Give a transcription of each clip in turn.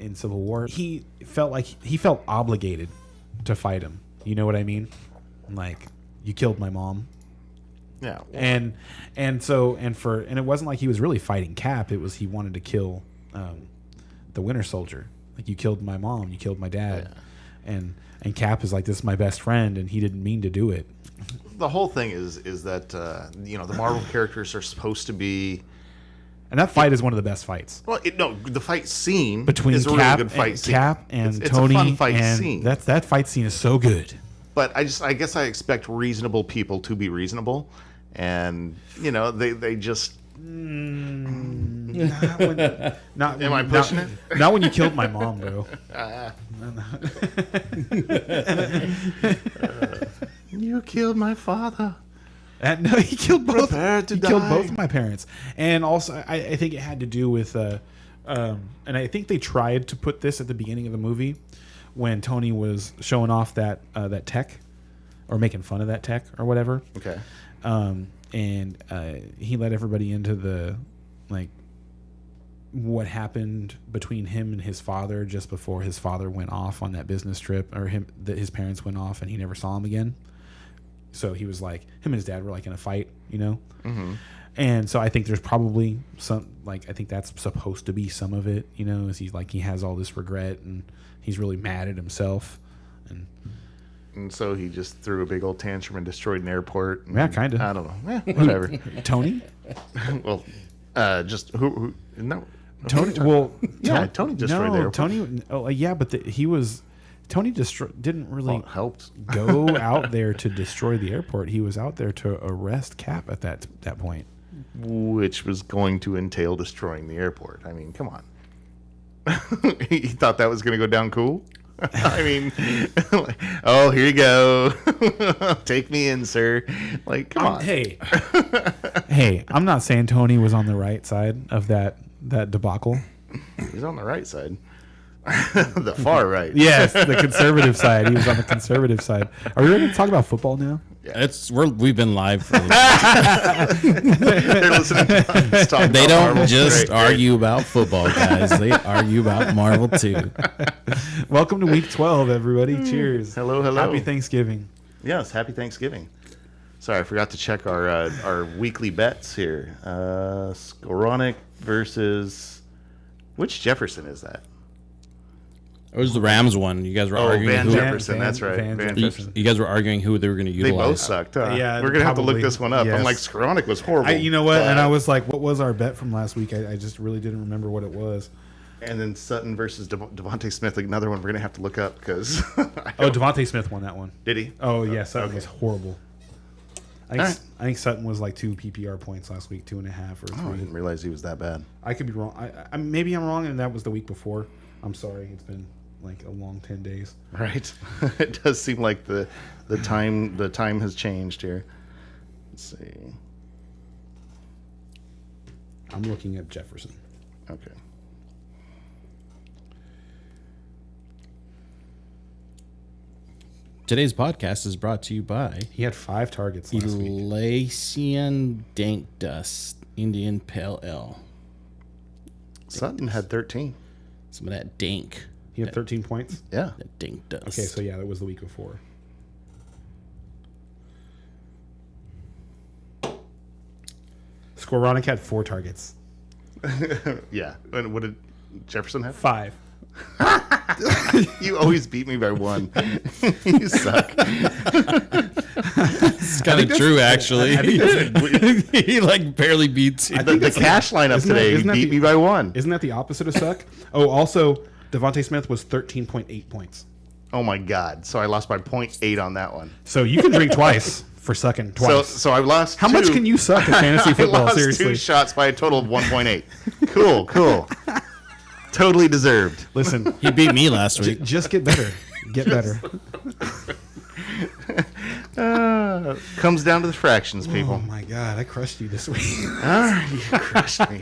in Civil War, he felt obligated to fight him. You know what I mean? Like, you killed my mom. Yeah. And it wasn't like he was really fighting Cap. It was he wanted to kill the Winter Soldier. Like, you killed my mom, you killed my dad. Yeah. And Cap is like, this is my best friend, and he didn't mean to do it. The whole thing is that the Marvel characters are supposed to be. And that fight is one of the best fights. Well, the fight scene between is a Cap, really good fight scene. Cap and it's Tony, a fun fight and scene. That fight scene is so good. But I guess I expect reasonable people to be reasonable, and they just. Am I pushing it? Not when you killed my mom, bro. You killed my father. No, he killed both. He killed both of my parents, and also I think it had to do with, and I think they tried to put this at the beginning of the movie when Tony was showing off that tech, or making fun of that tech or whatever. Okay. And he let everybody into the what happened between him and his father just before his father went off on that business trip, or his parents went off and he never saw him again. So he was like, him and his dad were like in a fight, Mm-hmm. And so I think there's probably some, I think that's supposed to be some of it, is he has all this regret and he's really mad at himself, and so he just threw a big old tantrum and destroyed an airport. Yeah, kind of. I don't know. Whatever. Tony? Well, just who? No. Tony. Well, yeah, Tony destroyed the airport. Tony. Oh, yeah, but Tony didn't really helped go out there to destroy the airport. He was out there to arrest Cap at that point, which was going to entail destroying the airport. I mean, come on. He thought that was going to go down cool. I mean, oh, here you go. Take me in, sir. Like, come on. Hey, I'm not saying Tony was on the right side of that debacle. He's on the right side. The far right. Yes, the conservative side. He was on the conservative side. Are we ready to talk about football now? Yeah. We've been live for They're listening to us talk They about don't Marvel. just argue about football, guys. They argue about Marvel too. Welcome to week 12, everybody. Cheers. Hello. Happy Thanksgiving. Yes, happy Thanksgiving. Sorry, I forgot to check our weekly bets here. Skowronek versus which Jefferson is that? It was the Rams one. You guys were arguing Van who Jefferson. That's right. Van Van Jefferson. you guys were arguing who they were going to They utilize. both sucked, huh? Yeah, we're gonna have to look probably. this one up. Yes. I'm like, Skowronek was horrible. You know what? And I was like, what was our bet from last week? I just really didn't remember what it was. And then Sutton versus Devontae Smith, another one we're gonna have to look up because. Devontae Smith won that one. Did he? Oh yeah, Sutton Okay. was horrible. I All right. think Sutton was like 2 PPR points last week, 2.5 or 3. Oh, I didn't realize he was that bad. I could be wrong. Maybe I'm wrong, and that was the week before. I'm sorry. It's been like a long 10 days. Right. It does seem like the time has changed here. Let's see. I'm looking at Jefferson. Okay. Today's podcast is brought to you by He had 5 targets last week. Elysian Dank Dust Indian Pale Ale. Sutton had 13. Some of that dank. He had 13 points. Yeah. That dank dust. Okay, so yeah, that was the week before. Skowronek had 4 targets. Yeah. And what did Jefferson have? 5. You always beat me by 1. You suck. It's kind of true, actually. He like barely beats you. The cash lineup today, he beat me by 1. Isn't that the opposite of suck? Oh, also, Devontae Smith was 13.8 points. Oh my God. So I lost by 0.8 on that one. So you can drink twice for sucking twice. So I lost How much can you suck in fantasy football? I lost Seriously. 2 shots by a total of 1.8. Cool. Totally deserved. Listen, He beat me last week. just get better. Get better. Comes down to the fractions, people. Oh my God, I crushed you this week. You crushed me.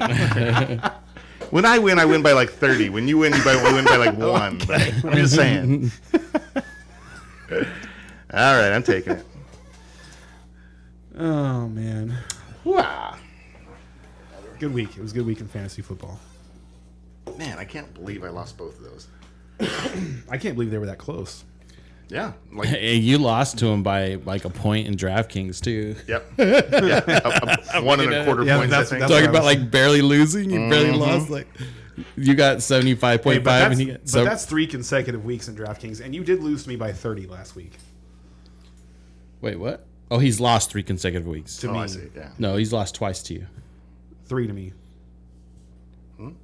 When I win by like 30. When you win, I win by like 1. But I'm just saying. All right, I'm taking it. Oh man, Wow. good week. It was a good week in fantasy football. Man, I can't believe I lost both of those. I can't believe they were that close. Yeah. Like, Hey, you lost to him by like a point in DraftKings too. yep. Yeah. 1 1/4 Yeah, points, I that's- think. that's- Talking I about was- like barely losing, you barely lost. Like you got 75.5, and he got But that's 3 consecutive weeks in DraftKings, and you did lose to me by 30 last week. Wait, what? Oh, he's lost 3 consecutive weeks. To Oh, me, I see. Yeah. No, he's lost twice to you. 3 to me.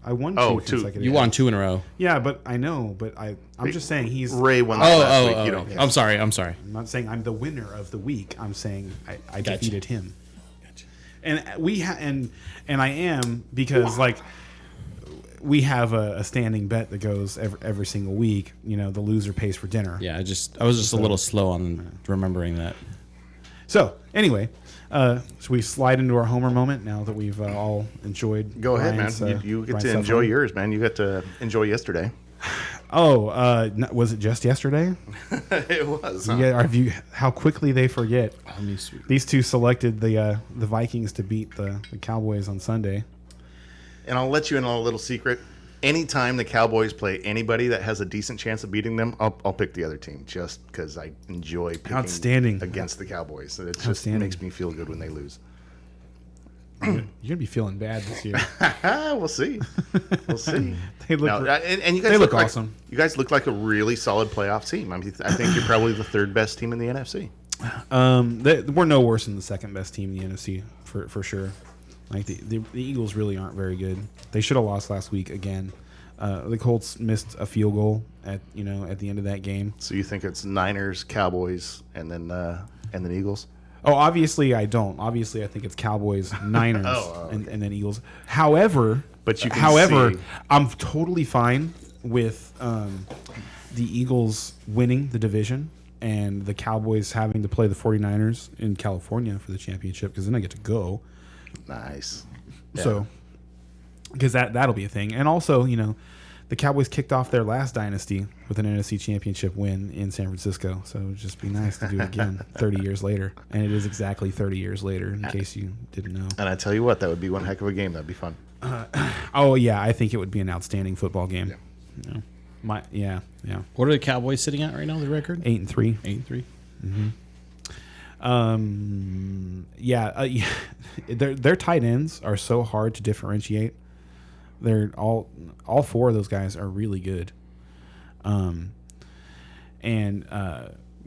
I won 2 Oh, 2. consecutive. You won 2 in a row. Yeah, but I know. But I'm just saying he's. Ray won that last week. You Oh. don't. I'm sorry. I'm sorry. I'm not saying I'm the winner of the week. I'm saying I Gotcha. defeated him. And and I am because like we have a standing bet that goes every single week. You know, the loser pays for dinner. Yeah, I was just a little slow on remembering that. So anyway, should we slide into our Homer moment now that we've all enjoyed? Go ahead, Brian's, man. You get Brian's to stuff enjoy Homer? yours, man. You got to enjoy yesterday. Oh, was it just yesterday? It was. Huh? Yeah. How quickly they forget. Let me see. These two selected the Vikings to beat the Cowboys on Sunday. And I'll let you in on a little secret. Anytime the Cowboys play anybody that has a decent chance of beating them, I'll pick the other team just because I enjoy picking Outstanding. against the Cowboys. It just Outstanding. makes me feel good when they lose. You're gonna be feeling bad this year. We'll see. We'll see. They look. Now, and you guys they look like, awesome. You guys look like a really solid playoff team. I mean, I think you're probably the 3rd best team in the NFC. We're no worse than the 2nd best team in the NFC for sure. Like the Eagles really aren't very good. They should have lost last week again. The Colts missed a field goal at the end of that game. So you think it's Niners, Cowboys, and then Eagles? Oh, obviously I don't. Obviously I think it's Cowboys, Niners, Oh, and then Eagles. However, But you can see- I'm totally fine with the Eagles winning the division and the Cowboys having to play the 49ers in California for the championship because then I get to go. Nice. Yeah. So, because that'll be a thing, and also the Cowboys kicked off their last dynasty with an NFC Championship win in San Francisco. So it would just be nice to do it again 30 years later, and it is exactly 30 years later. In case you didn't know. And I tell you what, that would be one heck of a game. That'd be fun. Oh yeah, I think it would be an outstanding football game. Yeah. Yeah. What are the Cowboys sitting at right now? The record 8-3. 8-3. Yeah. Their tight ends are so hard to differentiate. They're all 4 of those guys are really good. The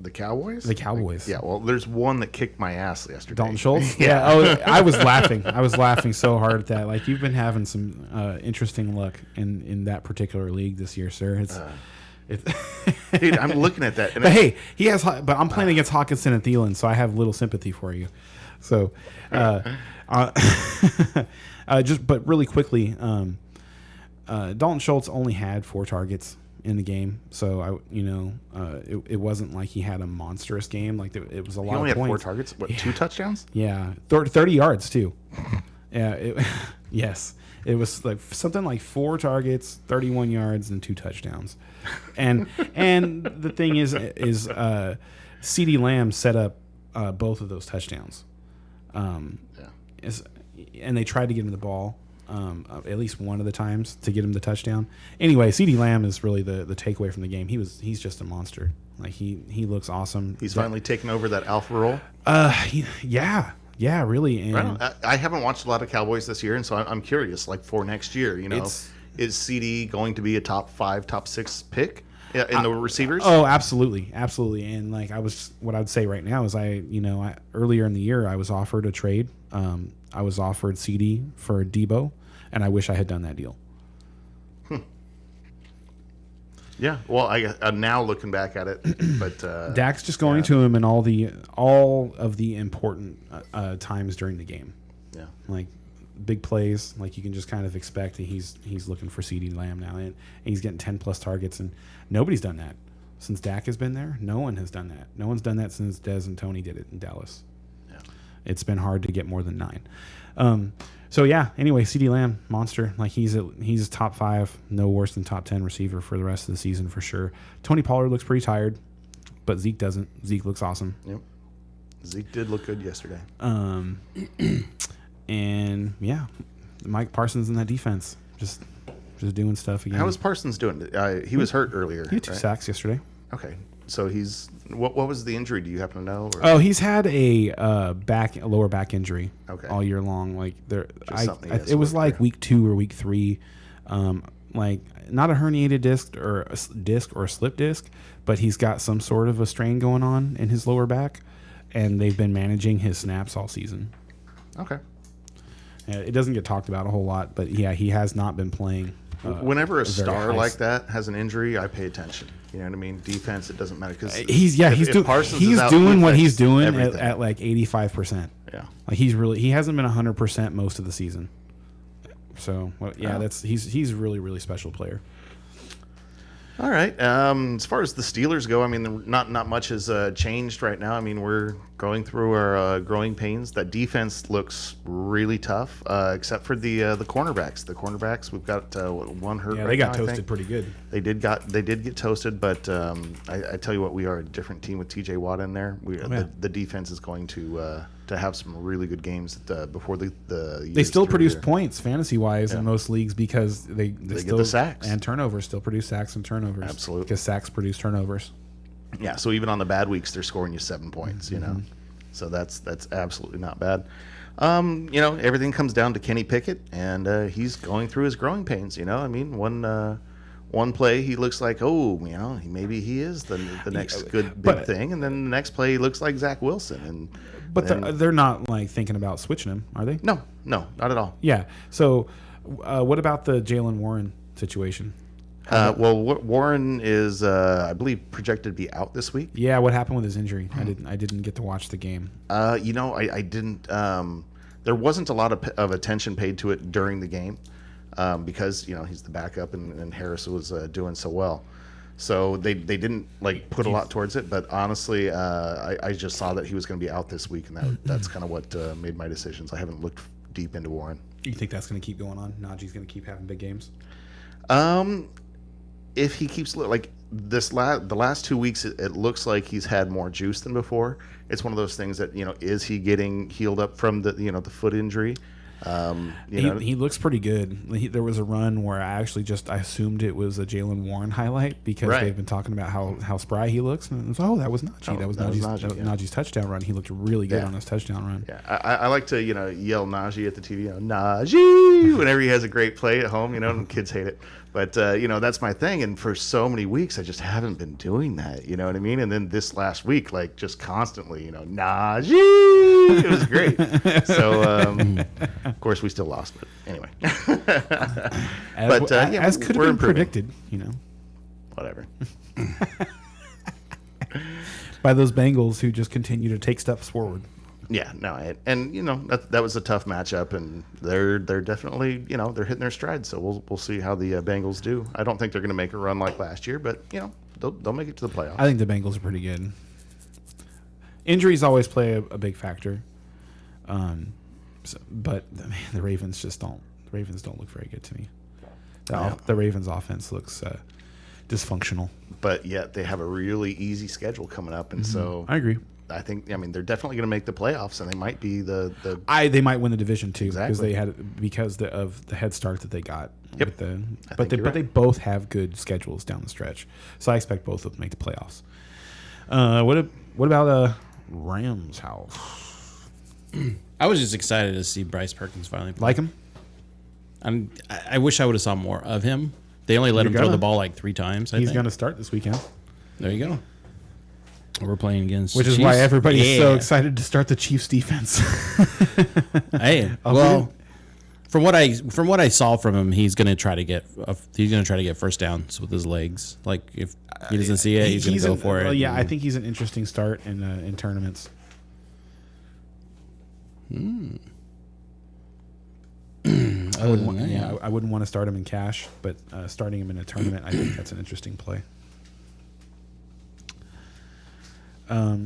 Cowboys? The Cowboys. Yeah, well, there's one that kicked my ass yesterday. Dalton Schultz. Yeah. Oh, I was laughing. I was laughing so hard at that. Like you've been having some interesting luck in that particular league this year, sir. Dude, I'm looking at that. And But hey, he has. But I'm playing against Hawkinson and Thielen, so I have little sympathy for you. So, but really quickly, Dalton Schultz only had 4 targets in the game, so it wasn't like he had a monstrous game. Like it was a lot he only of had 4 points. targets. What, 2 touchdowns? Yeah, 30 yards too. Yeah, yes, it was like something like 4 targets, 31 yards, and 2 touchdowns. And the thing is CeeDee Lamb set up both of those touchdowns. And they tried to get him the ball at least one of the times to get him the touchdown. Anyway, CeeDee Lamb is really the takeaway from the game. He's just a monster. Like he looks awesome. He's finally taken over that alpha role. Yeah, really. And I haven't watched a lot of Cowboys this year, and so I'm curious. Like for next year, is CD going to be a top 5, top 6 pick in the receivers? Oh, absolutely. And like what I would say right now is earlier in the year I was offered a trade. I was offered CD for Debo, and I wish I had done that deal. Yeah. Well, I'm now looking back at it, but Dak's just going to him in all of the important times during the game. Yeah. Like big plays, like you can just kind of expect that he's looking for CeeDee Lamb now, and he's getting 10+ targets, and nobody's done that since Dak has been there. No one has done that. No one's done that since Dez and Tony did it in Dallas. Yeah. It's been hard to get more than 9. So yeah. Anyway, CeeDee Lamb, monster. Like he's top 5, no worse than top 10 receiver for the rest of the season for sure. Tony Pollard looks pretty tired, but Zeke doesn't. Zeke looks awesome. Yep. Zeke did look good yesterday. And yeah, Mike Parsons in that defense just just doing stuff again. How is Parsons doing? He was hurt earlier. He had 2 right? sacks yesterday. Okay, so he's what was the injury? Do you happen to know? Or? Oh, he's had a lower back injury all year long. Like it was like week 2 or week 3. Like not a herniated disc or a slip disc, but he's got some sort of a strain going on in his lower back, and they've been managing his snaps all season. Okay. It doesn't get talked about a whole lot, but yeah, he has not been playing. Whenever a star like that has an injury, I pay attention. You know what I mean? Defense, it doesn't matter because he's doing what he's doing at like 85%. Yeah, like he hasn't been 100% most of the season. So he's really, really special player. All right. As far as the Steelers go, I mean, not much has changed right now. I mean, we're going through our growing pains. That defense looks really tough, except for the cornerbacks. The cornerbacks, we've got one hurt. Yeah, right they got now, toasted pretty good. They did get toasted, but I tell you what, we are a different team with T.J. Watt in there. The defense is going to have some really good games before they still produce points fantasy wise in most leagues because they still get the sacks and turnovers, still produce sacks and turnovers. Absolutely, because sacks produce turnovers. Yeah, so even on the bad weeks, they're scoring you 7 points. You know, so that's absolutely not bad. You know, everything comes down to Kenny Pickett, and he's going through his growing pains. You know, I mean, one play he looks like, maybe he is the next big thing, and then the next play he looks like Zach Wilson. But they're not like thinking about switching him, are they? No, not at all. Yeah. So, what about the Jaylen Warren situation? Warren is, I believe, projected to be out this week. Yeah. What happened with his injury? I didn't get to watch the game. I didn't. There wasn't a lot of attention paid to it during the game because he's the backup and Harris was doing so well. So they didn't put a lot towards it, but honestly, I just saw that he was going to be out this week, and that's kind of what made my decisions. I haven't looked deep into Warren. You think that's going to keep going on? Najee's going to keep having big games? If he keeps the last 2 weeks, it looks like he's had more juice than before. It's one of those things that is he getting healed up from the the foot injury? He looks pretty good. There was a run where I assumed it was a Jaylen Warren highlight because they've been talking about how spry he looks, and it was, that was Najee. That was Najee's touchdown run. He looked really good on his touchdown run. Yeah, I like to yell Najee at the TV, Najee, whenever he has a great play at home. And kids hate it, but that's my thing. And for so many weeks, I just haven't been doing that. You know what I mean? And then this last week, just constantly, Najee. It was great. So, of course, we still lost, but anyway. As could have been predicted, Whatever. By those Bengals who just continue to take steps forward. Yeah, no, that was a tough matchup, and they're definitely they're hitting their stride. So we'll see how the Bengals do. I don't think they're going to make a run like last year, but they'll make it to the playoffs. I think the Bengals are pretty good. Injuries always play a big factor, but the Ravens don't look very good to me. The Ravens offense looks dysfunctional, but yet they have a really easy schedule coming up, and so I agree. I think they're definitely going to make the playoffs, and they might be they might win the division too exactly. because of the head start that they got. Yep. But they both have good schedules down the stretch, so I expect both of them to make the playoffs. What about Rams house? I was just excited to see Bryce Perkins finally play. Like him? I wish I would have saw more of him. They only let him throw the ball 3 times. He's going to start this weekend. There you go. We're playing against Which is Chiefs. why everybody's so excited to start the Chiefs defense. Hey, well, from what I saw from him, he's going to try to get first downs with his legs. If he doesn't see it, he's going to go for it. Yeah, I think he's an interesting start in tournaments. I wouldn't want to start him in cash, but starting him in a tournament, I think that's an interesting play.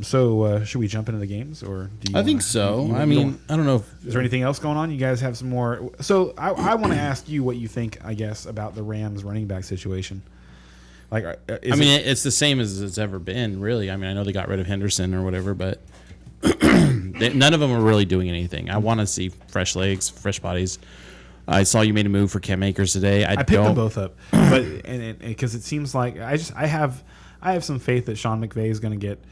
So should we jump into the games, or do you? I think so. I don't know. Is there anything else going on? You guys have some more. So I want to ask you what you think, I guess, about the Rams running back situation. It's the same as it's ever been, really. I know they got rid of Henderson or whatever, but none of them are really doing anything. I want to see fresh legs, fresh bodies. I saw you made a move for Cam Akers today. I picked them both up, but because it seems like I have some faith that Sean McVay is going to get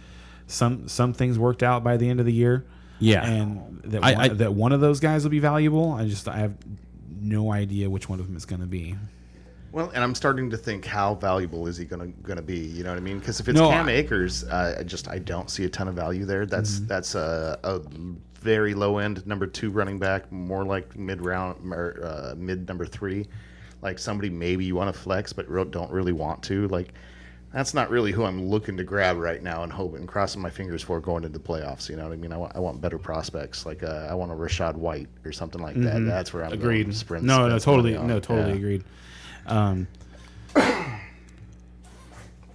some things worked out by the end of the year. Yeah, and that one of those guys will be valuable. I have no idea which one of them it's going to be. Well, and I'm starting to think, how valuable is he going to be? You know what I mean? Because if it's Cam Akers, I don't see a ton of value there. That's a very low end number 2 running back, more like mid number 3, like somebody maybe you want to flex but don't really want to. Like, that's not really who I'm looking to grab right now and hoping, crossing my fingers for going into the playoffs. You know what I mean? I want better prospects. Like I want a Rashad White or something like that. That's where I'm agreed. Going sprint. Totally agreed.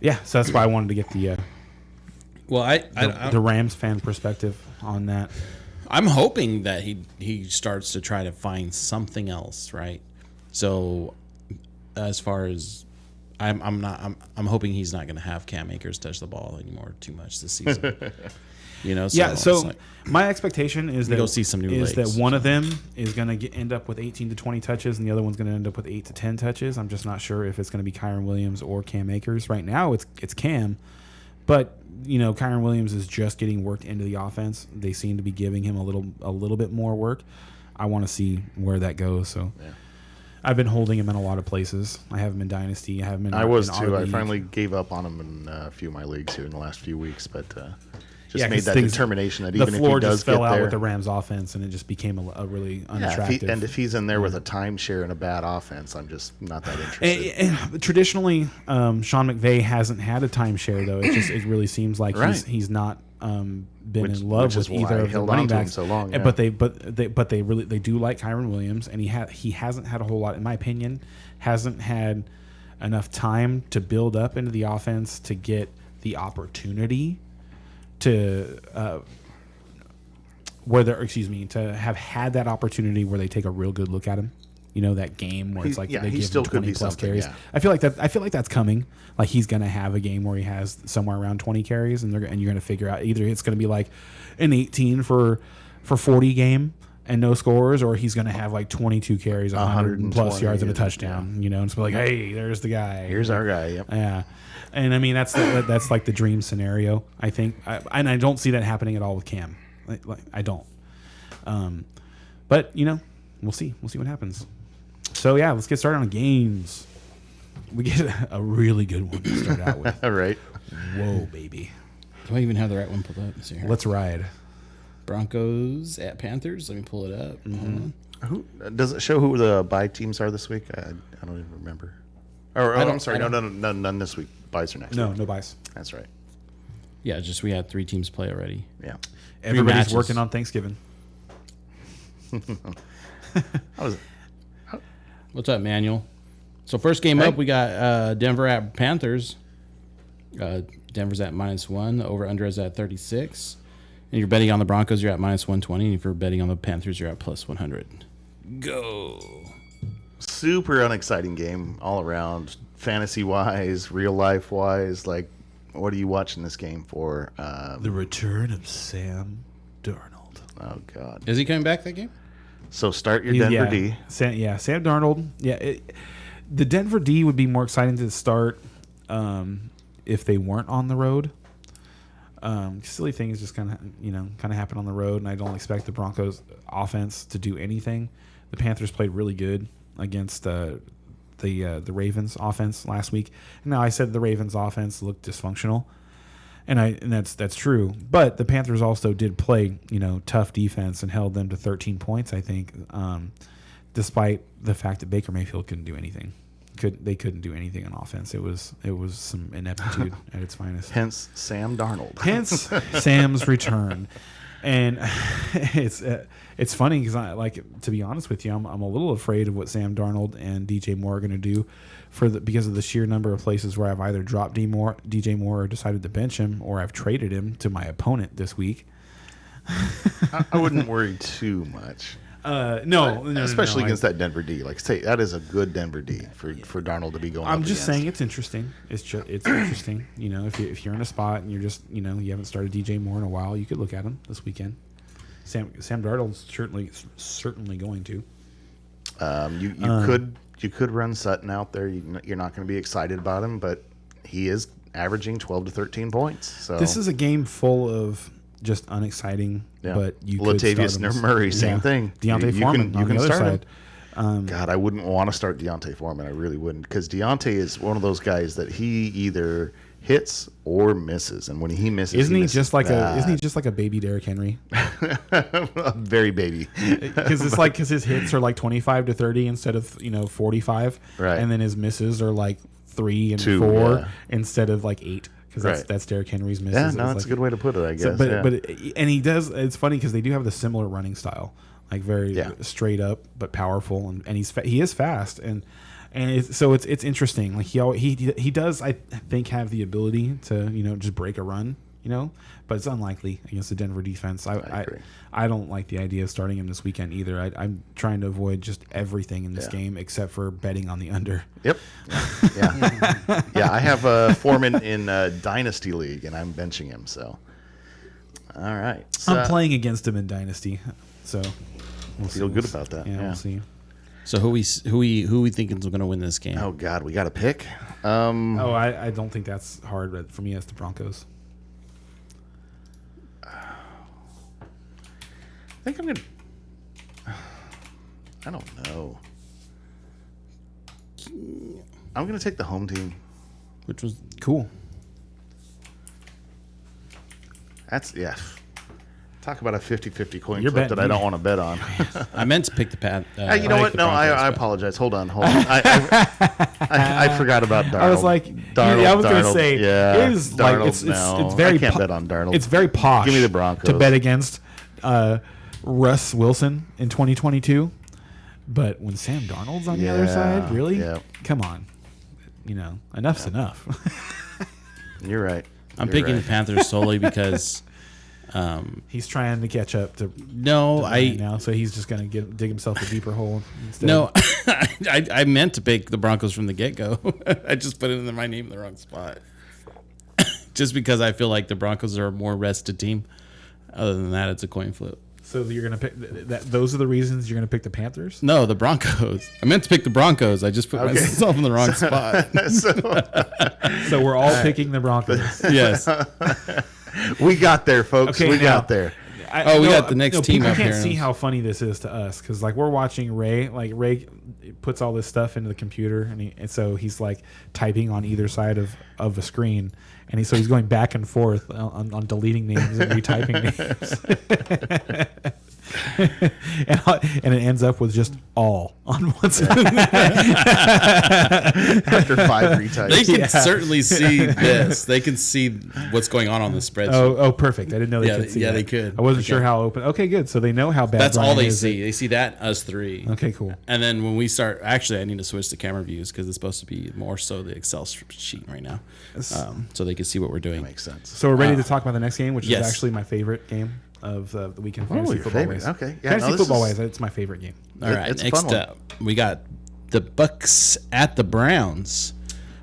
Yeah, so that's why I wanted to get the Rams fan perspective on that. I'm hoping that he starts to try to find something else, right? So, as far as I'm hoping he's not going to have Cam Akers touch the ball anymore too much this season. You know, so my expectation is that see some new is legs. that one of them is going to end up with 18 to 20 touches, and the other one's going to end up with 8 to 10 touches. I'm just not sure if it's going to be Kyren Williams or Cam Akers. Right now, it's Cam, but Kyren Williams is just getting worked into the offense. They seem to be giving him a little bit more work. I want to see where that goes. So. Yeah. I've been holding him in a lot of places. I have him in Dynasty. I have him in. I was too. I finally gave up on him in a few of my leagues here in the last few weeks, but made that determination that even if he does fell out there, with the Rams offense, and it just became a really unattractive. If he's in there with a timeshare and a bad offense, I'm just not that interested. And traditionally, Sean McVay hasn't had a timeshare though. It really seems like he's not been in love with either of the running backs so long. Yeah. But they do like Kyren Williams, and he hasn't had a whole lot, in my opinion, hasn't had enough time to build up into the offense to get the opportunity to to have had that opportunity where they take a real good look at him. That game where it's like they give him 20 plus carries. Yeah. I feel like that's coming. Like he's going to have a game where he has somewhere around 20 carries, and you're going to figure out either it's going to be like an 18 for 40 game and no scores, or he's going to have like 22 carries, 100 plus yards and a touchdown. And it's like, hey, there's the guy. Here's our guy. Yep. Yeah. And I mean that's like the dream scenario. I think, and I don't see that happening at all with Cam. I don't. But we'll see. We'll see what happens. So yeah, let's get started on games. We get a really good one to start out with. All right. Whoa, baby. Do I even have the right one pulled up? Let's see here. Let's ride. Broncos at Panthers. Let me pull it up. Mm-hmm. Who does it show who the bye teams are this week? I don't even remember. I'm sorry. No, none this week. Byes are next week. No byes. That's right. Yeah, just we had 3 teams play already. Yeah. Everybody's working on Thanksgiving. What's up, Manuel? So first game up, we got Denver at Panthers. Denver's at -1. The over-under is at 36. And you're betting on the Broncos, you're at -120. And if you're betting on the Panthers, you're at +100. Go. Super unexciting game all around. Fantasy-wise, real-life-wise. Like, what are you watching this game for? The return of Sam Darnold. Oh, God. Is he coming back that game? So start your Denver D. Sam Darnold. Yeah, the Denver D would be more exciting to start if they weren't on the road. Silly things just kind of happen on the road, and I don't expect the Broncos offense to do anything. The Panthers played really good against the Ravens offense last week. Now I said the Ravens offense looked dysfunctional. And that's true, but the Panthers also did play tough defense and held them to 13 points. I think, despite the fact that Baker Mayfield couldn't do anything, they couldn't do anything on offense. It was some ineptitude at its finest. Hence Sam Darnold. Hence Sam's return, and it's funny because to be honest with you, I'm a little afraid of what Sam Darnold and DJ Moore are going to do. Because of the sheer number of places where I've either dropped DJ Moore or decided to bench him, or I've traded him to my opponent this week. I wouldn't worry too much. No, especially against that Denver D. Like, say that is a good Denver D for Darnold to be going. I'm just saying it's interesting. It's interesting. If you're in a spot and you're just you haven't started DJ Moore in a while, you could look at him this weekend. Sam Darnold's certainly going to. You could run Sutton out there. You're not going to be excited about him, but he is averaging 12 to 13 points. So This is a game full of just unexciting, but you could Latavius start him. Murray, same thing. Deontay You Foreman can on the other start him. side. God, I wouldn't want to start Deontay Foreman. I really wouldn't, because Deontay is one of those guys that he either hits or misses, and when he misses, Isn't he misses just like bad. Isn't he just like a baby Derrick Henry? Very baby? Because his hits are like 25 to 30 instead of 45, Right. And then his misses are like 3 and 2, 4 yeah. instead of like 8. Because Right. that's Derrick Henry's misses. Yeah, It's no, that's like- a good way to put it, I guess. So, but yeah. but and he does. It's funny because they do have the similar running style, like very Yeah. straight up but powerful, and he is fast, and it's interesting. Like he does, I think, have the ability to just break a run, but it's unlikely against the Denver defense. I agree. I don't like the idea of starting him this weekend either. I'm trying to avoid just everything in this Yeah. game except for betting on the under. Yep. Yeah. Yeah. I have Foreman in Dynasty League, and I'm benching him. So, all right. So, I'm playing against him in Dynasty, so we'll feel good about that. Yeah, we'll see. So who we thinking is going to win this game? Oh God, we got to pick. Oh, I don't think that's hard, but for me, it's the Broncos. I think I'm gonna. I don't know. I'm gonna take the home team. Which was Cool. That's Talk about a 50-50 coin You're flip betting that I me. don't want to bet on. I meant to pick the Pat. You know what? No, I apologize. Hold on. I forgot about Darnold. I was like, Darnold, I was going to Darnold, say, yeah, it is Darnold, like it's very I can't bet on Darnold. It's very posh. Give me the Broncos. to bet against Russ Wilson in 2022, but when Sam Darnold's on the other Yeah, side, really? yeah. Come on, enough's enough. You're right. I'm You're picking right. the Panthers solely because He's trying to catch up to no, now, so he's just going to dig himself a deeper hole. Instead. no, I meant to pick the Broncos from the get go. I just put it in my name in the wrong spot. Just because I feel like the Broncos are a more rested team. Other than that, it's a coin flip. So you're going to pick that. Those are the reasons you're going to pick the Panthers. No, the Broncos. I meant to pick the Broncos. I just put myself in the wrong spot. So we're all picking the Broncos. Yes. We got there, folks. Okay, we now- got there. We got the next team people up can't here. see how funny this is to us because like we're watching Ray. Like Ray puts all this stuff into the computer, and so he's like typing on either side of a screen, and so he's going back and forth on deleting names and retyping names. and it ends up with just all on one side. After 5 retypes. They can Yeah. certainly see this. They can see what's going on the spreadsheet. Oh, perfect! I didn't know they Yeah, could see. yeah, that. they could. I wasn't They sure can. how open. Okay, good. So they know how bad. That's all Brian they is. see. They see that, us three. Okay, cool. And then when we start, actually, I need to switch to camera views because it's supposed to be more so the Excel sheet right now, so they can see what we're doing. Makes sense. So we're ready to talk about the next game, which yes. is actually my favorite game of the weekend. Oh, Fantasy your football favorite. ways. Okay. Yeah, Fantasy no, this football is- ways. It's my favorite game. All right, it's a next fun one. up, we got the Bucks at the Browns.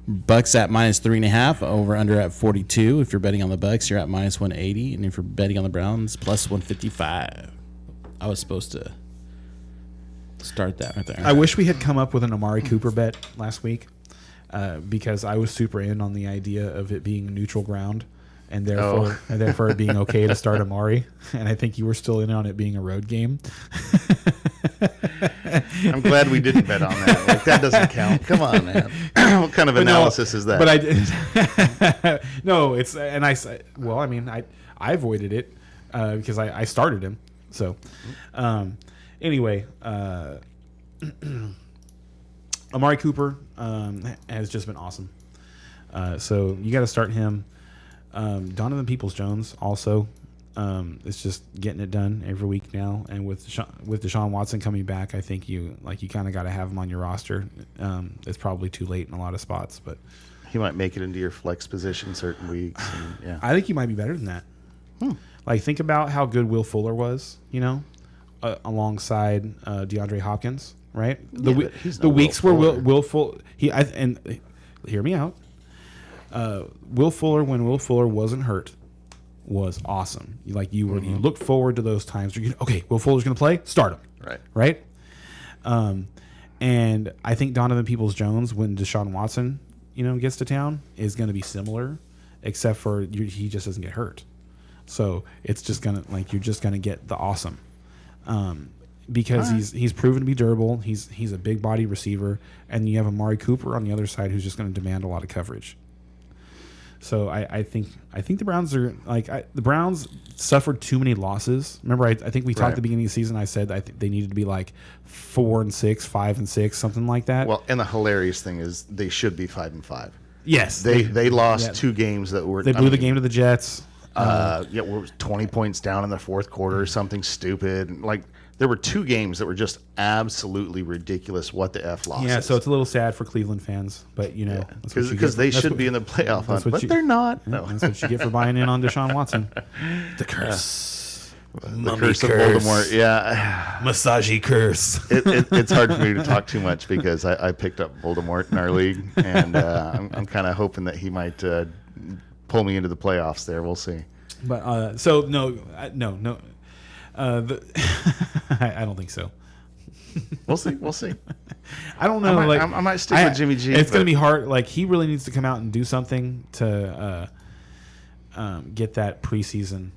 Bucks at -3.5, over under at 42. If you're betting on the Bucks, you're at -180, and if you're betting on the Browns, +155. I was supposed to start that right there. I wish we had come up with an Amari Cooper bet last week because I was super in on the idea of it being neutral ground and therefore it being okay to start Amari. And I think you were still in on it being a road game. I'm glad we didn't bet on that. Like, that doesn't count. Come on, man. What kind of analysis is that? But I did. No, it's and I. Well, I mean, I avoided it because I started him. So, anyway, Amari Cooper has just been awesome. So you got to start him. Donovan Peoples-Jones also. It's just getting it done every week now, and with Deshaun Watson coming back, I think you kind of got to have him on your roster. It's probably too late in a lot of spots, but he might make it into your flex position certain weeks. And, yeah. I think he might be better than that. Like think about how good Will Fuller was, alongside DeAndre Hopkins, right? but he's The no weeks Will where Fuller. Will Fuller and hear me out. Will Fuller, when Will Fuller wasn't hurt, was awesome. You look forward to those times where okay, Will Fuller's going to play, start him. Right. Right? And I think Donovan Peoples-Jones, when Deshaun Watson, gets to town, is going to be similar, except for he just doesn't get hurt. So it's just gonna you're just gonna get the awesome, because he's proven to be durable. He's a big body receiver, and you have Amari Cooper on the other side who's just going to demand a lot of coverage. So I think the Browns are the Browns suffered too many losses. Remember, I think we talked at the beginning of the season. I said I think they needed to be 4-6, 5-6, something like that. Well, and the hilarious thing is they should be 5-5. Yes, they lost 2 games that were. They blew the game to the Jets. We're 20 points down in the fourth quarter or something stupid. There were 2 games that were just absolutely ridiculous. What the F losses. Yeah, so it's a little sad for Cleveland fans, but because they should be in the playoff hunt, but they're not. Yeah, No, that's what you get for buying in on Deshaun Watson. The curse, the curse of Voldemort. Yeah, Masagi curse. It's hard for me to talk too much because I picked up Voldemort in our league, and I'm kind of hoping that he might pull me into the playoffs. There, we'll see. But no. I don't think so. We'll see. I don't know. I might stick with Jimmy G. It's going to be hard. He really needs to come out and do something to get that preseason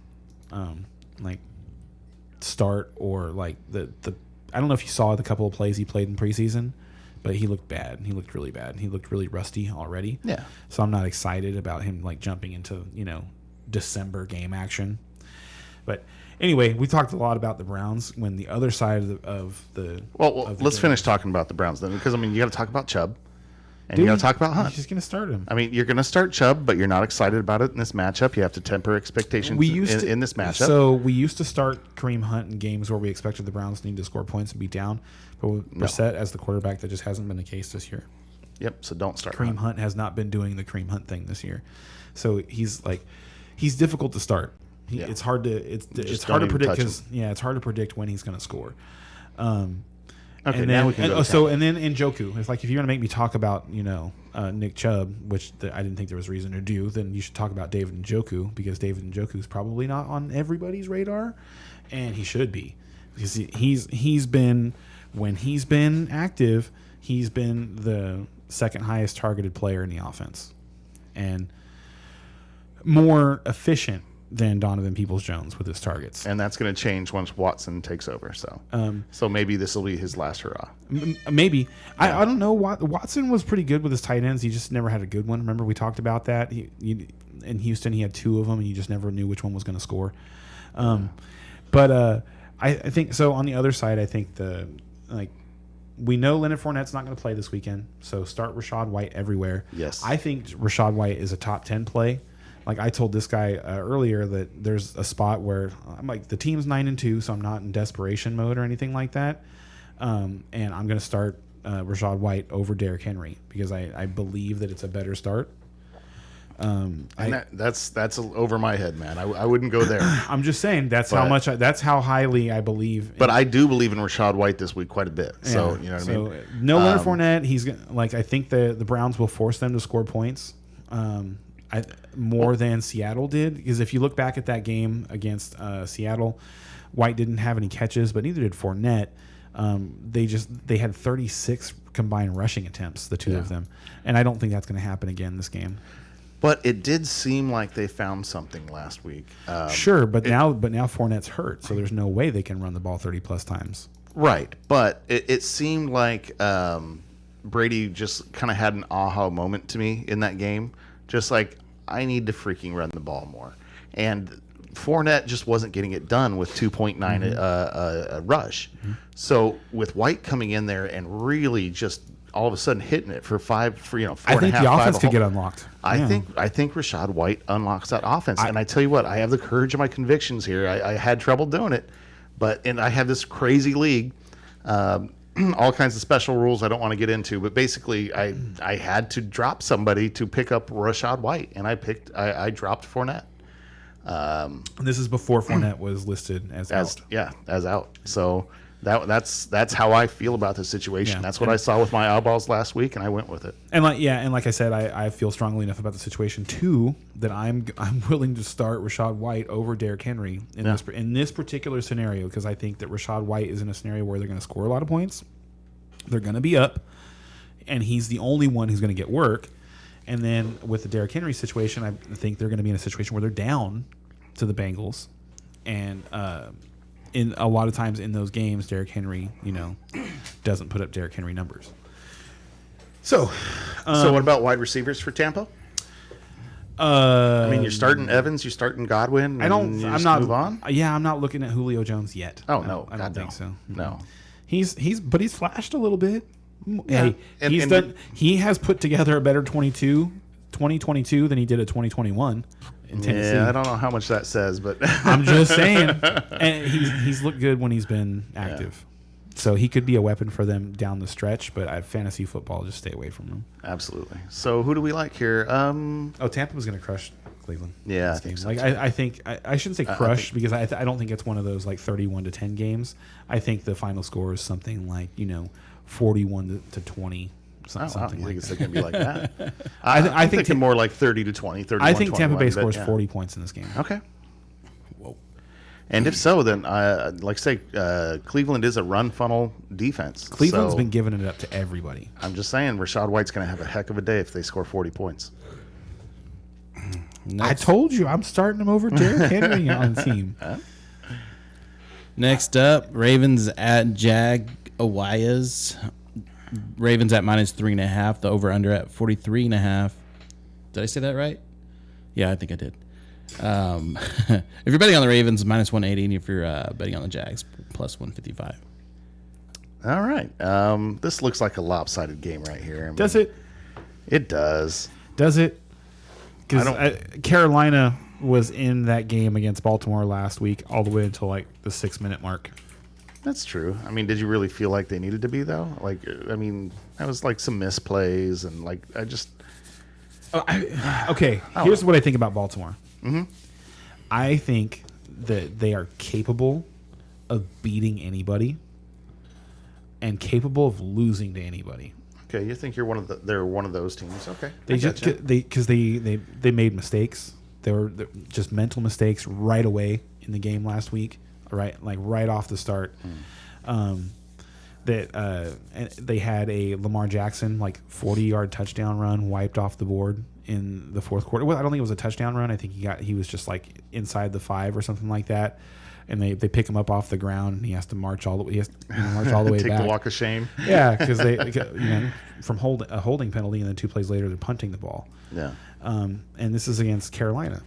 start, or the. I don't know if you saw the couple of plays he played in preseason, but he looked bad. He looked really bad. He looked really rusty already. Yeah. So I'm not excited about him jumping into December game action. But anyway, we talked a lot about the Browns when the other side of the. Let's finish talking about the Browns then, because you got to talk about Chubb, and you got to talk about Hunt. He's going to start him. You're going to start Chubb, but you're not excited about it in this matchup. You have to temper expectations in this matchup. So we used to start Kareem Hunt in games where we expected the Browns to need to score points and be down, but with Brissett as the quarterback, that just hasn't been the case this year. Yep. So don't start. Kareem Hunt has not been doing the Kareem Hunt thing this year, so he's difficult to start. It's hard to predict because it's hard to predict when he's going to score. Okay, and now then, we can go. And then Njoku. It's if you're going to make me talk about Nick Chubb, which I didn't think there was reason to do, then you should talk about David Njoku, because David Njoku is probably not on everybody's radar, and he should be, because he's been, when he's been active, he's been the second highest targeted player in the offense, and more efficient than Donovan Peoples-Jones with his targets. And that's going to change once Watson takes over. So maybe this will be his last hurrah. Maybe. Yeah. I don't know. Watson was pretty good with his tight ends. He just never had a good one. Remember we talked about that? In Houston, he had 2 of them, and you just never knew which one was going to score. But I think so. On the other side, I think we know Leonard Fournette's not going to play this weekend, so start Rachaad White everywhere. Yes. I think Rachaad White is a top 10 play. I told this guy earlier that there's a spot where I'm the team's 9-2, so I'm not in desperation mode or anything like that. And I'm going to start Rachaad White over Derrick Henry, because I believe that it's a better start. That's over my head, man. I wouldn't go there. I'm just saying that's how highly I believe. But I do believe in Rachaad White this week quite a bit. So you know what I mean. No Leonard Fournette. He's I think the Browns will force them to score points. More than Seattle did, because if you look back at that game against Seattle, White didn't have any catches, but neither did Fournette. They had 36 combined rushing attempts, the two of them, and I don't think that's going to happen again this game. But it did seem like they found something last week. Sure, but now Fournette's hurt, so there's no way they can run the ball 30 plus times. Right, but it seemed like Brady just kind of had an aha moment to me in that game. Just I need to freaking run the ball more. And Fournette just wasn't getting it done with 2.9 rush. Mm-hmm. So with White coming in there and really just all of a sudden hitting it for 4 I think the offense could get unlocked. I think Rachaad White unlocks that offense. And I tell you what, I have the courage of my convictions here. I had trouble doing it, and I have this crazy league. All kinds of special rules I don't want to get into, but basically I had to drop somebody to pick up Rachaad White, and I dropped Fournette. This is before Fournette was listed as out. Yeah, as out. So that's how I feel about this situation. Yeah. That's what I saw with my eyeballs last week, and I went with it. And like I said, I feel strongly enough about the situation too that I'm willing to start Rachaad White over Derrick Henry in this particular scenario, because I think that Rachaad White is in a scenario where they're going to score a lot of points. They're going to be up, and he's the only one who's going to get work. And then with the Derrick Henry situation, I think they're going to be in a situation where they're down to the Bengals. And in a lot of times in those games, Derrick Henry, doesn't put up Derrick Henry numbers. So what about wide receivers for Tampa? I mean, you're starting Evans, you're starting Godwin. I'm not move on. Yeah, I'm not looking at Julio Jones yet. Oh no, I don't think so. No, he's flashed a little bit. Yeah. Hey, he has put together a better 2022 than he did at 2021 in Tennessee. Yeah, I don't know how much that says, but I'm just saying. And he's looked good when he's been active. So he could be a weapon for them down the stretch, but at fantasy football, just stay away from him. Absolutely. So who do we like here? Tampa was going to crush Cleveland. Yeah, I think so. I think I shouldn't say crush because I don't think it's one of those like 31-10 games. I think the final score is something like 41-20. Something like it's going to be like that. I I'm think thinking more like 30-20, 31-21. I think Tampa Bay scores yeah. 40 points in this game. Okay. Whoa. And if so, then Cleveland is a run funnel defense. Cleveland's been giving it up to everybody. I'm just saying, Rachaad White's going to have a heck of a day if they score 40 points. I told you I'm starting him over Derrick Henry on the team. Next up, Ravens at Jaguars. Ravens at -3.5. The over/under at 43.5. Did I say that right? Yeah, I think I did. If you're betting on the Ravens, -180, and if you're betting on the Jags, +155. All right. This looks like a lopsided game right here. I mean, Does it? It does. Does it? Because Carolina was in that game against Baltimore last week all the way until like the 6-minute mark. That's true. I mean, did you really feel like they needed to be, though? Like, I mean, that was like some misplays and like I just... Okay, here's what I think about Baltimore. Mm-hmm. I think that they are capable of beating anybody and capable of losing to anybody. Okay, you think they're one of those teams? Okay, because they made mistakes. They were just mental mistakes right away in the game last week, right off the start. They had a Lamar Jackson 40-yard touchdown run wiped off the board in the fourth quarter. Well, I don't think it was a touchdown run. I think he was just inside the 5 or something like that. And they pick him up off the ground. And he has to march all the way. Take back. the walk of shame. Yeah, because from a holding penalty, and then 2 plays later they're punting the ball. Yeah. And this is against Carolina,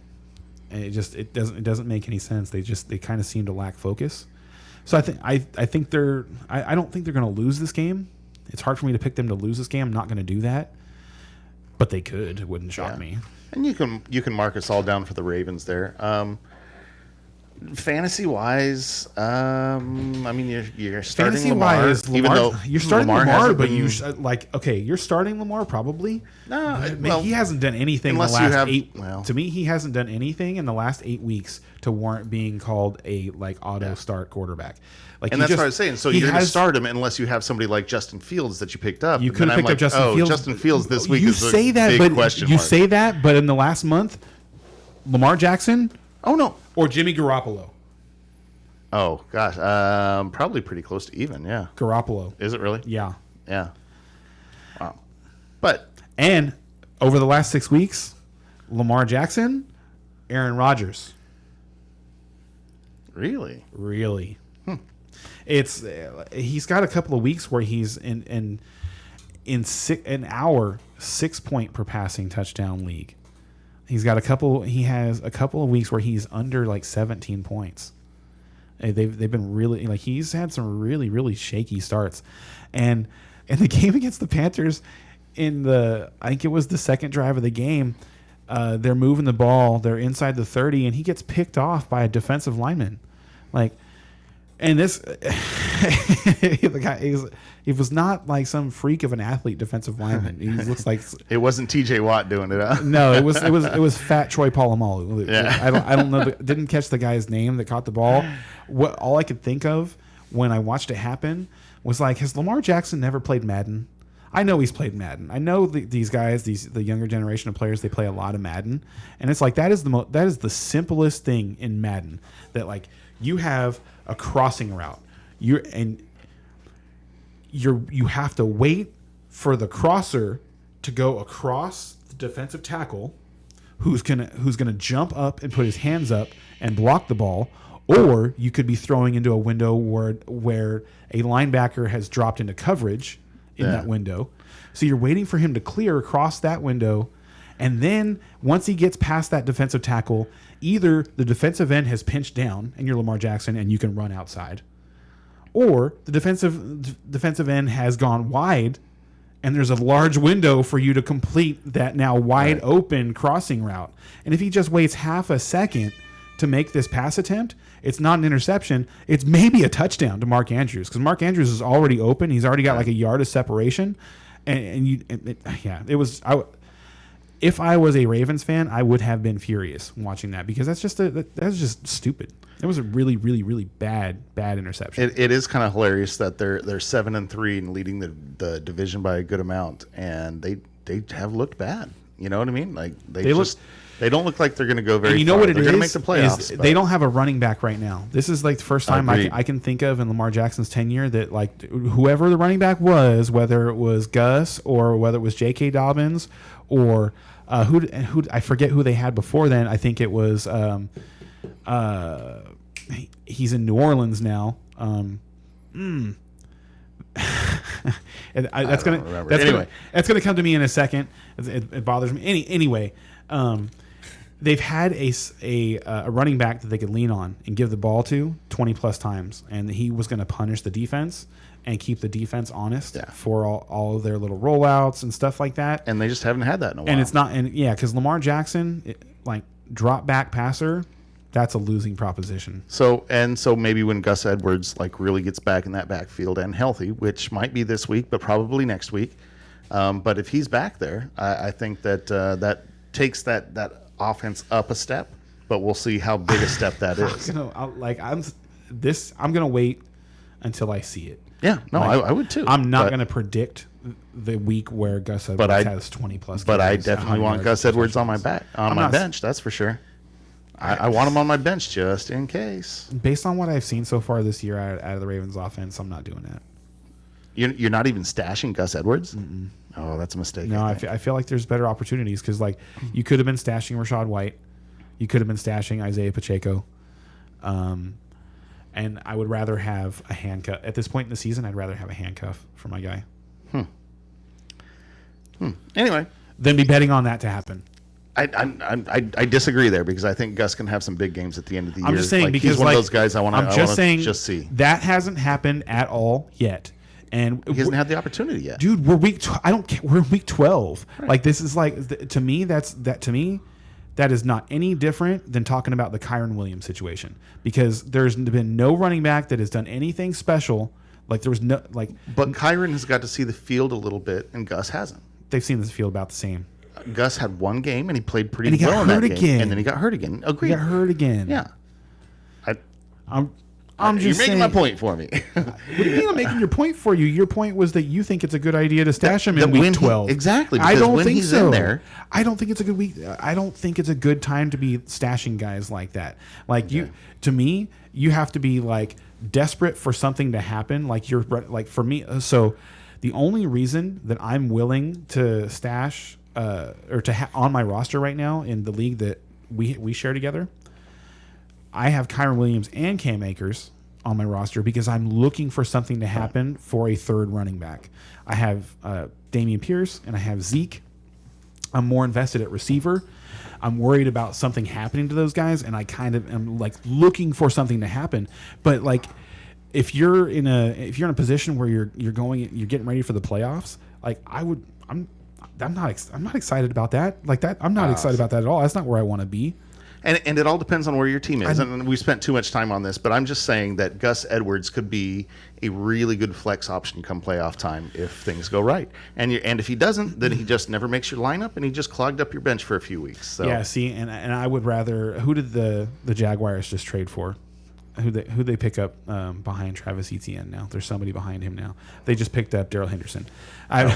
and it doesn't make any sense. They kind of seem to lack focus. So I think I don't think they're going to lose this game. It's hard for me to pick them to lose this game. I'm not going to do that, but they could. It wouldn't shock me. And you can mark us all down for the Ravens there. Fantasy wise, I mean you're starting Fantasy Lamar, wise, even though you're starting Lamar, but been, you're starting Lamar probably. No, he hasn't done anything in the unless last you have, 8. well, to me, he hasn't done anything in the last 8 weeks to warrant being called a auto start quarterback. And that's what I was saying. So you're going to start him unless you have somebody like Justin Fields that you picked up. You could have picked up Justin Fields. Justin Fields this week is say a that, big but question you mark. say that, but in the last month, Lamar Jackson. Oh no, or Jimmy Garoppolo. Oh gosh, probably pretty close to even. Yeah, Garoppolo. Is it really? Yeah. Yeah. Wow. And over the last 6 weeks, Lamar Jackson, Aaron Rodgers. Really? It's he's got a couple of weeks where he's in our 6-point per passing touchdown league. He has a couple of weeks where he's under 17 points. They've been really he's had some really, really shaky starts. And in the game against the Panthers, I think it was the second drive of the game, they're moving the ball, they're inside the 30, and he gets picked off by a defensive lineman. And this the guy he was not some freak of an athlete defensive lineman. He looks like it wasn't T.J. Watt doing it. Huh? No, it was fat Troy Polamalu. Yeah. I don't know. Didn't catch the guy's name that caught the ball. All I could think of when I watched it happen was has Lamar Jackson never played Madden? I know he's played Madden. I know these guys, the younger generation of players, they play a lot of Madden, and it's that is the simplest thing in Madden, that you have a crossing route. You you have to wait for the crosser to go across the defensive tackle, who's gonna jump up and put his hands up and block the ball, or you could be throwing into a window where a linebacker has dropped into coverage in that window. So you're waiting for him to clear across that window, and then once he gets past that defensive tackle, either the defensive end has pinched down and you're Lamar Jackson and you can run outside, or the defensive end has gone wide and there's a large window for you to complete that now wide open crossing route. And if he just waits half a second to make this pass attempt, it's not an interception. It's maybe a touchdown to Mark Andrews, because Mark Andrews is already open. He's already got like a yard of separation. If I was a Ravens fan, I would have been furious watching that, because that's just stupid. It was a really, really, really bad interception. It is kind of hilarious that they're 7-3 and leading the division by a good amount, and they have looked bad. You know what I mean? Like they don't look like they're going to go very. And you know far. what it they're is? Going to make the playoffs. They don't have a running back right now. This is like the first time I can think of in Lamar Jackson's tenure that like whoever the running back was, whether it was Gus or whether it was J.K. Dobbins or who I forget who they had before then. I think it was he's in New Orleans now. That's gonna come to me in a second. It bothers me. Anyway, they've had a running back that they could lean on and give the ball to 20 plus times, and he was going to punish the defense and keep the defense honest for all of their little rollouts and stuff like that. And they just haven't had that in a while. And it's not, because Lamar Jackson, like drop back passer, that's a losing proposition. So maybe when Gus Edwards like really gets back in that backfield and healthy, which might be this week, but probably next week. But if he's back there, I think that that takes that offense up a step. But we'll see how big a step that is. I'm gonna wait until I see it. Yeah, no, I would too. I'm not gonna predict the week where Gus Edwards has 20 plus. But I definitely want Gus Edwards on my bench. That's for sure. I want him on my bench just in case. Based on what I've seen so far this year out of the Ravens offense, I'm not doing that. You're not even stashing Gus Edwards? Mm-mm. Oh, that's a mistake. No, I feel like there's better opportunities, because like you could have been stashing Rachaad White, you could have been stashing Isaiah Pacheco, and I would rather have a handcuff at this point in the season. I'd rather have a handcuff for my guy. Anyway, than be betting on that to happen. I disagree there, because I think Gus can have some big games at the end of the year. I'm just saying, because he's one of those guys I want to see. That hasn't happened at all yet. And he hasn't had the opportunity yet, dude. We're we're in week 12. Right. Like this is like to me that is not any different than talking about the Kyren Williams situation, because there's been no running back that has done anything special. Like there was no like. But Kyren has got to see the field a little bit, and Gus hasn't. They've seen this field about the same. Gus had one game and he played pretty well in that game, and then he got hurt again. Agreed. He got hurt again. Yeah. I'm just You're making my point for me. What do you mean I'm making your point for you? Your point was that you think it's a good idea to stash him in week 12. Exactly. I don't when think he's so. In there, I don't think it's a good week. I don't think it's a good time to be stashing guys like that. Like to me, you have to be like desperate for something to happen. Like for me. So the only reason that I'm willing to stash or to on my roster right now in the league that we share together, I have Kyren Williams and Cam Akers on my roster, because I'm looking for something to happen for a third running back. I have Dameon Pierce and I have Zeke. I'm more invested at receiver. I'm worried about something happening to those guys, and I kind of am like looking for something to happen. But like, if you're in a position where you're getting ready for the playoffs, like I'm not excited about that. Like that, I'm not excited about that at all. That's not where I want to be. And it all depends on where your team is. And we spent too much time on this, but I'm just saying that Gus Edwards could be a really good flex option come playoff time if things go right. And if he doesn't, then he just never makes your lineup, and he just clogged up your bench for a few weeks. So. Yeah, see, and I would rather. Who did the Jaguars just trade for? Who they pick up behind Travis Etienne now? There's somebody behind him now. They just picked up Darrell Henderson. I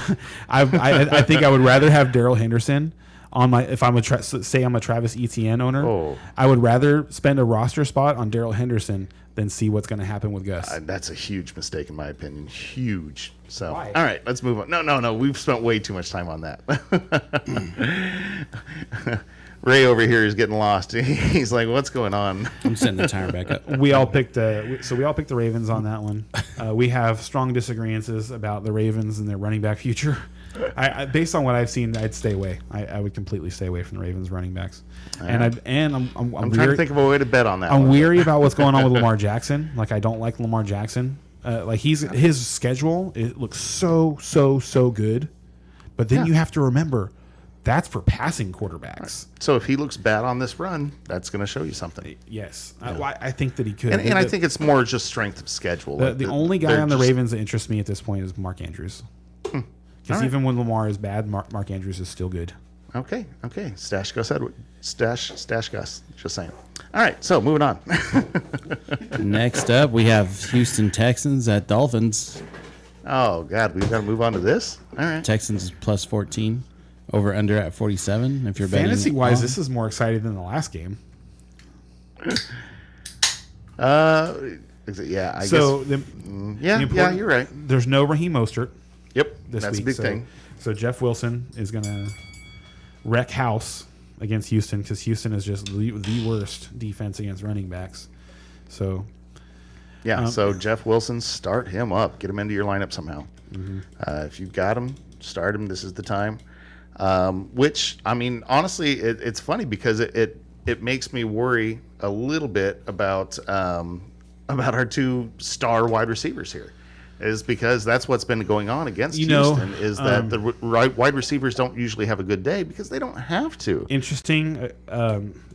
think I would rather have Darrell Henderson on my if I'm a say I'm a Travis Etienne owner, Oh. I would rather spend a roster spot on Darrell Henderson than see what's going to happen with Gus. That's a huge mistake in my opinion. Huge. So, Why? all right, let's move on. No. We've spent way too much time on that. Ray over here is getting lost. He's like, "What's going on?" I'm setting the timer back up. We all picked we all picked the Ravens on that one. We have strong disagreements about the Ravens and their running back future. I based on what I've seen, I'd stay away. I would completely stay away from the Ravens running backs. And I'm I'm trying to think of a way to bet on that. I'm one. weary about what's going on with Lamar Jackson. Like I don't like Lamar Jackson. Like his schedule, it looks so good. But then Yeah. you have to remember that's for passing quarterbacks. So if he looks bad on this run, that's going to show you something. Yes, I think that he could. And I think it's more just strength of schedule. The only guy They're on the just- Ravens that interests me at this point is Mark Andrews. Because All right. even when Lamar is bad, Mark Andrews is still good. Okay. Stash Gus Edward. Stash Gus. Just saying. All right. So moving on. Next up, we have Houston Texans at Dolphins. Oh God, we've got to move on to this. All right. Texans plus 14. Over under at 47. If you're betting Fantasy wise, on. this is more exciting than the last game. Yeah. I So guess. the Yeah. important- You're right. there's no Raheem Mostert Yep. this That's week. a big so, thing. So Jeff Wilson is going to wreck house against Houston because Houston is just the worst defense against running backs. So Yeah. So Jeff Wilson, start him up. Get him into your lineup somehow. Mm-hmm. If you've got him, start him. This is the time. Which I mean, honestly, it's funny because it makes me worry a little bit about our two star wide receivers here. Is because that's what's been going on against Houston. Is that the wide receivers don't usually have a good day because they don't have to. interesting.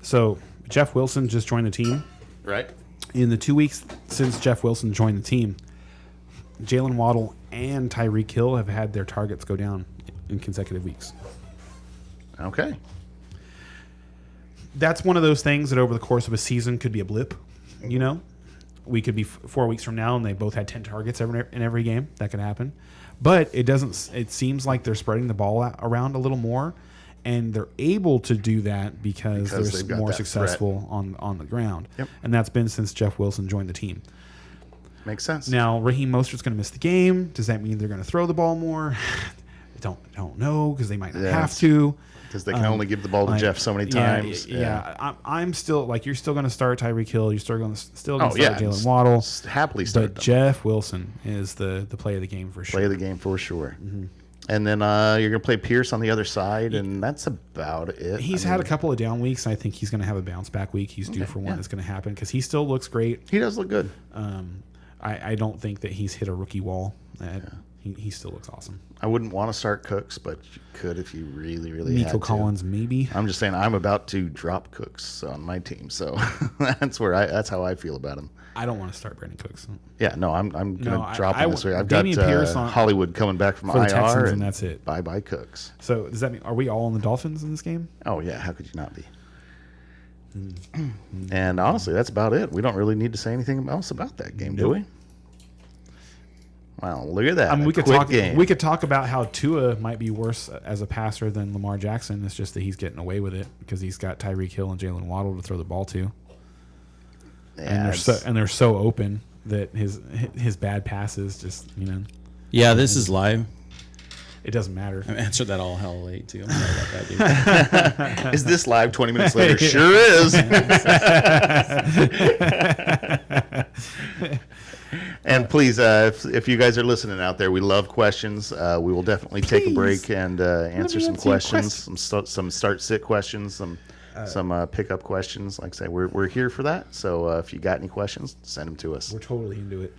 So Jeff Wilson just joined the team. Right. In the 2 weeks since Jeff Wilson joined the team, Jalen Waddle and Tyreek Hill have had their targets go down in consecutive weeks. Okay. That's one of those things that over the course of a season could be a blip. You know, we could be 4 weeks from now and they both had 10 targets in every game. That could happen. But it doesn't. It seems like they're spreading the ball around a little more, and they're able to do that because they've they're got more that successful on the ground. Yep. And that's been since Jeff Wilson joined the team. Makes sense. Now, Raheem Mostert's going to miss the game. Does that mean they're going to throw the ball more? don't know because they might not have to. Because they can only give the ball to Jeff so many times. Yeah. I'm still like you're still going to start Tyreek Hill. You're still going to start Jalen Waddle. Happily start But them. Jeff Wilson is the play of the game for sure. Play the game for sure. And then you're going to play Pierce on the other side, and that's about it. He's had a couple of down weeks. And I think he's going to have a bounce back week. He's due for one. yeah. That's going to happen because he still looks great. He does look good. I don't think that he's hit a rookie wall. He still looks awesome. I wouldn't want to start Cooks, but you could if you really, really had Nico to. Collins, maybe. I'm just saying I'm about to drop Cooks on my team, so that's how I feel about him. I don't want to start Brandon Cooks Yeah, no, I'm going No, to drop him this way. I've Damian got Pierce on- Hollywood coming back from for the IR, Texans, and that's it. Bye Cooks. So does that mean are we all on the Dolphins in this game? Oh yeah, how could you not be? And honestly, that's about it. We don't really need to say anything else about that game, do we? Wow, look at that! We A could quick talk. game. We could talk about how Tua might be worse as a passer than Lamar Jackson. It's just that he's getting away with it because he's got Tyreek Hill and Jalen Waddle to throw the ball to, Yeah, and they're so open that his bad passes just Yeah, this is live. it doesn't matter. I answered that all hell late, too. I'm sorry about that, dude. is this live 20 minutes later? Sure is. And please, if you guys are listening out there, we love questions. We will definitely take a break and answer some questions, some start-sit questions, some pickup questions. Like I say, we're here for that. So if you got any questions, send them to us. We're totally into it.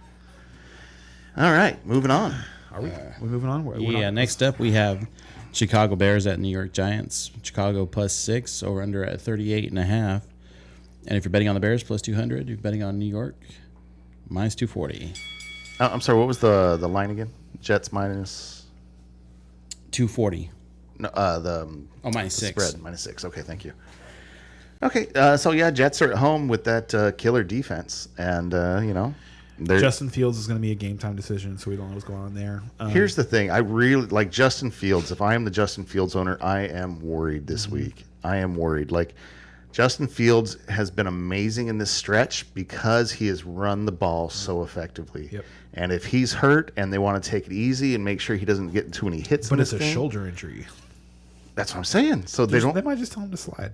All right, moving on. Are we? We're moving on. Yeah, next up we have Chicago Bears at New York Giants. Chicago plus 6, over under at 38.5. And if you're betting on the Bears, plus 200. If you're betting on New York, minus 240. I'm sorry, what was the line again? Jets minus 240. no, Minus 6. spread -6. Okay, thank you. Okay, so yeah, Jets are at home with that killer defense, and Justin Fields is going to be a game time decision, so we don't know what's going on there. Here's the thing. I really like Justin Fields. If I am the Justin Fields owner, I am worried this week. I am worried. Like, Justin Fields has been amazing in this stretch because he has run the ball so effectively. Yep. And if he's hurt and they want to take it easy and make sure he doesn't get too many hits but in it's this a game, shoulder injury. that's what I'm saying. So they They might just tell him to slide.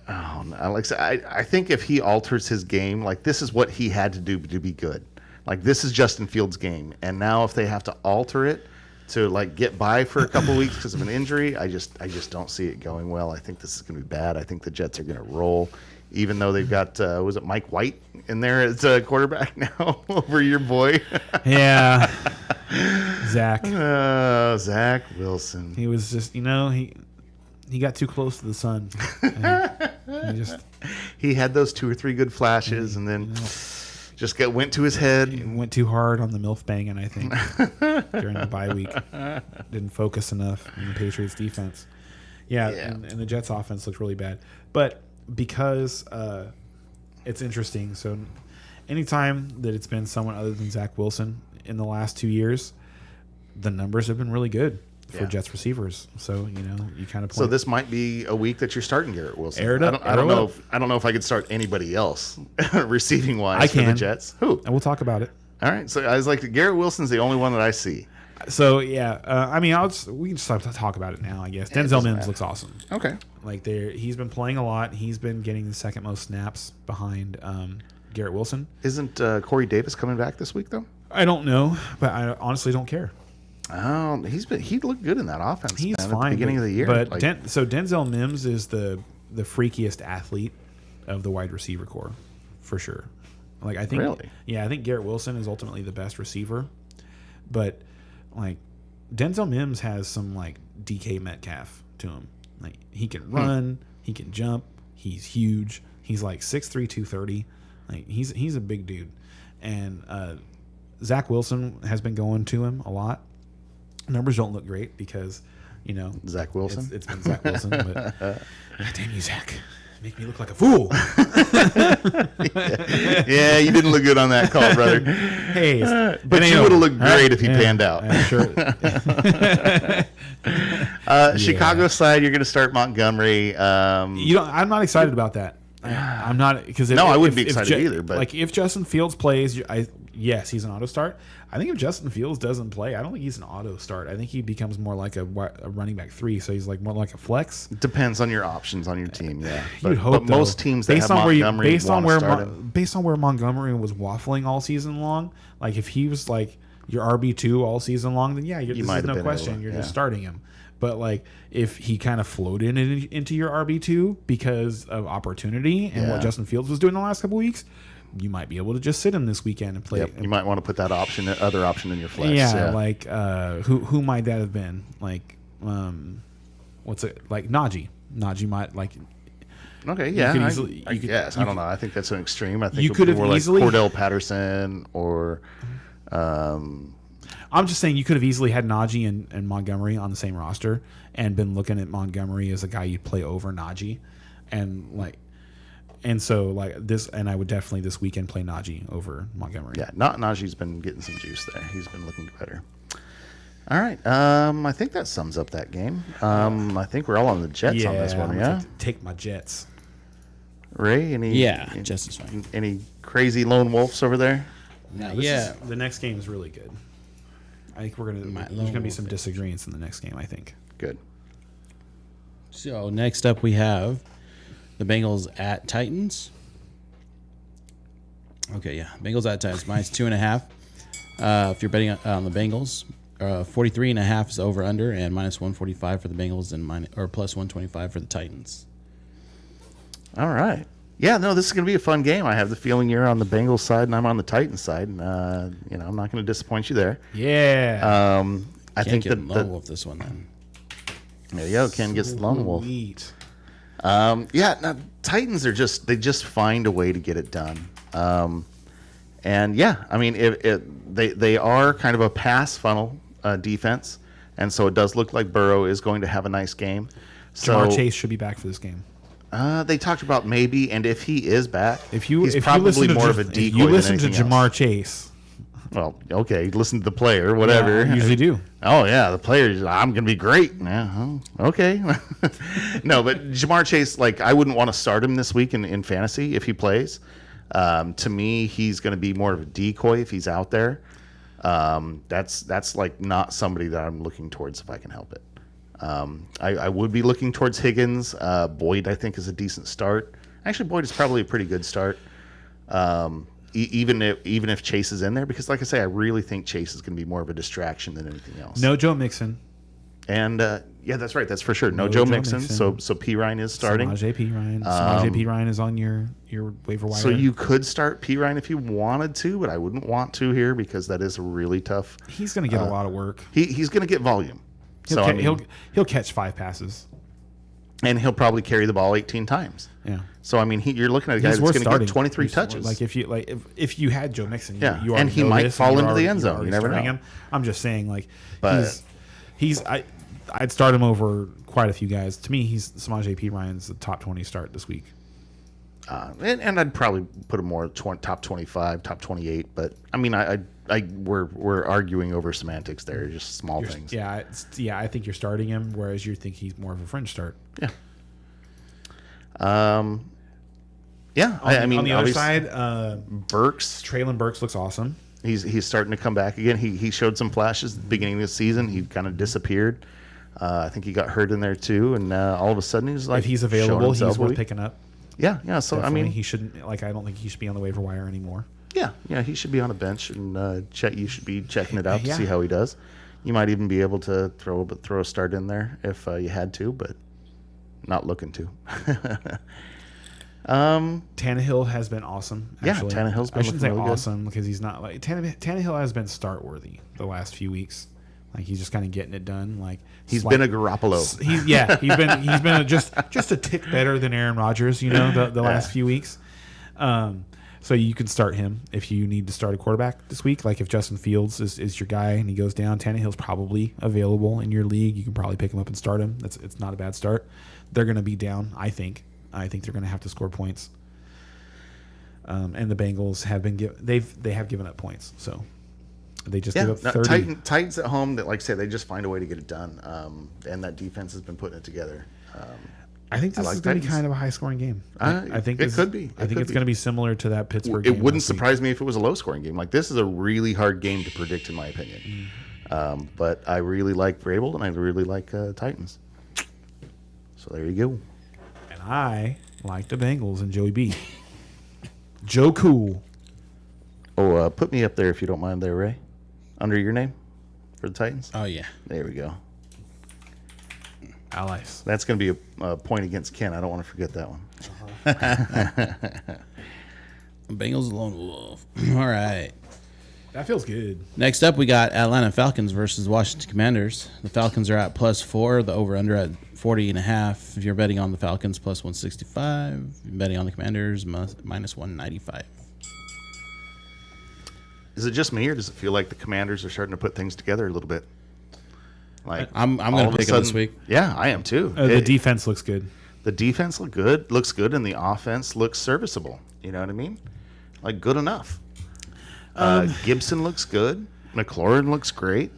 Oh, no. Like I think if he alters his game, like this is what he had to do to be good. Like this is Justin Fields' game, and now if they have to alter it to like get by for a couple weeks because of an injury, I just don't see it going well. I think this is going to be bad. I think the Jets are going to roll, even though they've got was it Mike White in there as quarterback now over your boy. Yeah, Zach. Zach Wilson. He was just, he got too close to the sun. He had those 2 or 3 good flashes, and then just went to his head. He went too hard on the MILF banging, I think, during the bye week. Didn't focus enough on the Patriots defense. Yeah. And the Jets offense looked really bad. But because it's interesting, so anytime that it's been someone other than Zach Wilson in the last 2 years, the numbers have been really good for Jets receivers. So, you kind of point. So this might be a week that you're starting Garrett Wilson. Air it up, I don't know if I could start anybody else receiving wise I for the can. Jets. Who? And we'll talk about it. All right. So I was like, Garrett Wilson's the only one that I see. So, yeah. We can just talk about it now, I guess. Denzel Mims looks awesome. Okay. Like he's been playing a lot. He's been getting the second most snaps behind Garrett Wilson. Isn't Corey Davis coming back this week though? I don't know, but I honestly don't care. Oh, he looked good in that offense. He's man, fine at the beginning of the year. But so Denzel Mims is the freakiest athlete of the wide receiver core, for sure. Like I think, really? Yeah, I think Garrett Wilson is ultimately the best receiver, but like Denzel Mims has some like DK Metcalf to him. Like he can run, he can jump, he's huge. He's like 6'3", 230. Like he's a big dude, and Zach Wilson has been going to him a lot. Numbers don't look great because, Zach Wilson. It's been Zach Wilson, but damn you, Zach, make me look like a fool. Yeah, you didn't look good on that call, brother. Hey, but you would have looked great if he panned out. Sure. Chicago side, you're going to start Montgomery. I'm not excited about that. I'm not because I wouldn't be excited either. But like if Justin Fields plays, yes, he's an auto start. I think if Justin Fields doesn't play, I don't think he's an auto start. I think he becomes more like a running back 3. So he's like more like a flex. Depends on your options on your team. Yeah, You'd hope. But most teams that based have on Montgomery based on where start him. based on where Montgomery was waffling all season long, like if he was like your RB2 all season long, then this is no question. You're just starting him. But like if he kind of floated into your RB2 because of opportunity and what Justin Fields was doing the last couple weeks, you might be able to just sit him this weekend and play. Yep. You might want to put that other option in your flex. Yeah, like who might that have been? Like what's it like? Najee. Najee might like. Okay, yeah. I guess. I don't know. I think that's an extreme. I think you could have more easily like Cordell Patterson or. I'm just saying you could have easily had Najee and Montgomery on the same roster and been looking at Montgomery as a guy you'd play over Najee, and so like this, and I would definitely this weekend play Najee over Montgomery. Yeah, Najee's been getting some juice there. He's been looking better. All right, I think that sums up that game. I think we're all on the Jets on this one. Yeah, take my Jets. Ray, Jets is fine. Any crazy lone wolves over there? The next game is really good. I think there's gonna be some disagreements in the next game. I think. Good. So next up we have the Bengals at Titans. Okay, yeah, Bengals at Titans minus 2.5. If you're betting on the Bengals, 43.5 is over under, and minus 145 for the Bengals and plus 125 for the Titans. All right. Yeah, no, this is going to be a fun game. I have the feeling you're on the Bengals side and I'm on the Titans side. And, I'm not going to disappoint you there. Yeah. I think that lone wolf this one then. There you go. Ken gets the lone wolf. Titans are they just find a way to get it done. They are kind of a pass funnel defense, and so it does look like Burrow is going to have a nice game. Jamar Chase should be back for this game. They talked about maybe, and if he is back, he's probably more of a decoy. If you listen to than anything Jamar else. Chase, Well, okay, listen to the player, whatever. Yeah, I usually do. Oh yeah, the players. I'm gonna be great. Yeah, okay. No, but Jamar Chase, like I wouldn't want to start him this week in fantasy if he plays. To me, he's gonna be more of a decoy if he's out there. That's like not somebody that I'm looking towards if I can help it. I would be looking towards Higgins. Boyd, I think, is a decent start. Actually, Boyd is probably a pretty good start. Even if Chase is in there, because like I say, I really think Chase is going to be more of a distraction than anything else. No Joe Mixon. And yeah, that's right. That's for sure. No Joe Mixon. So P Ryan is starting. Samaje P Ryan. Samaje P Ryan is on your waiver wire. So you could start P Ryan if you wanted to, but I wouldn't want to here because that is really tough. He's going to get a lot of work. He's going to get volume. He'll catch 5 passes. And he'll probably carry the ball 18 times. Yeah. So I mean, you're looking at a guy that's going to get 23 touches. Like if you had Joe Mixon, Yeah. you And he know might this, fall you're into the already- end you're zone. already You never starting know. him. I'm just saying, like But- I'd start him over quite a few guys. To me, Samaje P Ryan's the top 20 start this week. And I'd probably put him more top 25, top 28. But I mean, we're arguing over semantics there, just small things. Yeah, I think you're starting him, whereas you think he's more of a fringe start. Yeah. Yeah. I mean, on the other obviously, side, Burks. Traylon Burks looks awesome. He's starting to come back again. He showed some flashes at the beginning of the season. He kind of disappeared. I think he got hurt in there too, and all of a sudden he's like, If he's showing available, he's himself a worth week. picking up. Yeah. So Definitely. I mean, he shouldn't. Like, I don't think he should be on the waiver wire anymore. yeah, he should be on a bench, and you should be checking it out to Yeah. see how he does. You might even be able to throw a start in there if you had to, but not looking to. Tannehill has been awesome. Yeah, Actually. Tannehill's been I shouldn't say looking really good. awesome because he's not like Tannehill has been start worthy the last few weeks. Like he's just kind of getting it done. Like He's been a Garoppolo. He's been just a tick better than Aaron Rodgers. You know the last few weeks. So you can start him if you need to start a quarterback this week. Like if Justin Fields is your guy and he goes down, Tannehill's probably available in your league. You can probably pick him up and start him. It's not a bad start. They're going to be down, I think. I think they're going to have to score points. And the Bengals have been they have given up points. So they just gave up 30. Titans at home, that like I said, they just find a way to get it done. And that defense has been putting it together. I think this like is going to be Titans. kind of a high scoring game. I think it could be. I think it's going to be similar to that Pittsburgh It game. wouldn't last week. surprise me if it was a low scoring game. Like this is a really hard game to predict, in my opinion. But I really like Vrabel and I really like Titans. So there you go. And I like the Bengals and Joey B. Joe Cool. Oh, put me up there if you don't mind, there, Ray, under your name for the Titans. Oh yeah. There we go. Allies. That's going to be a point against Ken. I don't want to forget that one. Bengals lone wolf. All right. That feels good. Next up, we got Atlanta Falcons versus Washington Commanders. The Falcons are at +4. The over/under at 40.5. If you're betting on the Falcons, +165. If you're betting on the Commanders, -195. Is it just me, or does it feel like the Commanders are starting to put things together a little bit? Like I'm all going of to a pick them this sudden- week. Yeah, I am too. The defense looks good. The defense looks good, and the offense looks serviceable. You know what I mean? Like good enough. Gibson looks good. McLaurin looks great.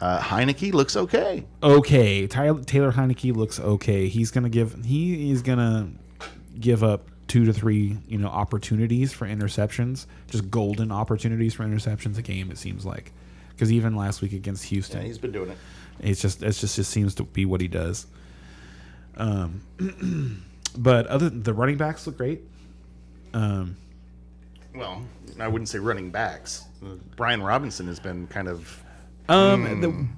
Heineke looks okay. Okay. Taylor Heineke looks okay. He is gonna give up 2 to 3, opportunities for interceptions, just golden opportunities for interceptions a game. It seems like, because even last week against Houston, Yeah, he's been doing it. it just seems to be what he does. But the running backs look great. Well, I wouldn't say running backs. Brian Robinson has been kind of.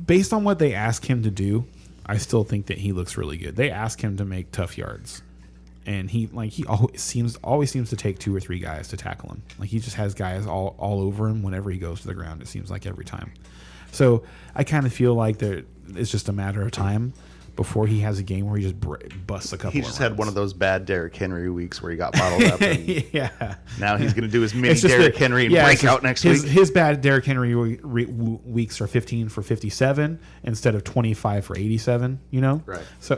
Based on what they ask him to do, I still think that he looks really good. They ask him to make tough yards, and he always seems to take 2 or 3 guys to tackle him. Like he just has guys all over him whenever he goes to the ground. It seems like every time. So I kind of feel like it's just a matter of time before he has a game where he just busts a couple. He just had one of those bad Derrick Henry weeks where he got bottled up. And yeah. now he's going to do his mini It's just Derrick that- Henry and yeah, break it's just out next his, week. His bad Derrick Henry weeks are 15 for 57 instead of 25 for 87. Right. So,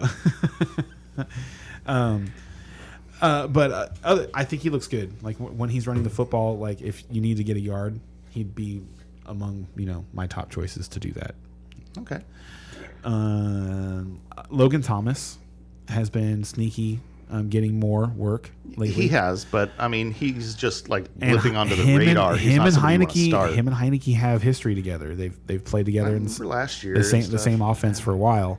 but I think he looks good. Like when he's running the football, like if you need to get a yard, he'd be among my top choices to do that. Okay. Logan Thomas has been sneaky, getting more work lately. He has, but I mean, he's just like And blipping onto the him radar. And, He's him not and somebody you want to Heineke, start. him and Heineke have history together. They've played together in Remember last year the and same stuff. offense for a while.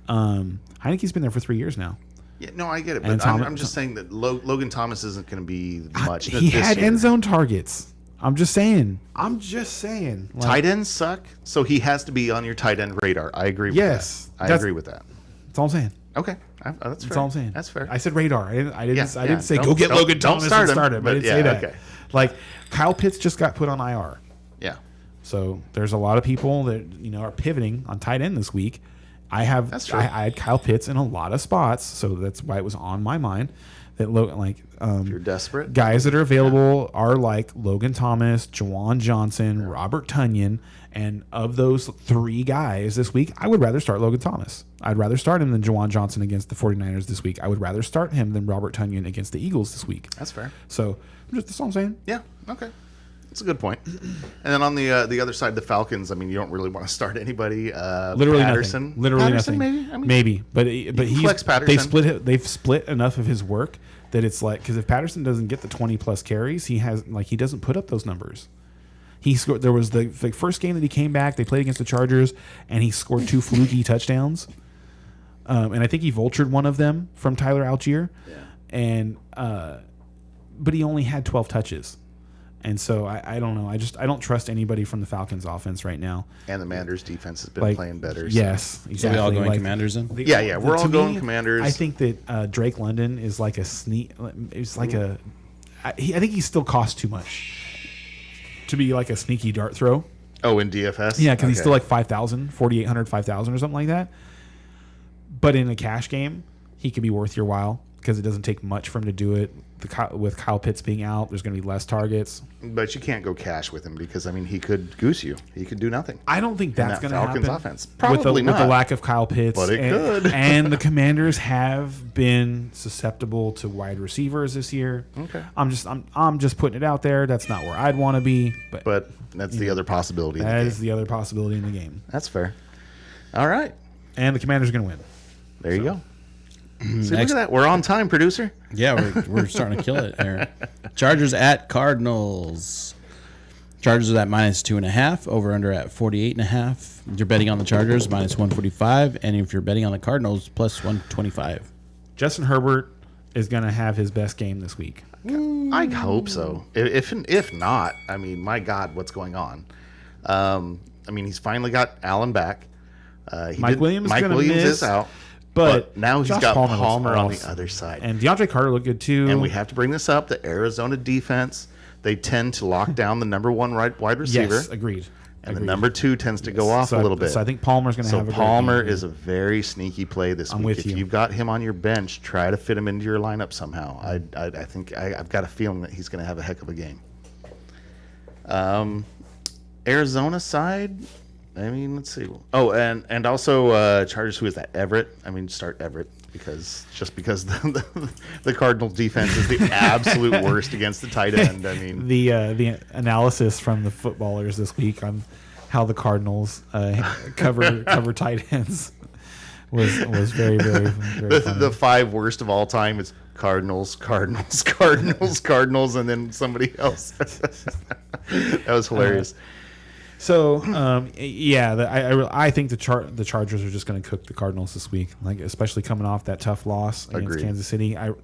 Heineke's been there for 3 years now. Yeah, no, I get it, And but I'm just saying that Logan Thomas isn't going to be much. He this had year. end zone targets. I'm just saying. Like, Tight ends suck, so he has to be on your tight end radar. I agree with Yes, that. I that's- agree with that. That's all I'm saying. Okay, that's fair. That's all I'm saying. That's fair. I said radar. I didn't Yeah, didn't say don't- go get don't- Logan don't Thomas start and him, start him. I but didn't yeah, say that. okay. Like Kyle Pitts just got put on IR. Yeah, So there's a lot of people that are pivoting on tight end this week. That's true. I had Kyle Pitts in a lot of spots, so that's why it was on my mind. That if you're desperate. guys that are available are like Logan Thomas, Juwan Johnson, Robert Tonyan, and of those 3 guys this week, I would rather start Logan Thomas. I'd rather start him than Juwan Johnson against the 49ers this week. I would rather start him than Robert Tonyan against the Eagles this week. That's fair. So that's all I'm saying. Yeah. Okay. That's a good point. And then on the other side, the Falcons. I mean, you don't really want to start anybody. Literally Patterson. nothing. Literally Patterson, nothing. Maybe. I mean, maybe, but he's flex Patterson. they've split enough of his work that it's like, because if Patterson doesn't get the 20 plus carries, he doesn't put up those numbers. He scored. There was the first game that he came back. They played against the Chargers, and he scored 2 fluky touchdowns. And I think he vultured one of them from Tyler Algier. Yeah. And but he only had 12 touches. And so I don't know. I don't trust anybody from the Falcons offense right now. And the Commanders defense has been playing better. So. Yes, exactly. So we all going Commanders in? Yeah, we're all to going me, Commanders. I think that Drake London is like a sneak. It's like I think he still costs too much to be like a sneaky dart throw. Oh, in DFS. Yeah, because he's Okay. still like 5,000, 4,800, 5,000 or something like that. But in a cash game, he could be worth your while because it doesn't take much for him to do it. With Kyle Pitts being out, there's going to be less targets. But you can't go cash with him because, I mean, he could goose you. He could do nothing. I don't think that's that going to happen. Falcons offense. Probably with the not. lack of Kyle Pitts. But it and, could. And the Commanders have been susceptible to wide receivers this year. Okay. I'm just putting it out there. That's not where I'd want to be. But That's the other possibility. in the that game. is the other possibility in the game. That's fair. All right. And the Commanders are going to win. There you go. See, look at that. We're on time, producer. Yeah, we're starting to kill it there. Chargers at Cardinals. Chargers are at -2.5. Over under at 48.5. You're betting on the Chargers -145, and if you're betting on the Cardinals +125. Justin Herbert is going to have his best game this week. I hope so. If not, I mean, my God, what's going on? I mean, he's finally got Allen back. Mike Williams is miss, out. But now he's Josh got Palmer Palmer, looks on the awesome. other side. And DeAndre Carter looked good too. And we have to bring this up. The Arizona defense, they tend to lock down the number 1 wide receiver. Yes, agreed. And the Agreed. number 2 tends to go off a little bit. So I think Palmer's going to have a great Palmer game. is a very sneaky play this I'm week. with If you. you've got him on your bench, try to fit him into your lineup somehow. I think I've got a feeling that he's going to have a heck of a game. Arizona side, I mean, let's see. Oh, and also Chargers. Who is that? Everett. I mean, start Everett because the Cardinals defense is the absolute worst against the tight end. I mean, the analysis from the footballers this week on how the Cardinals cover tight ends was very funny. the 5 worst of all time is Cardinals, Cardinals, and then somebody else. That was hilarious. So I think the Chargers are just going to cook the Cardinals this week, like especially coming off that tough loss against Agreed. Kansas City. I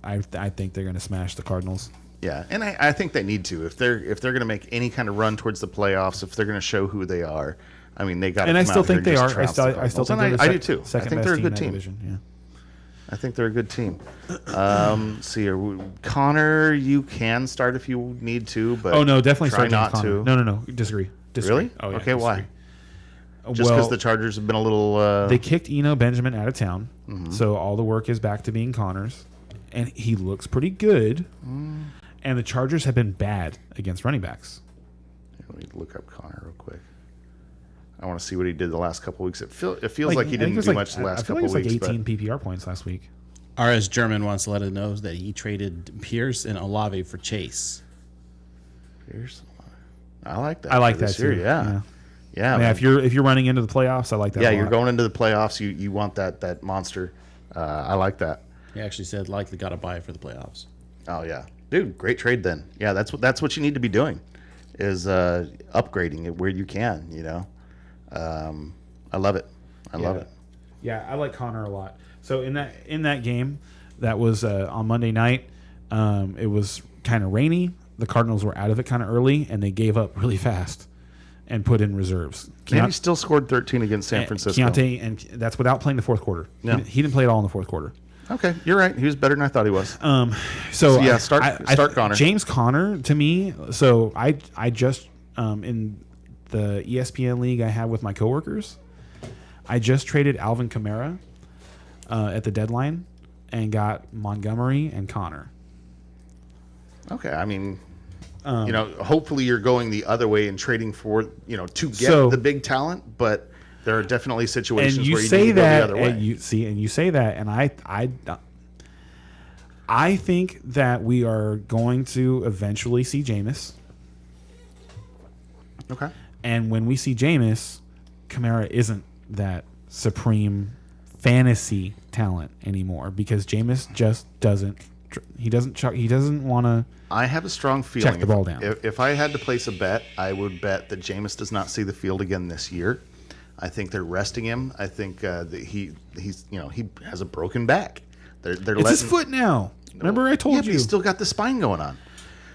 think they're going to smash the Cardinals. Yeah, and I think they need to if they're going to make any kind of run towards the playoffs. If they're going to show who they are, I mean they got. And I still think they are. I still think think they're I do too. I second think best they're a team good in that team. division. Yeah. I think they're a good team. See here, Connor, you can start if you need to, but Oh no, definitely try start not James to. Conner. No, disagree. Really? Oh yeah. Okay, why? disagree. Just because the Chargers have been a little. They kicked Eno Benjamin out of town, so all the work is back to being Connor's, and he looks pretty good. And the Chargers have been bad against running backs. Let me look up Connor real quick. I want to see what he did the last couple weeks. It feels like he I think didn't it was do much the last I feel couple like it was weeks. like 18 PPR points last week. RS German wants to let us know that he traded Pierce and Olave for Chase. Here's I like that. I like for this that year, too. Yeah. Yeah, man. if you're running into the playoffs, I like that. Yeah, a you're lot. going into the playoffs. You want that monster. I like that. He actually said likely got to buy for the playoffs. Oh yeah, dude, great trade then. Yeah, that's what you need to be doing, is upgrading it where you can. I love it. I love it. Yeah, I like Connor a lot. So in that game, that was on Monday night. It was kind of rainy. The Cardinals were out of it kind of early, and they gave up really fast and put in reserves. And he still scored 13 against San Francisco. Keontae, and that's without playing the fourth quarter. No. He didn't play at all in the fourth quarter. Okay, you're right. He was better than I thought he was. So yeah, start Connor. James Conner to me. So I just in the ESPN league I have with my coworkers, I just traded Alvin Kamara at the deadline and got Montgomery and Connor. Okay, I mean, hopefully you're going the other way and trading for to get the big talent, but there are definitely situations And you where you say need to that, go the other way. and you say that, and I think that we are going to eventually see Jameis. Okay. And when we see Jameis, Kamara isn't that supreme fantasy talent anymore because Jameis just doesn't. He doesn't want to. I have a strong feeling check the ball down. If I had to place a bet, I would bet that Jameis does not see the field again this year. I think they're resting him. I think that he has a broken back. It's his foot now. Remember I told But you. he's still got the spine going on.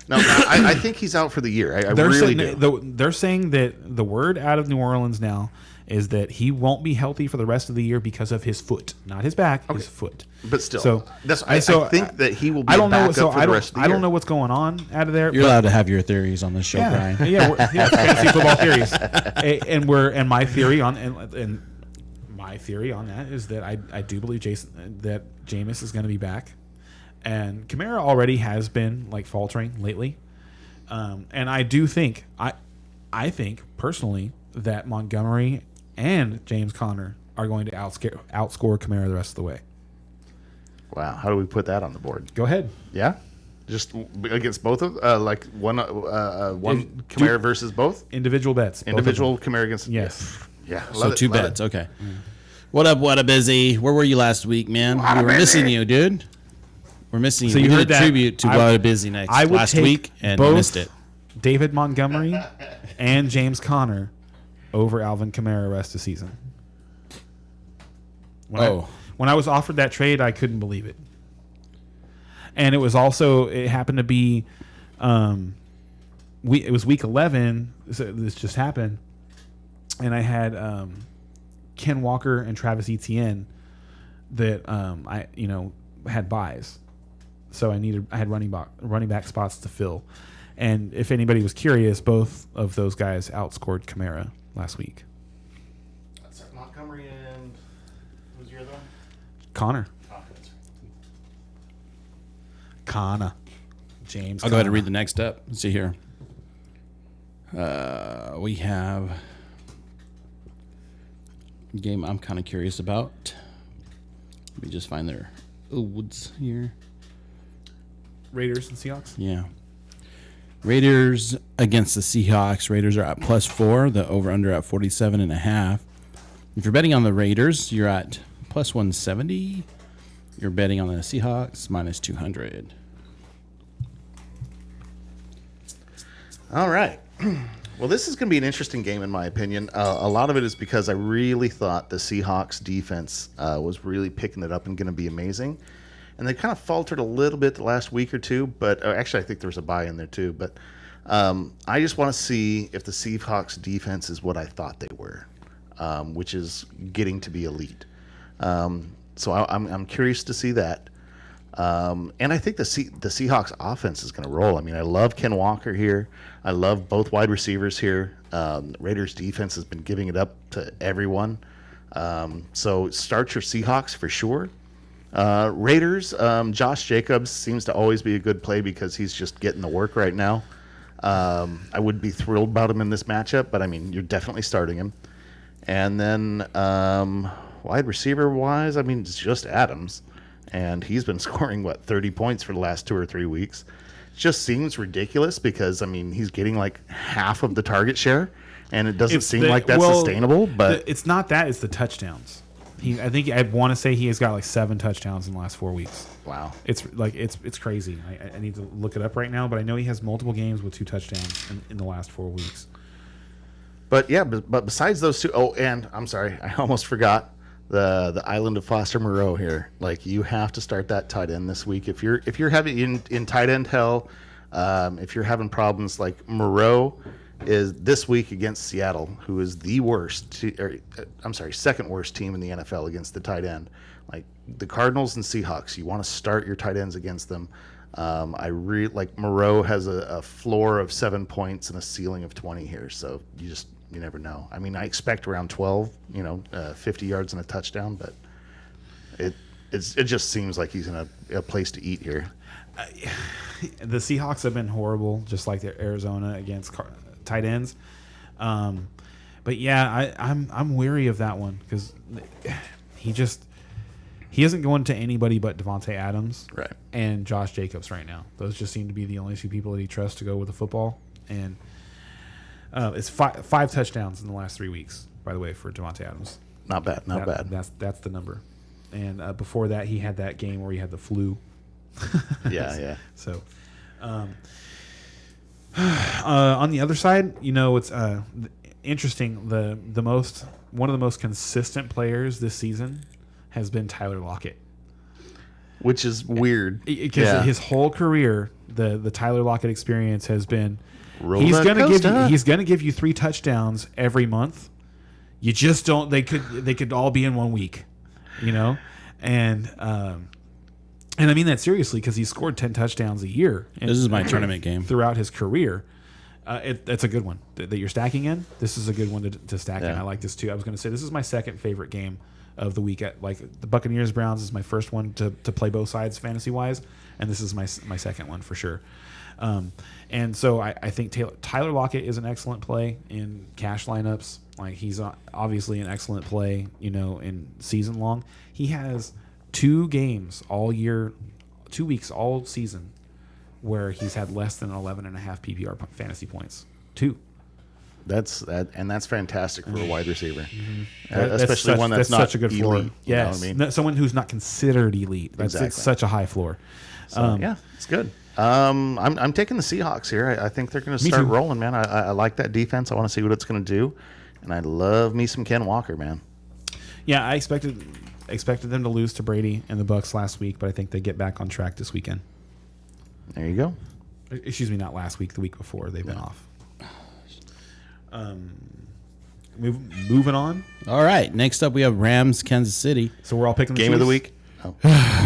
No, I think he's out for the year. I really do. They're saying that the word out of New Orleans now is that he won't be healthy for the rest of the year because of his foot, not his back, his foot. But still, So I think that he will be I don't know. back So up for the rest of the year. I don't know what's going on out of there. You're allowed to have your theories on this show, Yeah, Brian. yeah, fantasy football theories, and my theory on my theory on that is that I do believe that Jameis is going to be back, and Kamara already has been like faltering lately, and I do think I think personally that Montgomery and James Conner are going to outscore Kamara the rest of the way. Wow, how do we put that on the board? Go ahead. Yeah, just against both of one Kamara versus both Individual bets. both of individual Kamara against Yes. Yeah, So two bets. Okay. What up, What a Busy? Where were you last week, man? We were missing you, dude. We're missing you. So We you did heard a that. tribute to What a Busy last week, and both missed it. David Montgomery and James Conner over Alvin Kamara rest of the season. When I was offered that trade, I couldn't believe it. And it happened to be, it was week 11. So this just happened, and I had Ken Walker and Travis Etienne that I had buys, so I had running back spots to fill. And if anybody was curious, both of those guys outscored Kamara last week. That's Montgomery and who's your other one? Connor. Connor. James. I'll go ahead and read the next up. Let's see here. We have a game I'm kind of curious about. Let me just find their woods here. Raiders and Seahawks. Yeah. Raiders against the Seahawks. Raiders are at +4. The over-under at 47.5. If you're betting on the Raiders, you're at +170. You're betting on the Seahawks -200. All right. Well, this is going to be an interesting game, in my opinion. A lot of it is because I really thought the Seahawks defense was really picking it up and going to be amazing. And they kind of faltered a little bit the last week or two, but actually I think there was a bye in there too. But I just want to see if the Seahawks defense is what I thought they were, which is getting to be elite. So I'm curious to see that. And I think the Seahawks offense is going to roll. I mean, I love Ken Walker here. I love both wide receivers here. Raiders defense has been giving it up to everyone. So start your Seahawks for sure. Raiders, Josh Jacobs seems to always be a good play because he's just getting the work right now. I would be thrilled about him in this matchup, but I mean, you're definitely starting him. And then wide receiver wise, I mean, it's just Adams, and he's been scoring 30 points for the last 2 or 3 weeks. just seems ridiculous because I mean he's getting like half of the target share, and it doesn't seem like that's sustainable. But it's not that; it's the touchdowns. I think I want to say he has got like 7 touchdowns in the last 4 weeks. wow, It's like it's crazy. I need to look it up right now, but I know he has multiple games with 2 touchdowns in the last 4 weeks. but yeah, but besides those two, oh, and I'm sorry, I almost forgot the island of Foster Moreau here. Like you have to start that tight end this week if you're having in tight end hell. If you're having problems, like Moreau is this week against Seattle, who is the second worst team in the NFL against the tight end. Like the Cardinals and Seahawks, you want to start your tight ends against them. I really like Moreau has a floor of 7 points and a ceiling of 20 here, so you never know. I mean, I expect around 12, 50 yards and a touchdown, but it just seems like he's in a place to eat here. The Seahawks have been horrible, just like the Arizona against tight ends. But yeah, I'm weary of that one because he isn't going to anybody but Devontae Adams and Josh Jacobs right now. Those just seem to be the only 2 people that he trusts to go with the football. And it's 5 touchdowns in the last 3 weeks, by the way, for Devontae Adams. Not bad. That's the number. And before that, he had that game where he had the flu. Yeah. So, on the other side, it's interesting. One of the most consistent players this season has been Tyler Lockett, which is weird because his whole career, the Tyler Lockett experience has been he's going to give you 3 touchdowns every month. You just don't. They could all be in 1 week, and I mean that seriously because he scored 10 touchdowns a year. This is my tournament game throughout his career. It's a good one that you're stacking in. This is a good one to stack in. I like this too. I was going to say this is my second favorite game of the week. Like the Buccaneers Browns is my first one to play both sides fantasy wise, and this is my second one for sure. And so I think Tyler Lockett is an excellent play in cash lineups. Like he's obviously an excellent play, in season long. He has 2 games all year, 2 weeks all season, where he's had less than 11.5 PPR fantasy points. 2. That's fantastic for a wide receiver, especially one that's not such a good floor. elite. Yes, You know what I mean? Someone who's not considered elite. Exactly. It's such a high floor. So, it's good. I'm taking the Seahawks here. I think they're going to start rolling, man. I like that defense. I want to see what it's going to do, and I love me some Ken Walker, man. Yeah, I expected them to lose to Brady and the Bucs last week, but I think they get back on track this weekend. There you go. Excuse me, not last week, the week before. They've been off. Moving on. All right. Next up, we have Rams, Kansas City. So we're all picking the Game of the Chiefs? week. Oh.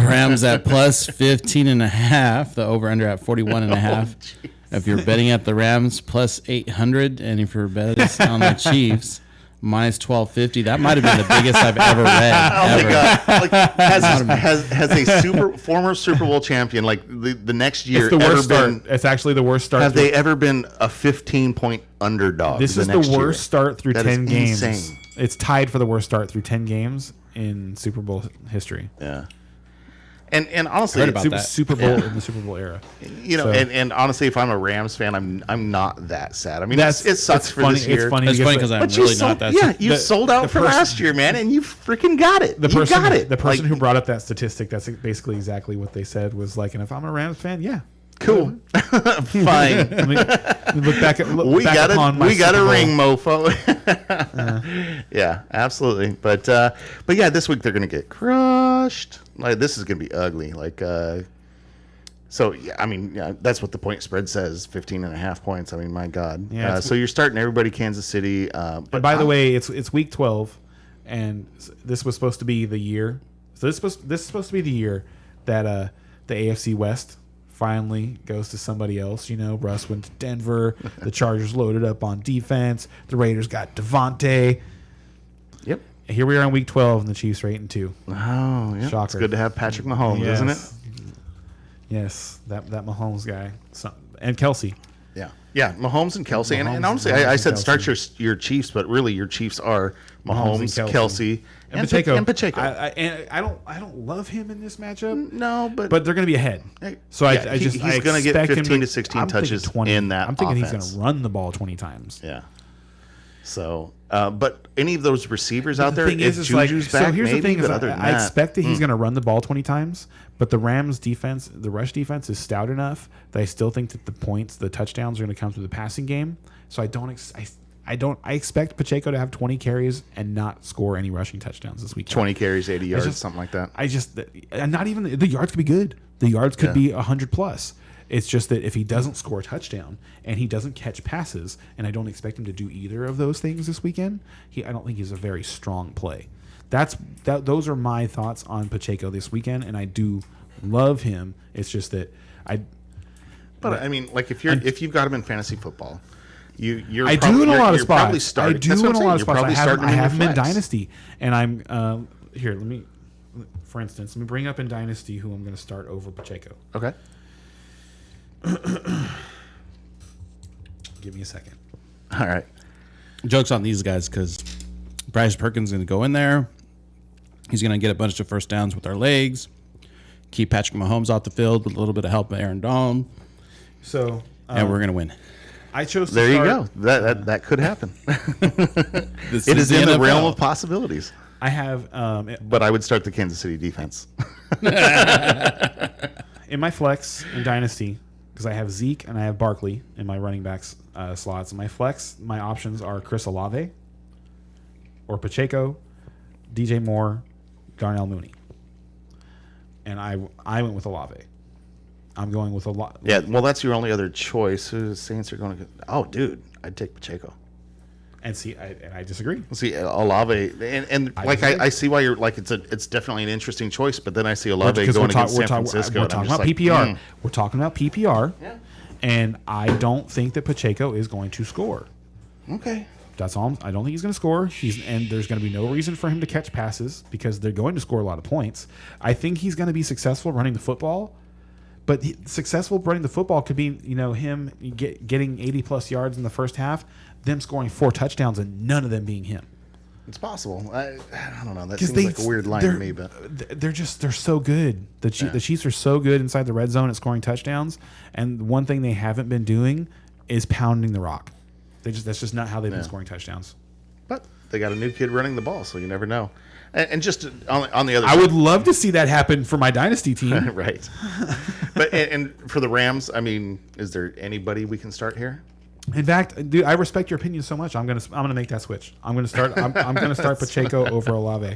Rams at plus 15.5. The over/under at 41.5. If you're betting at the Rams, plus 800, and if you're betting on the Chiefs, minus 1250. That might have been the biggest I've ever read. Oh my god! Like, has a former Super Bowl champion like the next year It's the worst ever start. been? It's actually the worst start. Have they ever been a 15-point underdog? This is the worst start through That 10 is games. insane. It's tied for the worst start through 10 games in Super Bowl history. Yeah. And honestly, Heard about that. Super Bowl in the Super Bowl era. So. and honestly, if I'm a Rams fan, I'm not that sad. I mean, it sucks for this year. It's funny It's funny because I'm really not that. Yeah, you sold out for last year, man, and you freaking got it. You got it. The person who brought up that statistic, that's basically exactly what they said was like, and if I'm a Rams fan, yeah. Cool. Fine. Let me look back at We got a ring, mofo. Yeah, absolutely. But yeah, this week they're gonna get crushed. Like this is gonna be ugly. Like so yeah, I mean, yeah, that's what the point spread says, 15.5 points. I mean, my God. Yeah, so you're starting everybody Kansas City. But by the way, it's week 12, and this was supposed to be the year. So this is supposed to be the year that the AFC West finally goes to somebody else. Russ went to Denver. The Chargers loaded up on defense. The Raiders got Devontae. Yep. Here we are in week 12, and the Chiefs are 8-2. Oh, yeah. Shocker. It's good to have Patrick Mahomes, isn't it? Yes, that Mahomes guy. And Kelsey. Yeah. Mahomes and Kelsey, and Mahomes honestly, and I said Kelce. start your Chiefs, but really your Chiefs are Mahomes, and Kelce. Kelsey, and Pacheco. I don't love him in this matchup. No, but But they're going to be ahead. So Yeah, he's gonna get expect him 15 to 16 I'm thinking touches 20. in that I'm thinking he's offense. going to run the ball 20 times. yeah. So, but any of those receivers out The there, thing if is, like, Juju's so back, here's maybe, the thing: is but other than I that, expect that he's going to run the ball 20 times, but the Rams' defense, the rush defense, is stout enough that I still think that the touchdowns are going to come through the passing game. So I expect Pacheco to have 20 carries and not score any rushing touchdowns this week. 20 carries, 80 yards, just- something like that. And not even the yards could be good. The yards could be 100 plus. It's just that if he doesn't score a touchdown and he doesn't catch passes, and I don't expect him to do either of those things this weekend, I don't think he's a very strong play. Those are my thoughts on Pacheco this weekend, and I do love him. It's just that But I mean, like if you've got him in fantasy football, you're I do in a lot of Probably spots. starting, I do that's in what a I'm lot of saying. spots. You're probably I have him in flex. Dynasty, and I'm here. For instance, let me bring up in Dynasty who I'm going to start over Pacheco. Okay. Give me a second. All right. Joke's on these guys because Bryce Perkins is going to go in there. He's going to get a bunch of first downs with our legs. Keep Patrick Mahomes off the field with a little bit of help from Aaron Donald, So and we're going to win. I chose to There you start, go. That could happen. This It is in the NFL. realm of possibilities. I have But I would start the Kansas City defense. in my flex in Dynasty, because I have Zeke and I have Barkley in my running backs slots. In my flex, my options are Chris Olave or Pacheco, DJ Moore, Darnell Mooney. And I went with Olave. I'm going with a lot. Yeah, well, that's your only other choice. The Saints are going to go. Oh, dude, I'd take Pacheco. And see, I disagree. See, Olave, and like disagree. I see why you're like it's definitely an interesting choice, but then I see Olave Because going we're against San Francisco. we're and I'm talking just about like, PPR. We're talking about PPR. Yeah. And I don't think that Pacheco is going to score. Okay. That's all. I don't think he's going to score. And there's going to be no reason for him to catch passes because they're going to score a lot of points. I think he's going to be successful running the football, but successful running the football could be, him getting 80 plus yards in the first half, them scoring 4 touchdowns, and none of them being him. It's possible. I don't know. That 'Cause seems like a weird line to me, but they're so good. The Chiefs are so good inside the red zone at scoring touchdowns, and one thing they haven't been doing is pounding the rock. That's just not how they've been scoring touchdowns. but they got a new kid running the ball, so you never know. And just on the other I side, would love to see that happen for my dynasty team. right. But and for the Rams, I mean, is there anybody we can start here? In fact, dude, I respect your opinion so much. I'm gonna make that switch. I'm gonna start. I'm gonna start Pacheco over Olave.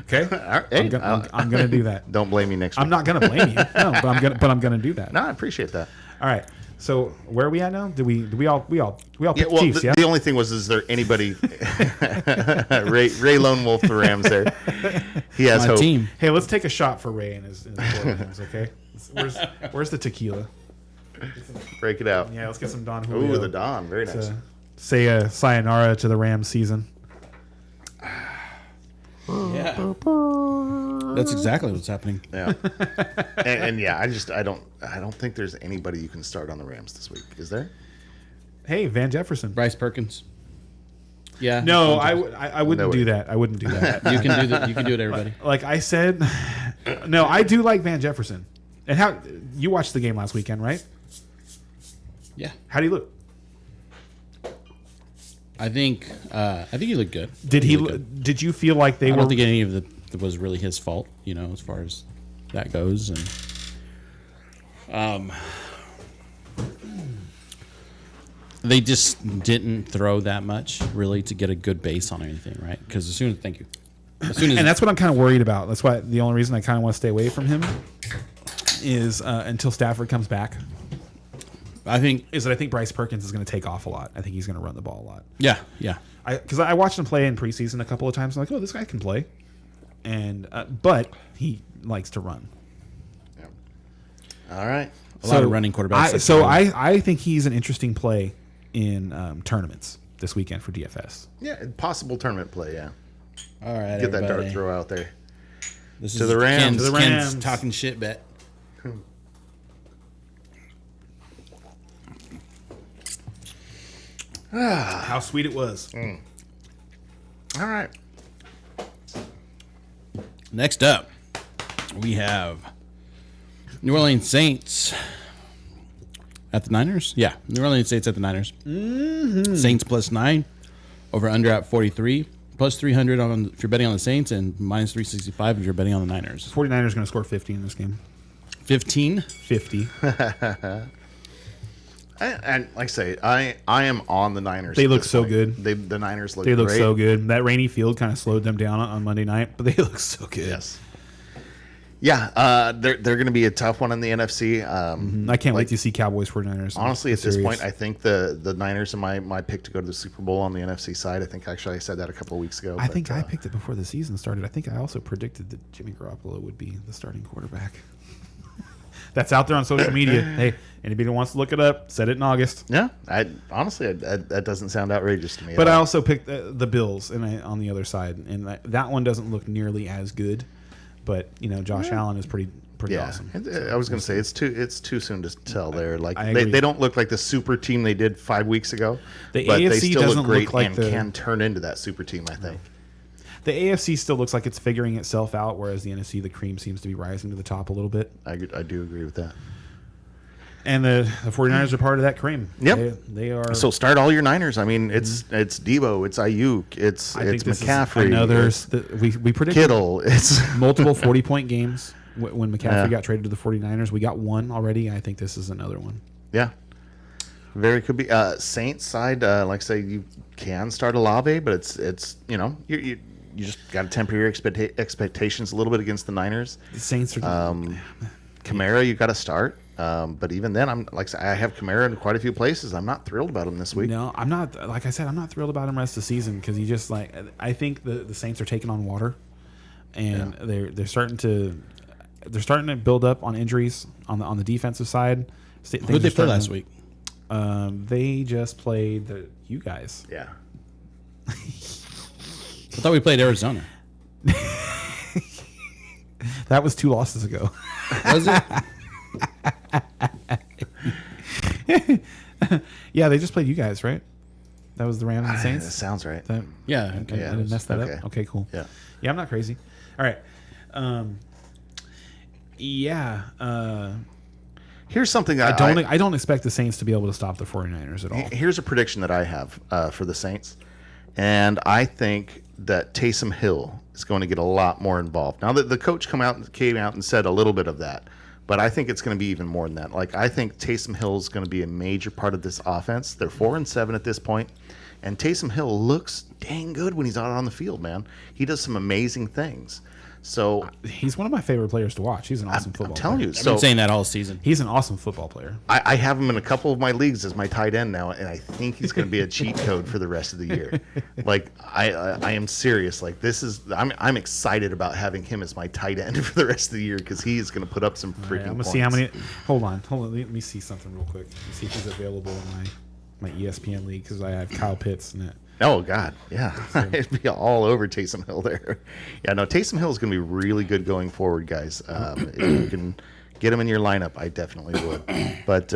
Okay, Hey, I'm gonna do that. Don't blame me next I'm week. not gonna blame you. No, but I'm gonna do that. No, I appreciate that. All right. So where are we at now? Do we all Yeah, pick well, Chiefs? the only thing was, is there anybody? Ray Lone Wolf, the Rams. There, he has My hope. team. Hey, let's take a shot for Ray and his Williams, okay? Where's the tequila? Break it out. Yeah, let's get some Don Julio. Ooh, the Don, very nice. Say a sayonara to the Rams season. Yeah. That's exactly what's happening. Yeah, and yeah, I don't think there's anybody you can start on the Rams this week. Is there? Hey, Van Jefferson. Bryce Perkins. Yeah. No, I wouldn't No do way. that. I wouldn't do that. You can do that. You can do it, everybody. Like I said, no, I do like Van Jefferson. And how you watched the game last weekend, right? Yeah. How do you look? I think he looked good. Did he? looked good. Did you feel like they I were? don't think any of it was really his fault, as far as that goes. And they just didn't throw that much, really, to get a good base on anything, right? Because as soon as and that's what I'm kind of worried about. That's why the only reason I kind of want to stay away from him is until Stafford comes back. I think, Is that I think Bryce Perkins is going to take off a lot. I think he's going to run the ball a lot. yeah. Because I watched him play in preseason a couple of times. I'm like, oh, this guy can play, and but he likes to run. Yeah. All right. A lot of running quarterbacks. I think he's an interesting play in tournaments this weekend for DFS. Yeah, possible tournament play. Yeah, All right, get that everybody. dart throw out there. This To is the Rams. Ken's, To the Ken's Rams. talking shit bet. How sweet it was. All right. Next up, we have New Orleans Saints at the Niners. Yeah, New Orleans Saints at the Niners. Saints +9, over under at 43, +300 on if you're betting on the Saints, and -365 if you're betting on the Niners. 49ers going to score 50 in this game. 15. 50. And like I say, I am on the Niners. They at look this so point. good. The Niners look They look great. so good. That rainy field kind of slowed them down on Monday night, but they look so good. Yes. Yeah, they're going to be a tough one in the NFC. I can't wait to see Cowboys 49ers. Honestly, at this Serious. point, I think the Niners are my pick to go to the Super Bowl on the NFC side. I think actually I said that a couple of weeks ago. I think I picked it before the season started. I think I also predicted that Jimmy Garoppolo would be the starting quarterback. That's out there on social media. Hey, anybody that wants to look it up, said it in August. Yeah, honestly, that doesn't sound outrageous to me. But at I all. also picked the Bills on the other side, and that one doesn't look nearly as good. But Josh Allen is pretty yeah, awesome. I was going to say it's too soon to tell there. Like I they agree. don't look like the super team they did 5 weeks ago. The but they AFC still doesn't look great look like and the- can turn into that super team. I think. The AFC still looks like it's figuring itself out, whereas the NFC, the cream seems to be rising to the top a little bit. I do agree with that. And the 49ers are part of that cream. Yep. They are. So start all your Niners. I mean, it's Debo, it's Ayuk, it's this McCaffrey, is another. it's We predicted Kittle. It's multiple 40-point games when McCaffrey Yeah. got traded to the 49ers. We got one already. I think this is another one. yeah, very could be. Saints side, like I say, you can start Olave, but it's you just got to temper your expectations a little bit against the Niners. The Saints are. Kamara, you got to start. But even then, I have Kamara in quite a few places. I'm not thrilled about him this week. No, I'm not. Like I said, I'm not thrilled about him rest of the season because he just I think the Saints are taking on water, and they're starting to build up on injuries on the defensive side. Who did they play last week? They just played you guys. Yeah. I thought we played Arizona. That was 2 losses ago. Was it? Yeah, they just played you guys, right? That was the Rams and That Saints. sounce right. Yeah. I Okay. didn't mess that okay. up. Okay, cool. Yeah. Yeah, I'm not crazy. All right. Yeah. Here's something I don't expect the Saints to be able to stop the 49ers at all. Here's a prediction that I have for the Saints, and I think that Taysom Hill is going to get a lot more involved. Now that the coach came out and said a little bit of that, but I think it's going to be even more than that. Like I think Taysom Hill is going to be a major part of this offense. They're 4-7 at this point, and Taysom Hill looks dang good when he's out on the field, man. He does some amazing things. So He's one of my favorite players to watch. He's an awesome football I'm telling player. you, I've so been saying that all season. He's an awesome football player. I have him in a couple of my leagues as my tight end now, and I think he's going to be a cheat code for the rest of the year. Like I am serious. Like I'm excited about having him as my tight end for the rest of the year because he is going to put up some freaking. All right, I'm gonna points. see how many. Hold on. Let me see something real quick. Let me see if he's available in my ESPN league because I have Kyle Pitts in it. Oh God, yeah, it'd be all over Taysom Hill there. Yeah, no, Taysom Hill is going to be really good going forward, guys. If you can get him in your lineup, I definitely would. But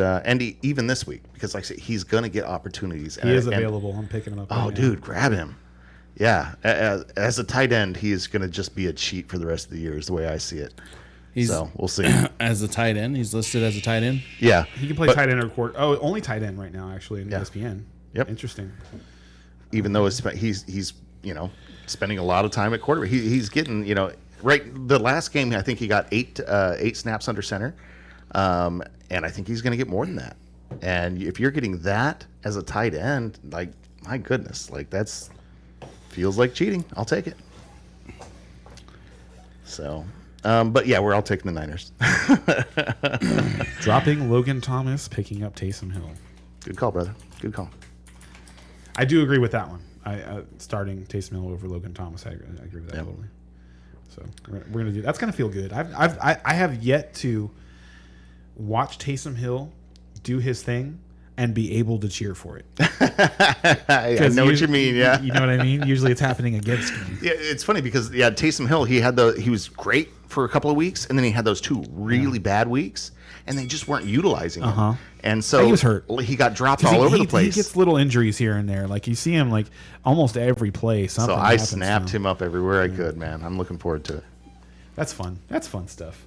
even this week, because like I said, he's going to get opportunities. He is available. I'm picking him up. Oh, right now. dude, grab him. Yeah, as a tight end, he is going to just be a cheat for the rest of the year, is the way I see it. So we'll see. As a tight end. He's listed as a tight end. Yeah, He can play but tight end or quarter. Oh, only tight end right now, actually, in Yeah. ESPN. Yep. Interesting. even though he's spending a lot of time at quarterback, he's getting right. The last game, I think he got eight snaps under center, and I think he's going to get more than that. And if you're getting that as a tight end, like my goodness, like that's feels like cheating. I'll take it. So, but yeah, we're all taking the Niners. Dropping Logan Thomas, picking up Taysom Hill. Good call, brother. Good call. I do agree with that one. I starting Taysom Hill over Logan Thomas. I agree with that Yep. totally. So we're gonna do. That's gonna feel good. I have yet to watch Taysom Hill do his thing and be able to cheer for it. I know what you mean. Yeah. You know what I mean. Usually it's happening against me. Yeah, it's funny because Taysom Hill, he was great for a couple of weeks, and then he had those two really bad weeks, and they just weren't utilizing him. Uh-huh. And so He was hurt. He got dropped all over the place. He gets little injuries here and there. Like you see him like almost every play. Something so I happens to snapped him up everywhere I could, man. I'm looking forward to it. That's fun. That's fun stuff.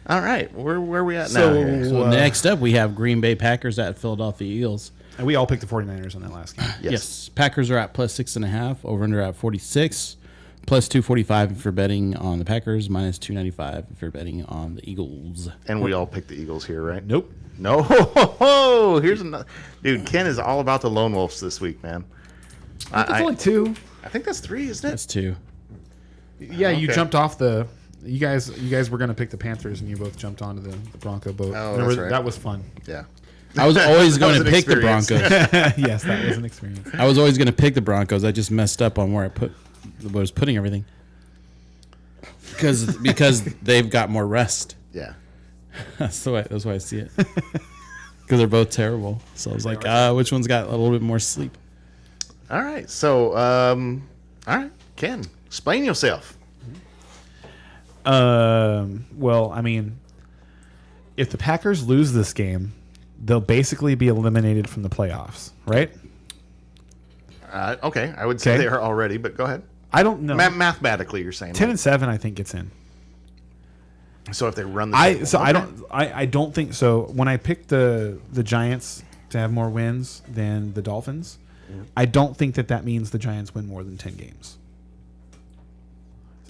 All right, where are we at So- now? Here? So next up, we have Green Bay Packers at Philadelphia Eagles. And we all picked the 49ers on that last game. Yes. Packers are at plus 6.5. Over under at 46. Plus 245 if you're betting on the Packers. Minus 295 if you're betting on the Eagles. And we all picked the Eagles here, right? Nope. No. Here's another. Dude, Ken is all about the Lone Wolves this week, man. It's only 2. I think that's 3, isn't it? That's 2. Yeah, you Okay. jumped off the. You guys were gonna pick the Panthers, and you both jumped onto the Bronco boat. Oh, Remember, that's right. that was fun. Yeah. I was always going was to an pick the experience. Broncos. Yes, that was an experience. I was always going to pick the Broncos. I just messed up on where I was putting everything. Because they've got more rest. Yeah. That's why I see it. Because they're both terrible. So I was like, which one's got a little bit more sleep? All right. So, all right, Ken, explain yourself. Well, I mean, if the Packers lose this game, they'll basically be eliminated from the playoffs, right? Okay, I would say Okay. they are already, but go ahead. I don't know. Mathematically, you're saying 10-7, I think gets in. So if they run the table, okay. I don't think so. When I picked the Giants to have more wins than the Dolphins, I don't think that means the Giants win more than 10 games.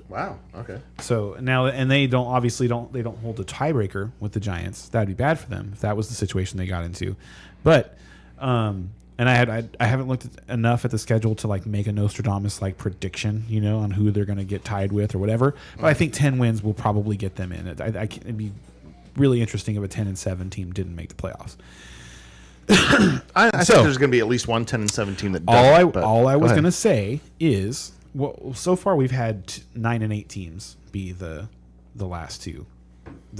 Wow. Okay. So now, and they don't hold a tiebreaker with the Giants. That'd be bad for them if that was the situation they got into. But, and I haven't looked enough at the schedule to like make a Nostradamus like prediction, on who they're going to get tied with or whatever. But I think 10 wins will probably get them in. It'd be really interesting if a 10-7 team didn't make the playoffs. I think there's going to be at least one 10-7 team that doesn't. All I was ahead. going to say is, well, so far we've had 9 and 8 teams be the last two.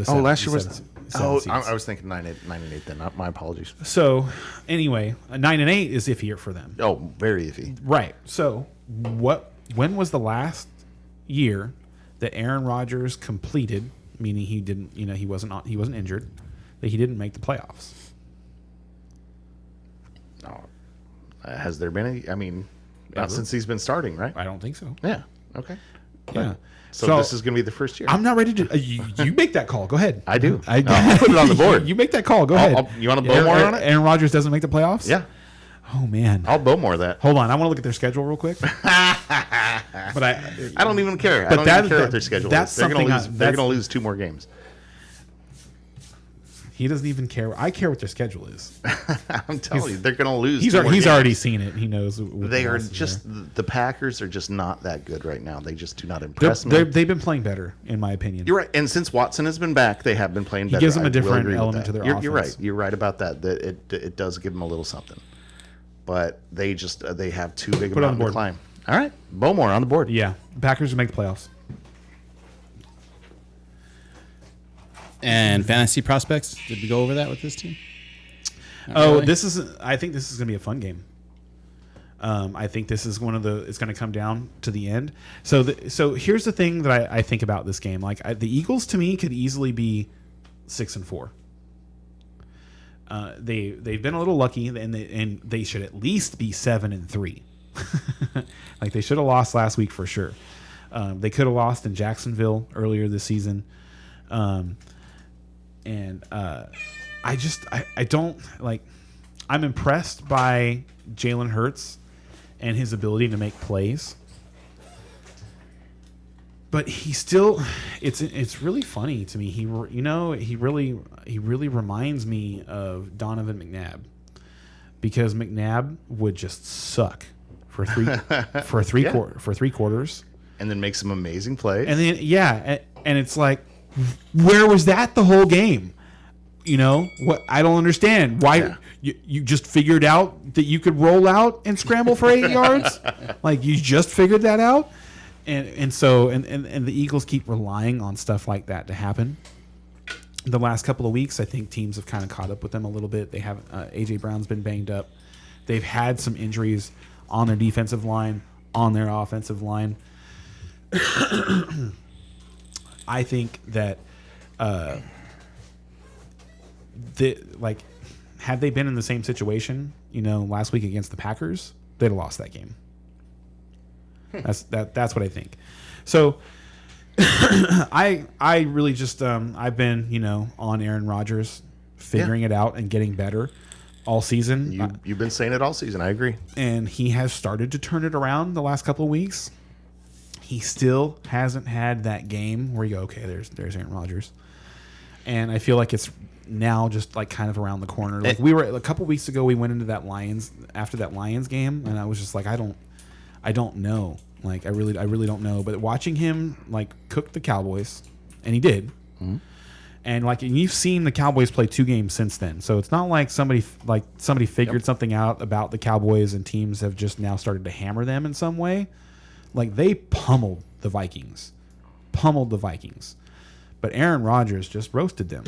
Last year was. seven seeds. I was thinking 9 and 8. Then my apologies. So anyway, 9 and 8 is iffier for them. Oh, very iffy. Right. So when was the last year that Aaron Rodgers completed, meaning he didn't, he wasn't injured, that he didn't make the playoffs? Has there been any? I mean, not Ever? since he's been starting, right? I don't think so. Yeah. Okay. Yeah. So this is going to be the first year. I'm not ready to. You make that call. Go ahead. I do. I I'll put it on the board. You make that call. Go ahead. You want to Bowmore on it? Aaron Rodgers doesn't make the playoffs? Yeah. Oh man. I'll Bowmore that. Hold on. I want to look at their schedule real quick. But I don't even care. But I don't even care what their schedule that's is. They're going something to lose 2 more games. he doesn't even care. I care what their schedule is. I'm telling you, they're going to lose. He's 2 more games. already seen it. He knows. what They the are losses just the Packers are just not that good right now. They just do not impress me. They've been playing better, in my opinion. You're right. And since Watson has been back, they have been playing better. gives them a I will different agree with element that. to their You're right. offense. You're right about that. That it does give them a little something. But they just they have too big a Put it on mountain the to board. climb. All right, Bowmore on the board. Yeah, Packers will make the playoffs. And fantasy prospects. Did we go over that with this team? Not Oh, really? I think this is going to be a fun game. I think this is it's going to come down to the end. So here's the thing that I think about this game. Like the Eagles to me could easily be 6-4. They've been a little lucky, and they should at least be 7-3. Like they should have lost last week for sure. They could have lost in Jacksonville earlier this season, I don't like. I'm impressed by Jalen Hurts and his ability to make plays. But he still, it's really funny to me. He really reminds me of Donovan McNabb, because McNabb would just suck for three quarters, And then make some amazing plays. and then and it's like, where was that the whole game? What I don't understand why you just figured out that you could roll out and scramble for 8 yards, like you just figured that out. And the Eagles keep relying on stuff like that to happen. The last couple of weeks, I think teams have kind of caught up with them a little bit. They have A.J. Brown's been banged up. They've had some injuries on their defensive line, on their offensive line. I think that had they been in the same situation, last week against the Packers, they'd have lost that game. That's what I think. So I really just I've been on Aaron Rodgers, figuring it out and getting better all season. You've been saying it all season. I agree. And he has started to turn it around the last couple of weeks. He still hasn't had that game where you go, okay, there's Aaron Rodgers. And I feel like it's now just like kind of around the corner. Like we were a couple weeks ago, we went into that Lions game, and I was just like, I don't know. Like I really don't know. But watching him like cook the Cowboys, and he did. Mm-hmm. And you've seen the Cowboys play 2 games since then, so it's not like somebody figured something out about the Cowboys and teams have just now started to hammer them in some way. Like they pummeled the Vikings, but Aaron Rodgers just roasted them,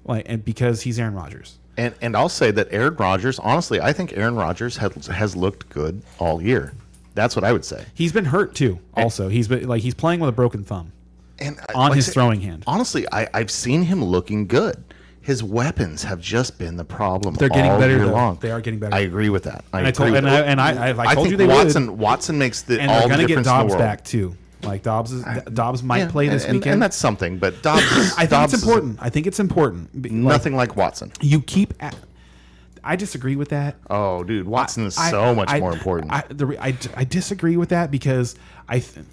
and because he's Aaron Rodgers. And I'll say that Aaron Rodgers, honestly, I think Aaron Rodgers has looked good all year. That's what I would say. He's been hurt too. Also, he's playing with a broken thumb. And on his throwing hand. Honestly, I've seen him looking good. His weapons have just been the problem. They're getting all better. Year long. They are getting better. I agree with that. I told you they Watson, would. Watson makes all the difference they're going to get Dobbs in the world. back too. Like Dobbs might play this weekend, and that's something. But Dobbs, I think it's important. Nothing like Watson. You keep. I disagree with that. Oh, dude, Watson is so much more important. I disagree with that because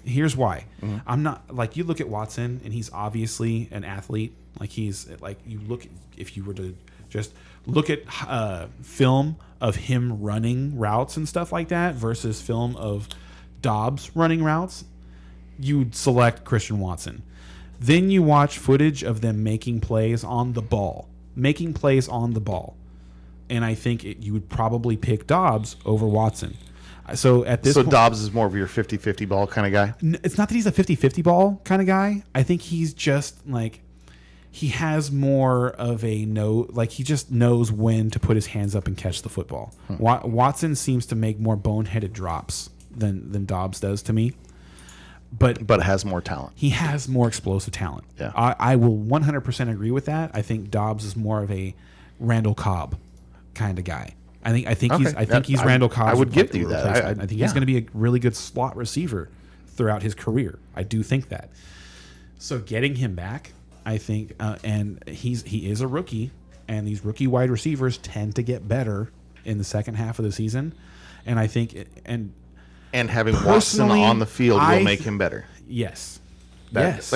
here's why. Mm-hmm. I'm not like you look at Watson and he's obviously an athlete. Like he's like you look if you were to just look at film of him running routes and stuff like that versus film of Dobbs running routes, you'd select Christian Watson. Then you watch footage of them making plays on the ball. And I think you would probably pick Dobbs over Watson. So at this point, Dobbs is more of your 50-50 ball kind of guy? It's not that he's a 50-50 ball kind of guy. I think he's just like he has more of a he just knows when to put his hands up and catch the football. Watson seems to make more boneheaded drops than Dobbs does to me. But has more talent. He has more explosive talent. Yeah. I will 100% agree with that. I think Dobbs is more of a Randall Cobb kind of guy. I think he's Randall Cobb. I would give you that. I think he's going to be a really good slot receiver throughout his career. I do think that. So getting him back, I think, and he is a rookie, and these rookie wide receivers tend to get better in the second half of the season, and I think and having Watson on the field will make him better. Yes. Because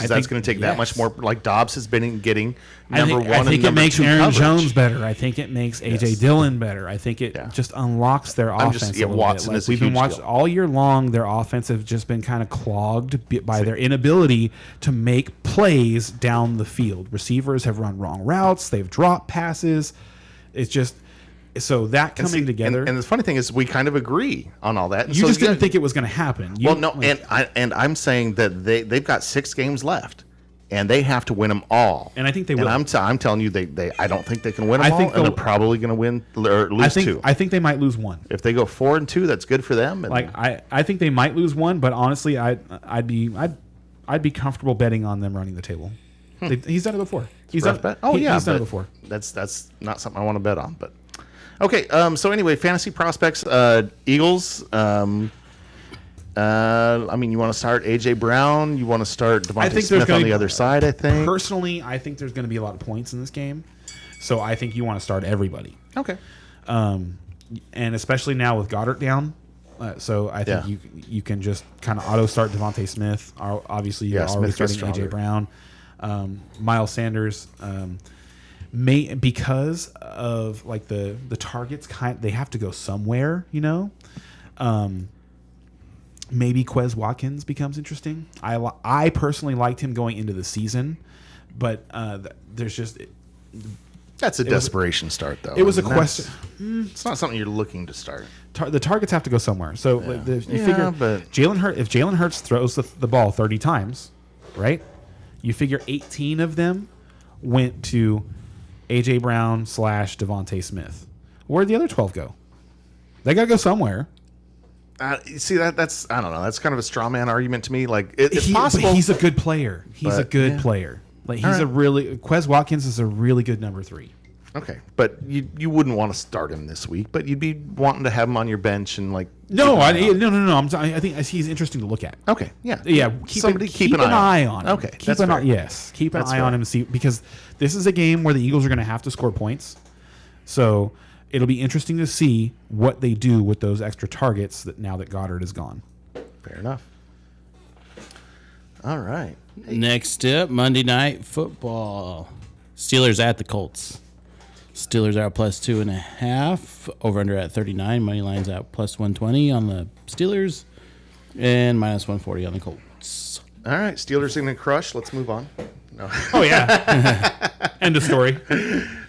that's going to take that much more. Like Dobbs has been getting number one and number 2 I think it makes Aaron coverage. Jones better. I think it makes A.J. Dillon better. I think it just unlocks their offense a little Watson bit. is a We've been huge watching deal. all year long. Their offense have just been kind of clogged by their inability to make plays down the field. Receivers have run wrong routes. They've dropped passes. It's just... So that coming together, and the funny thing is, we kind of agree on all that. You just didn't think it was going to happen. I'm saying that they've got 6 games left, and they have to win them all. And I think they will. And I'm telling you, I don't think they can win them all. And they're probably going to win or lose 2. I think they might lose 1. If they go 4-2, that's good for them. And I think they might lose 1, but honestly, I'd be comfortable betting on them running the table. He's done it before. He's done it before. That's not something I want to bet on, but. Okay, so anyway, fantasy prospects, Eagles. I mean, you want to start A.J. Brown? You want to start Devontae Smith on the other side, I think? Personally, I think there's going to be a lot of points in this game. So I think you want to start everybody. Okay. And especially now with Goddard down. So I think you can just kind of auto-start Devontae Smith. Obviously, you're already starting A.J. Brown. Miles Sanders... because of like the targets they have to go somewhere, maybe Quez Watkins becomes interesting. I personally liked him going into the season, but there's just that's a desperation start though. It was a question. It's not something you're looking to start. The targets have to go somewhere. So you figure if Jalen Hurts throws the ball 30 times, right? You figure 18 of them went to A.J. Brown / Devontae Smith. Where'd the other 12 go? They got to go somewhere. See, that's I don't know. That's kind of a straw man argument to me. Like it's possible. But he's a good player. He's a good player. Like he's Quez Watkins is a really good number 3. Okay, but you wouldn't want to start him this week, but you'd be wanting to have him on your bench and like. No. I think he's interesting to look at. Okay, yeah, Yeah, keep an eye on him. Okay, keep an eye. Yes, keep an eye on him and see, because this is a game where the Eagles are going to have to score points. So it'll be interesting to see what they do with those extra targets now that Goddard is gone. Fair enough. All right. Next up, Monday Night Football. Steelers at the Colts. Steelers are at +2.5. Over under at 39. Money line's at +120 on the Steelers, and -140 on the Colts. All right. Steelers are going to crush. Let's move on. No. Oh yeah. End of story.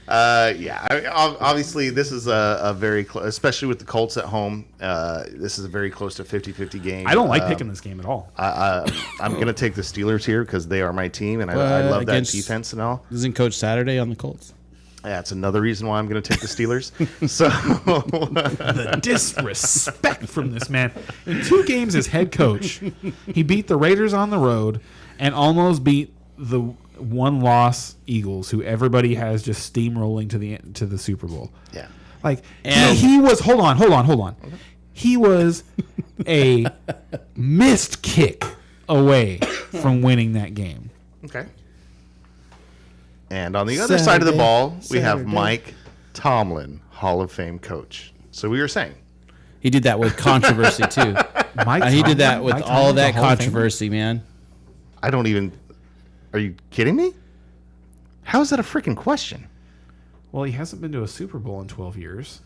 Obviously, this is a very close, especially with the Colts at home. This is a very close to 50-50 game. I don't like picking this game at all. I'm going to take the Steelers here because they are my team, and I love that defense and all. Isn't Coach Saturday on the Colts? Yeah, it's another reason why I'm going to take the Steelers. So the disrespect from this man. In 2 games as head coach, he beat the Raiders on the road and almost beat the one-loss Eagles, who everybody has just steamrolling to the Super Bowl. Yeah, like he was. Hold on. He was a missed kick away from winning that game. Okay. And on the other side of the ball, we have Mike Tomlin, Hall of Fame coach. So we were saying he did that with controversy too. He did that with all that controversy, man. I don't even. Are you kidding me? How is that a freaking question? Well, he hasn't been to a Super Bowl in 12 years.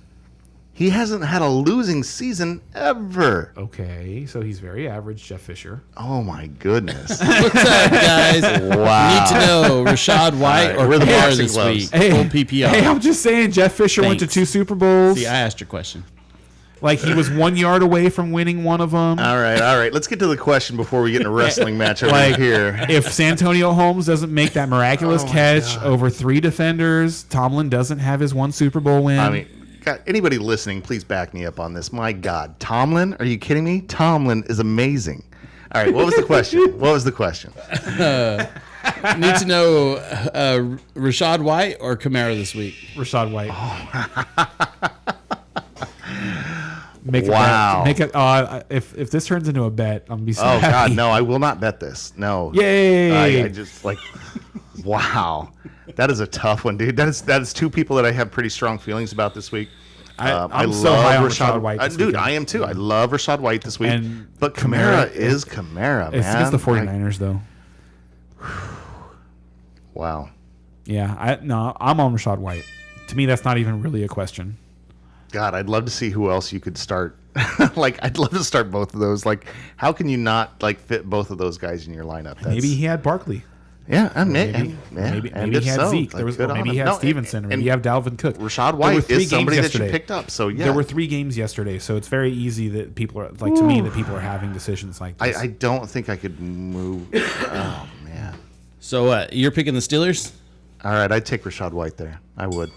He hasn't had a losing season ever. Okay, so he's very average, Jeff Fisher. Oh my goodness! What's up, guys? Wow. Need to know Rashad White or we're the Kamara boxing this gloves. week. Hey, Full PPR. Hey, I'm just saying, Jeff Fisher went to Thanks. 2 Super Bowls. See, I asked your question. Like he was 1 yard away from winning one of them. All right. Let's get to the question before we get in a wrestling match over here. If Santonio Holmes doesn't make that miraculous catch over 3 defenders, Tomlin doesn't have his 1 Super Bowl win. I mean, God, anybody listening, please back me up on this. My God, Tomlin? Are you kidding me? Tomlin is amazing. All right, what was the question? Need to know Rashad White or Kamara this week. Rashad White. Make Wow. Make it. If this turns into a bet, I'm gonna be so Oh happy. God, no! I will not bet this. No. Yay! I just like, wow, that is a tough one, dude. That is 2 people that I have pretty strong feelings about this week. I'm so high on Rashad White this dude, weekend. I am too. I love Rashad White this week. But Kamara Kamara is Kamara, man. It's against the 49ers, though. Wow. Yeah, I'm on Rashad White. To me, that's not even really a question. God, I'd love to see who else you could start. Like, I'd love to start both of those. Like, how can you not like fit both of those guys in your lineup? Maybe he had Barkley. Yeah, Maybe he had Zeke. Maybe he had Stevenson. Or maybe you have Dalvin Cook. Rashad White is somebody that you picked up. So yeah, there were 3 games yesterday, so it's very easy that people are like, to me, that people are having decisions like this. I don't think I could move. Oh man. So what? You're picking the Steelers? All right, I'd take Rashad White there. I would.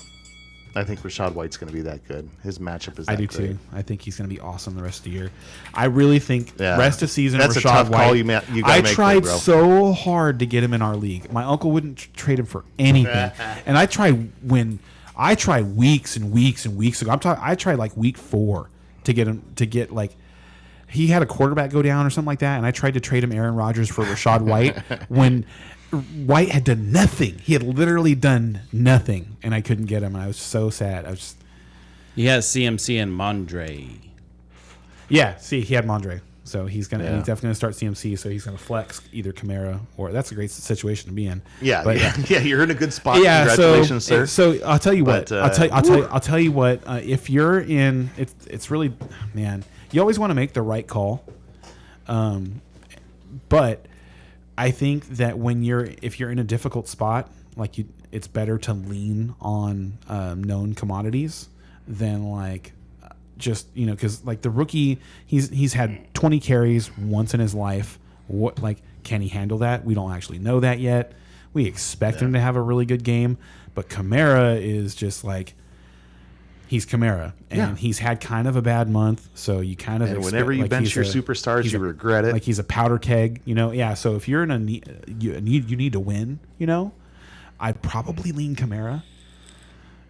I think Rashad White's going to be that good. His matchup is that I do great. too. I think he's going to be awesome the rest of the year. I really think Yeah. rest of season That's Rashad a tough White. call you gotta I make tried there, bro. so hard to get him in our league. My uncle wouldn't trade him for anything, and I tried weeks and weeks and weeks ago. I tried like week 4 to get him to get like. He had a quarterback go down or something like that, and I tried to trade him Aaron Rodgers for Rashad White when White had done nothing. He had literally done nothing, and I couldn't get him, and I was so sad. I was just, He has CMC and Mondre. yeah. See, he had Mondre, so he's definitely gonna start CMC. So he's gonna flex either Kamara or that's a great situation to be in. Yeah, but, yeah, you're in a good spot. Yeah, Congratulations, sir. So I'll tell you what. But, I'll tell you what. If you're in, it's really, man. You always want to make the right call, but I think that if you're in a difficult spot, like it's better to lean on known commodities than like just because like the rookie, he's had 20 carries once in his life. What like can he handle that? We don't actually know that yet. We expect him to have a really good game, but Kamara is just like He's Kamara, and Yeah. he's had kind of a bad month, so you kind of And expect, whenever you like, bench he's your a- superstars, he's you a- regret it. Like he's a powder keg, Yeah, so if you're in you need to win, I'd probably lean Kamara.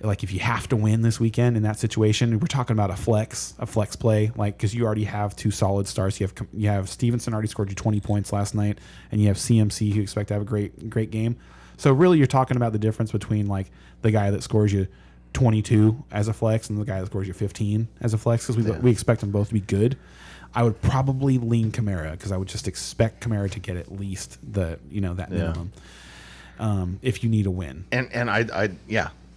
Like if you have to win this weekend in that situation, we're talking about a flex play, like because you already have two solid stars. You have Stevenson already scored you 20 points last night, and you have CMC who expect to have a great game. So really, you're talking about the difference between like the guy that scores you 22 as a flex and the guy that scores you 15 as a flex because we expect them both to be good. I would probably lean Kamara because I would just expect Kamara to get at least that minimum if you need a win. And I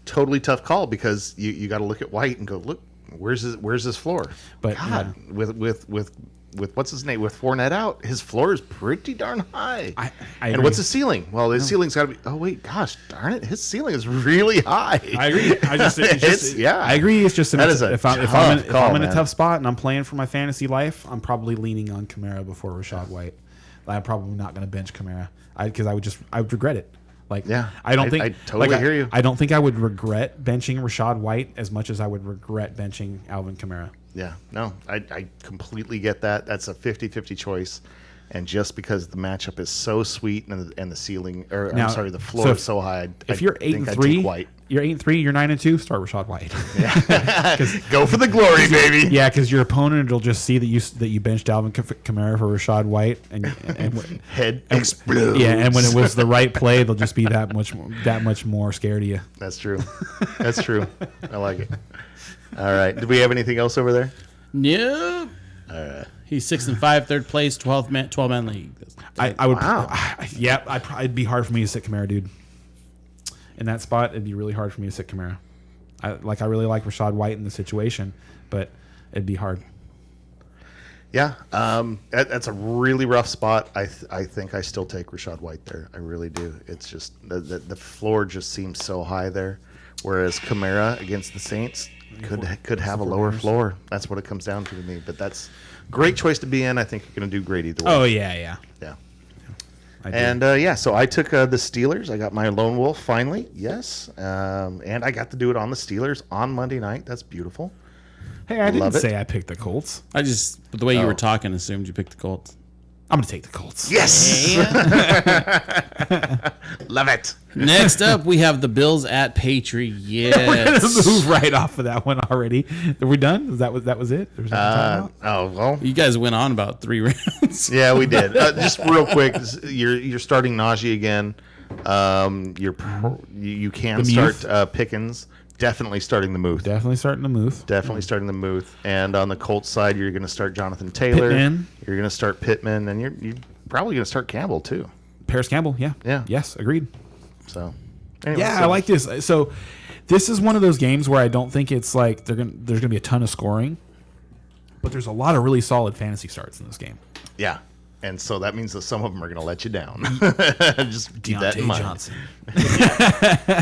totally tough call because you got to look at White and go, look, where's his floor? But, God, with what's his name, with Fournette out, his floor is pretty darn high. I and agree. what's his ceiling? Well, his ceiling's got to be. Oh wait, gosh darn it, his ceiling is really high. I agree. I agree. It's just That is a if I'm tough call, in a man. tough spot and I'm playing for my fantasy life, I'm probably leaning on Kamara before Rashad White. I'm probably not going to bench Kamara because I would regret it. Like, Yeah, I don't think I totally hear you. I don't think I would regret benching Rashad White as much as I would regret benching Alvin Kamara. Yeah, no, I completely get that. That's a 50-50 choice. And just because the matchup is so sweet and the ceiling, or Now, the floor so is so high, If you're 8-3, White. you're 8-3, you're 9-2. Start Rashad White. Go for the glory, baby. Yeah, because your opponent will just see that you benched Alvin Kamara for Rashad White, and Head explodes. yeah, and when it was the right play, they'll just be that much more scared of you. That's true. That's true. I like it. All right. Do we have anything else over there? Nope. He's 6-5, third place, 12-man league. I would. Wow. It'd be hard for me to sit Kamara, dude. In that spot, it'd be really hard for me to sit Kamara. I really like Rashad White in the situation, but it'd be hard. Yeah. That's a really rough spot. I think I still take Rashad White there. I really do. It's just the floor just seems so high there, whereas Kamara against the Saints could have a lower floor. That's what it comes down to me. But that's great choice to be in. I think you're going to do great either way. Oh yeah. Yeah. I do. And so I took the Steelers. I got my lone wolf finally. Yes. And I got to do it on the Steelers on Monday night. That's beautiful. Hey, I didn't Love it. say I picked the Colts. I just, but the way you Oh. were talking, assumed you picked the Colts. I'm gonna take the Colts. Yes. Love it. Next up, we have the Bills at Patriots. Move right off of that one already. Are we done? That was it? There was nothing to talk about? Oh well. You guys went on about 3 rounds. Yeah, we did. Just real quick, you're starting Najee again. You can The start Muth. Pickens. Definitely starting the Muth. Definitely starting to move. Definitely starting the Muth. And on the Colts side, you're going to start Jonathan Taylor. Pittman. You're going to start Pittman, and you're probably going to start Campbell too. Paris Campbell. Yeah. Yeah. Yes. Agreed. So, anyway, Yeah, so- I like this. So, this is one of those games where I don't think it's like there's gonna be a ton of scoring, but there's a lot of really solid fantasy starts in this game. Yeah. And so that means that some of them are going to let you down. Just keep that in Deontay mind. Johnson.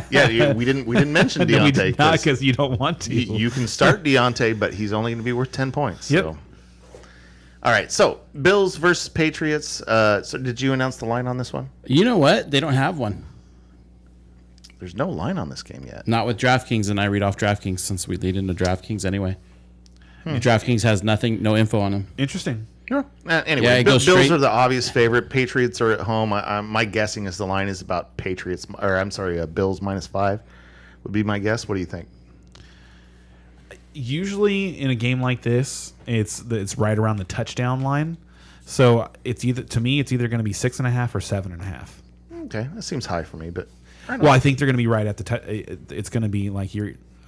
Yeah, we didn't mention No, we Deontay did not 'cause because you don't want to. you can start Deontay, but he's only going to be worth 10 points. Yep. So. All right, so Bills versus Patriots. So did you announce the line on this one? You know what? They don't have one. There's no line on this game yet. Not with DraftKings, and I read off DraftKings since we lead into DraftKings anyway. DraftKings has nothing, no info on them. Interesting. Anyway, Yeah, it goes Bills straight- are the obvious favorite. Patriots are at home. My guessing is the line is about Patriots, or I'm sorry, Bills -5 would be my guess. What do you think? Usually in a game like this, it's right around the touchdown line. So it's either going to be 6.5 or 7.5. Okay, that seems high for me, but I don't know. Well, I think they're going to be right at the. It's going to be like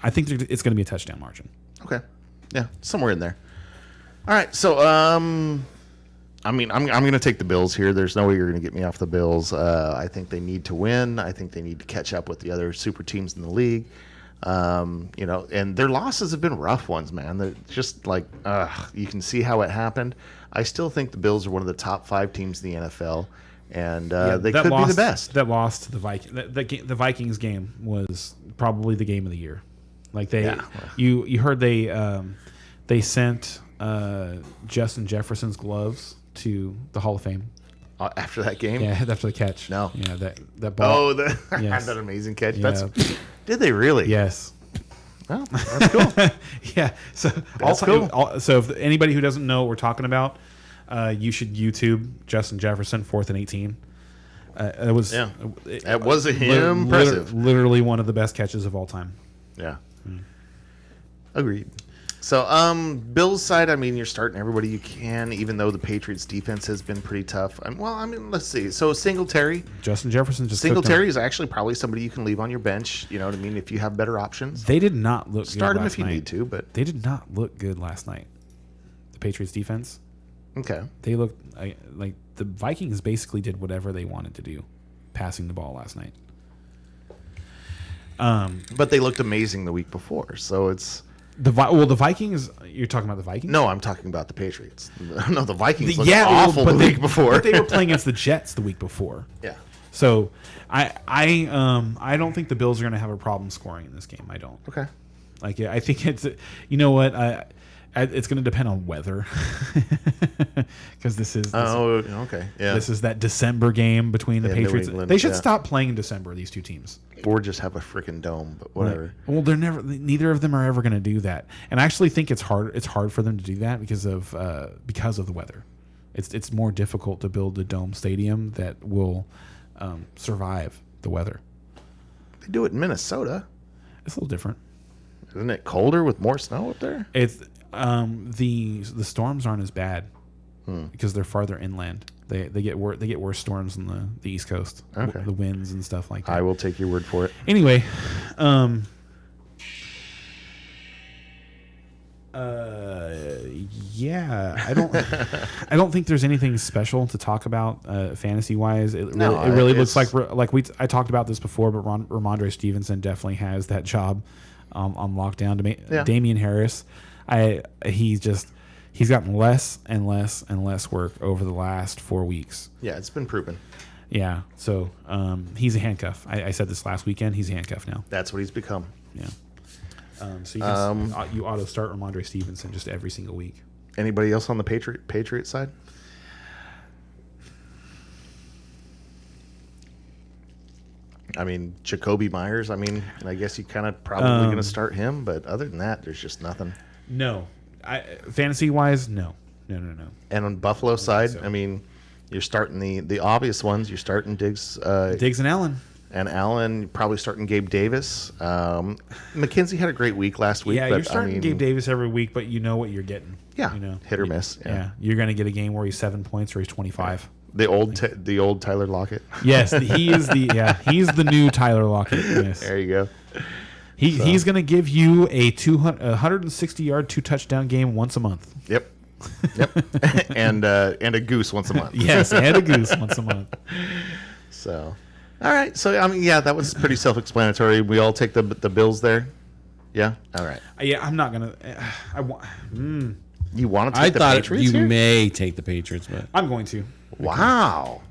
I think it's going to be a touchdown margin. Okay. Yeah, somewhere in there. All right, so I mean, I'm going to take the Bills here. There's no way you're going to get me off the Bills. I think they need to win. I think they need to catch up with the other super teams in the league. And their losses have been rough ones, man. They're just like you can see how it happened. I still think the Bills are one of the top 5 teams in the NFL, and they could be the best. That loss to the Vikings. The Vikings game was probably the game of the year. Like you heard they sent Justin Jefferson's gloves to the Hall of Fame. After that game? Yeah, after the catch. No. Yeah, that ball. Oh, Yes. that amazing catch. Yeah. Did they really? Yes. Oh, that's cool. Yeah. So cool. So if anybody who doesn't know what we're talking about, you should YouTube Justin Jefferson 4th and 18. It was That was impressive. Literally one of the best catches of all time. Yeah. Agreed. So, Bills side, I mean, you're starting everybody you can, even though the Patriots defense has been pretty tough. Let's see. So, Singletary Justin Jefferson just Singletary is actually probably somebody you can leave on your bench. You know what I mean? If you have better options, They did not look start good him last if you night. need to. But They did not look good last night. The Patriots defense. okay, They looked like the Vikings basically did whatever they wanted to do, passing the ball last night. but they looked amazing the week before. So it's The Vikings. You're talking about the Vikings? no, I'm talking about the Patriots. No, the Vikings looked yeah, awful but the week before. But they were playing against the Jets the week before. Yeah. So I don't think the Bills are going to have a problem scoring in this game. I don't. Okay. Like I think it's you know what it's going to depend on weather because this is Oh, okay. Yeah. this is that December game between the Yeah, New Patriots. England, They should yeah. stop playing in December. These two teams. Or just have a freaking dome, but whatever. Well, neither of them are ever going to do that. And I actually think it's hard for them to do that because of the weather. It's more difficult to build a dome stadium that will survive the weather. They do it in Minnesota. It's a little different. Isn't it colder with more snow up there? It's the storms aren't as bad because they're farther inland. They get worse storms on the East Coast. Okay. The winds and stuff like that. I will take your word for it. Anyway, yeah, I don't think there's anything special to talk about fantasy wise. It really looks like I talked about this before, but Ramondre Stevenson definitely has that job on lockdown. Damian Harris, he's gotten less and less and less work over the last 4 weeks. Yeah, it's been proven. Yeah, so he's a handcuff. I said this last weekend. He's a handcuff now. That's what he's become. Yeah. So you auto start Ramondre Stevenson just every single week. Anybody else on the Patriot side? I mean, Jacoby Myers. I mean, I guess you kind of probably going to start him, but other than that, there's just nothing. No, fantasy wise, no. And on Buffalo side, so. I mean, you're starting the obvious ones. You're starting Diggs and Allen. And Allen, probably starting Gabe Davis. McKenzie had a great week last week. Yeah, but, you're starting Gabe Davis every week, but you know what you're getting. Yeah, you know, hit or miss. Yeah, you're going to get a game where he's 7 points or he's 25. The old Tyler Lockett. Yes, he's the new Tyler Lockett. Yes. There you go. He's going to give you a 160-yard 2-touchdown game once a month. Yep. and a goose once a month. Yes, and a goose once a month. So, all right. So I mean, yeah, that was pretty self-explanatory. We all take the Bills there. Yeah. All right. Yeah, I'm not gonna. You want to I take the thought Patriots you here? may take the Patriots, but I'm going to. Wow.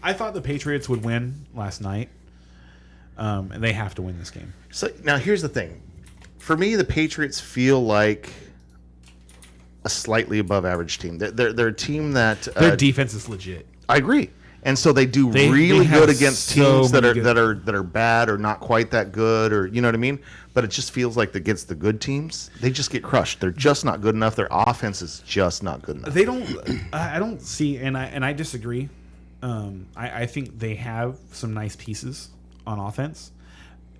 I thought the Patriots would win last night, and they have to win this game. So now here's the thing. For me, the Patriots feel like a slightly above average team. They're a team that Their defense is legit. I agree. And so they do They really have good against so teams that many are bad or not quite that good, or you know what I mean. But it just feels like against the good teams, they just get crushed. They're just not good enough. Their offense is just not good enough. They don't. I don't see, and I disagree. I think they have some nice pieces on offense,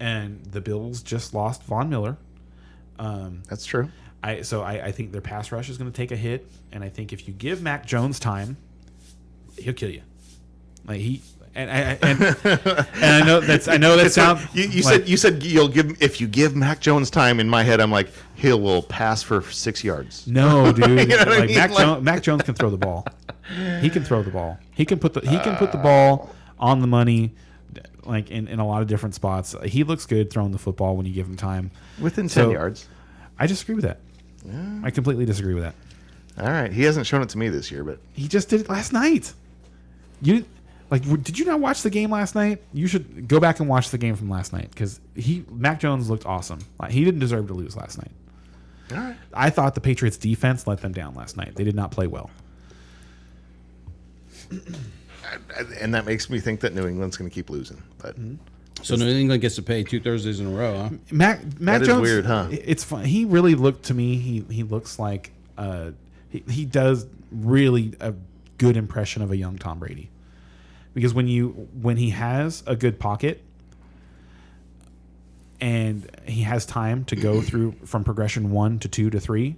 and the Bills just lost Von Miller. That's true. I think their pass rush is going to take a hit, and I think if you give Mac Jones time, he'll kill you. Like and I know that sounds. You said you'll give if you give Mac Jones time. In my head, I'm like will pass for 6 yards. No, dude. You know what I mean? Mac Jones can throw the ball. He can throw the ball. He can put the ball on the money, like in a lot of different spots. He looks good throwing the football when you give him time. Within 10 yards. I disagree with that. Yeah. I completely disagree with that. All right, he hasn't shown it to me this year, but he just did it last night. Did you not watch the game last night? You should go back and watch the game from last night because Mac Jones looked awesome. He didn't deserve to lose last night. All right. I thought the Patriots defense let them down last night. They did not play well. And that makes me think that New England's going to keep losing, but So New England gets to pay 2 Thursdays in a row, huh? Mac That is Jones, weird, huh? It's fun. He really looked to me. He looks like he does really a good impression of a young Tom Brady, because when he has a good pocket and he has time to go through from progression 1 to 2 to 3,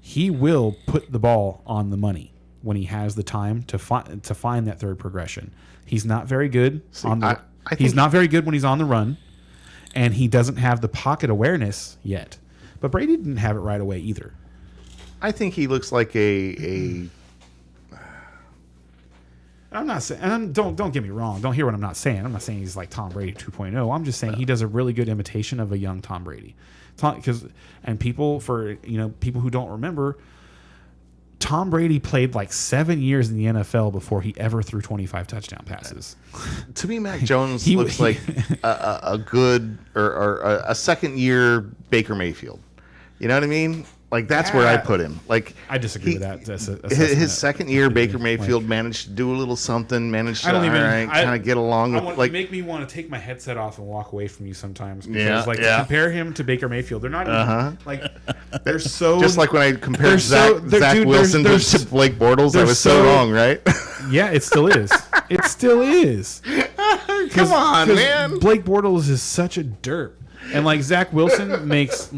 he will put the ball on the money when he has the time to find that third progression. He's not very good on the. I think he's not very good when he's on the run, and he doesn't have the pocket awareness yet. But Brady didn't have it right away either. I think he looks like a I'm not saying, and don't get me wrong. Don't hear what I'm not saying. I'm not saying he's like Tom Brady 2.0. I'm just saying he does a really good imitation of a young Tom Brady. And people who don't remember, Tom Brady played like 7 years in the NFL before he ever threw 25 touchdown passes. To me, Mac Jones He- looks like a good or a second year Baker Mayfield. You know what I mean? Like that's where I put him. Like I disagree with that. his second year, Baker Mayfield managed to do a little something. Managed to kind of get along with You make me want to take my headset off and walk away from you sometimes. Because Yeah. compare him to Baker Mayfield. They're not even, like they're so just like when I compared so- Zach dude, Wilson there's- to Blake Bortles. I they're was so so- wrong, right? Yeah, it still is. It still is. Come on, 'Cause man. Blake Bortles is such a derp. And like Zach Wilson makes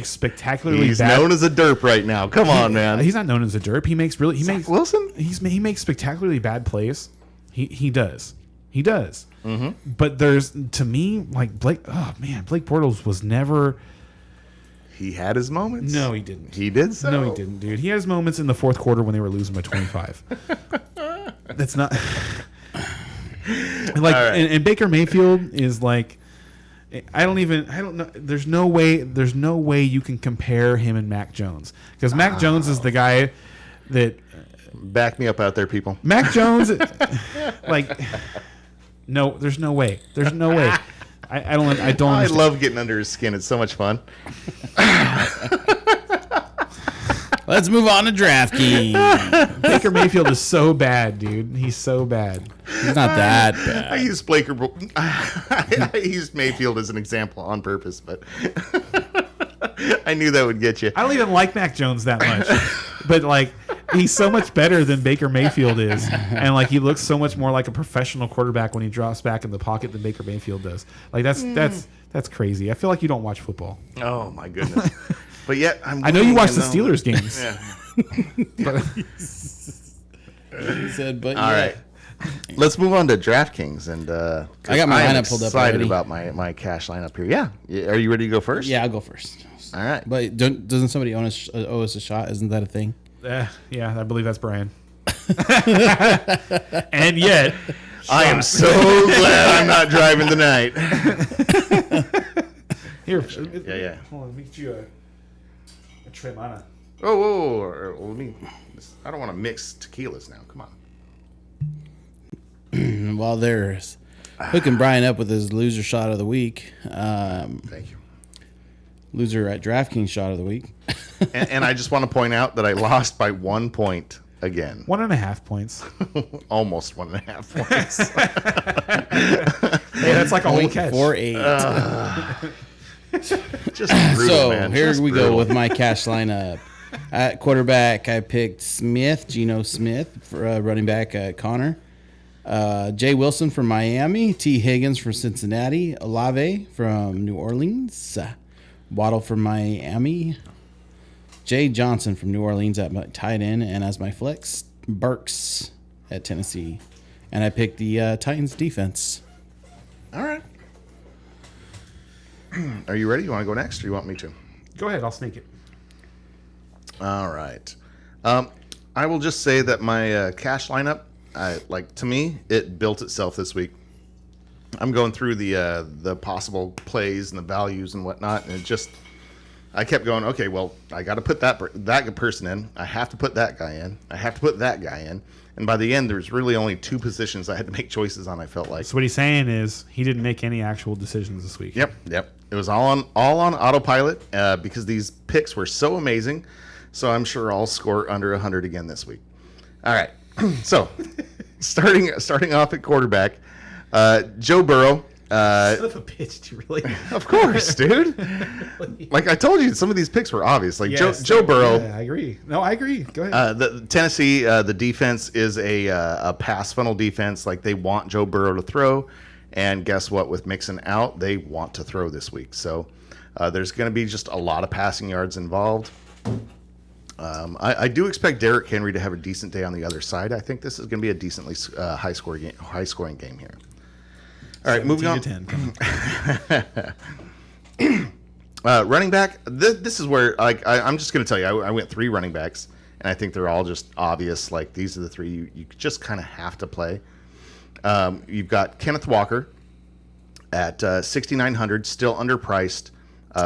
spectacularly He's bad. known as a derp right now. Come on, man. He's not known as a derp. He makes Wilson? he makes spectacularly bad plays. He does. Mm-hmm. But there's, to me, like Blake Bortles was never. He had his moments. No, he didn't. He did so. No, he didn't, dude. He has moments in the fourth quarter when they were losing by 25. That's not like, right. and Baker Mayfield is like, I don't know. There's no way you can compare him and Mac Jones, because Mac Jones is the guy that Back me up out there, people. Mac Jones, like, no, there's no way. There's no way. I don't I understand. love getting under his skin. It's so much fun. Let's move on to DraftKings. Baker Mayfield is so bad, dude. He's so bad. He's not that I bad. used I used Mayfield as an example on purpose, but I knew that would get you. I don't even like Mac Jones that much, but like, he's so much better than Baker Mayfield is, and like he looks so much more like a professional quarterback when he drops back in the pocket than Baker Mayfield does. Like that's crazy. I feel like you don't watch football. Oh my goodness! But yet I know you watch the Steelers games. Yeah. He said, but All right. Let's move on to DraftKings, and I got my am lineup pulled up excited already. about my cash lineup here. Yeah. Are you ready to go first? Yeah, I'll go first. All right. But doesn't somebody owe us a shot? Isn't that a thing? Yeah, I believe that's Brian. And yet, I am so glad I'm not driving tonight. here, Yeah. hold on, let me get you a Tremana. Oh, whoa. Let me. I don't want to mix tequilas now. Come on. While they're hooking Brian up with his loser shot of the week, Thank you. loser at DraftKings shot of the week. And I just want to point out that I lost by 1 point again. 1.5 points. Almost 1.5 points. Hey, that's like a whole catch. 4-8. Just brutal, So man. here Just we brutal. go with my cash lineup. At quarterback, I picked Geno Smith. For running back, Connor. Jay Wilson from Miami. T. Higgins from Cincinnati. Olave from New Orleans. Waddle from Miami. Jay Johnson from New Orleans at my tight end. And as my flex, Burks at Tennessee. And I picked the Titans defense. All right. Are you ready? You want to go next, or you want me to? Go ahead, I'll sneak it. All right. I will just say that my cash lineup, to me, it built itself this week. I'm going through the possible plays and the values and whatnot, and I kept going. Okay, well, I got to put that person in. I have to put that guy in. I have to put that guy in. And by the end, there's really only 2 positions I had to make choices on. I felt like. So what he's saying is he didn't make any actual decisions this week. Yep. It was all on autopilot because these picks were so amazing. So I'm sure I'll score under 100 again this week. All right. So starting off at quarterback, Joe Burrow. Son of a bitch, you really? Of course, dude. Like I told you, some of these picks were obvious. Like Joe Burrow. Yeah, I agree. No, I agree. Go ahead. The Tennessee, the defense is a pass funnel defense. Like they want Joe Burrow to throw, and guess what? With Mixon out, they want to throw this week. So there's going to be just a lot of passing yards involved. I do expect Derrick Henry to have a decent day on the other side. I think this is going to be a decently high scoring game here. All right, moving on. 10. Running back. This is where I'm just going to tell you. I went 3 running backs, and I think they're all just obvious. Like these are the 3 you just kind of have to play. You've got Kenneth Walker at 6,900, still underpriced,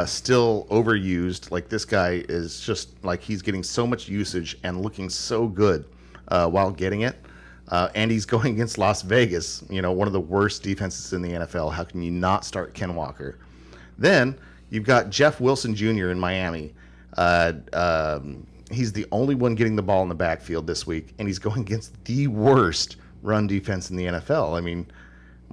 still overused. Like this guy is just like he's getting so much usage and looking so good while getting it. And he's going against Las Vegas, one of the worst defenses in the NFL. How can you not start Ken Walker? Then you've got Jeff Wilson Jr. in Miami. He's the only one getting the ball in the backfield this week, and he's going against the worst run defense in the NFL. I mean,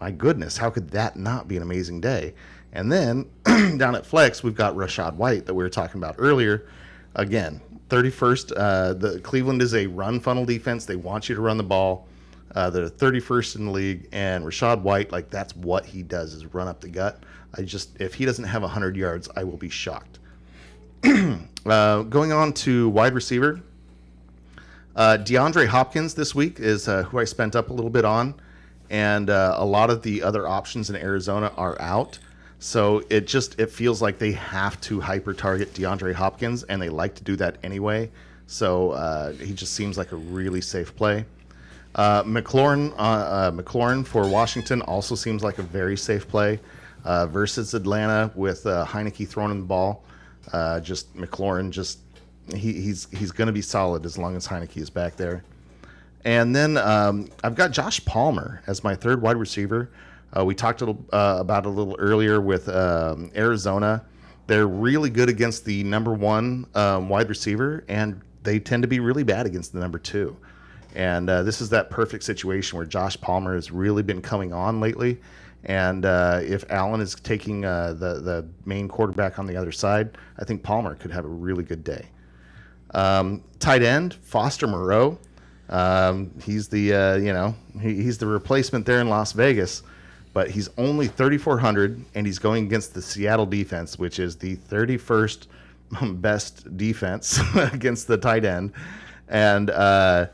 my goodness, how could that not be an amazing day? And then down at flex, we've got Rachaad White that we were talking about earlier. Again, 31st. The Cleveland is a run funnel defense. They want you to run the ball. They're 31st in the league, and Rachaad White, like that's what he does is run up the gut. If he doesn't have 100 yards, I will be shocked. Going on to wide receiver, DeAndre Hopkins this week is who I spent up a little bit on, and a lot of the other options in Arizona are out. So it feels like they have to hyper target DeAndre Hopkins, and they like to do that anyway. So he just seems like a really safe play. McLaurin for Washington also seems like a very safe play versus Atlanta with Heineke throwing the ball. McLaurin, he's going to be solid as long as Heineke is back there. And then I've got Josh Palmer as my third wide receiver. We talked about it a little earlier with Arizona. They're really good against the number 1 wide receiver, and they tend to be really bad against the number 2. And this is that perfect situation where Josh Palmer has really been coming on lately. And if Allen is taking the main quarterback on the other side, I think Palmer could have a really good day. Tight end, Foster Moreau. He's the he's the replacement there in Las Vegas, but he's only 3,400, and he's going against the Seattle defense, which is the 31st best defense against the tight end. And I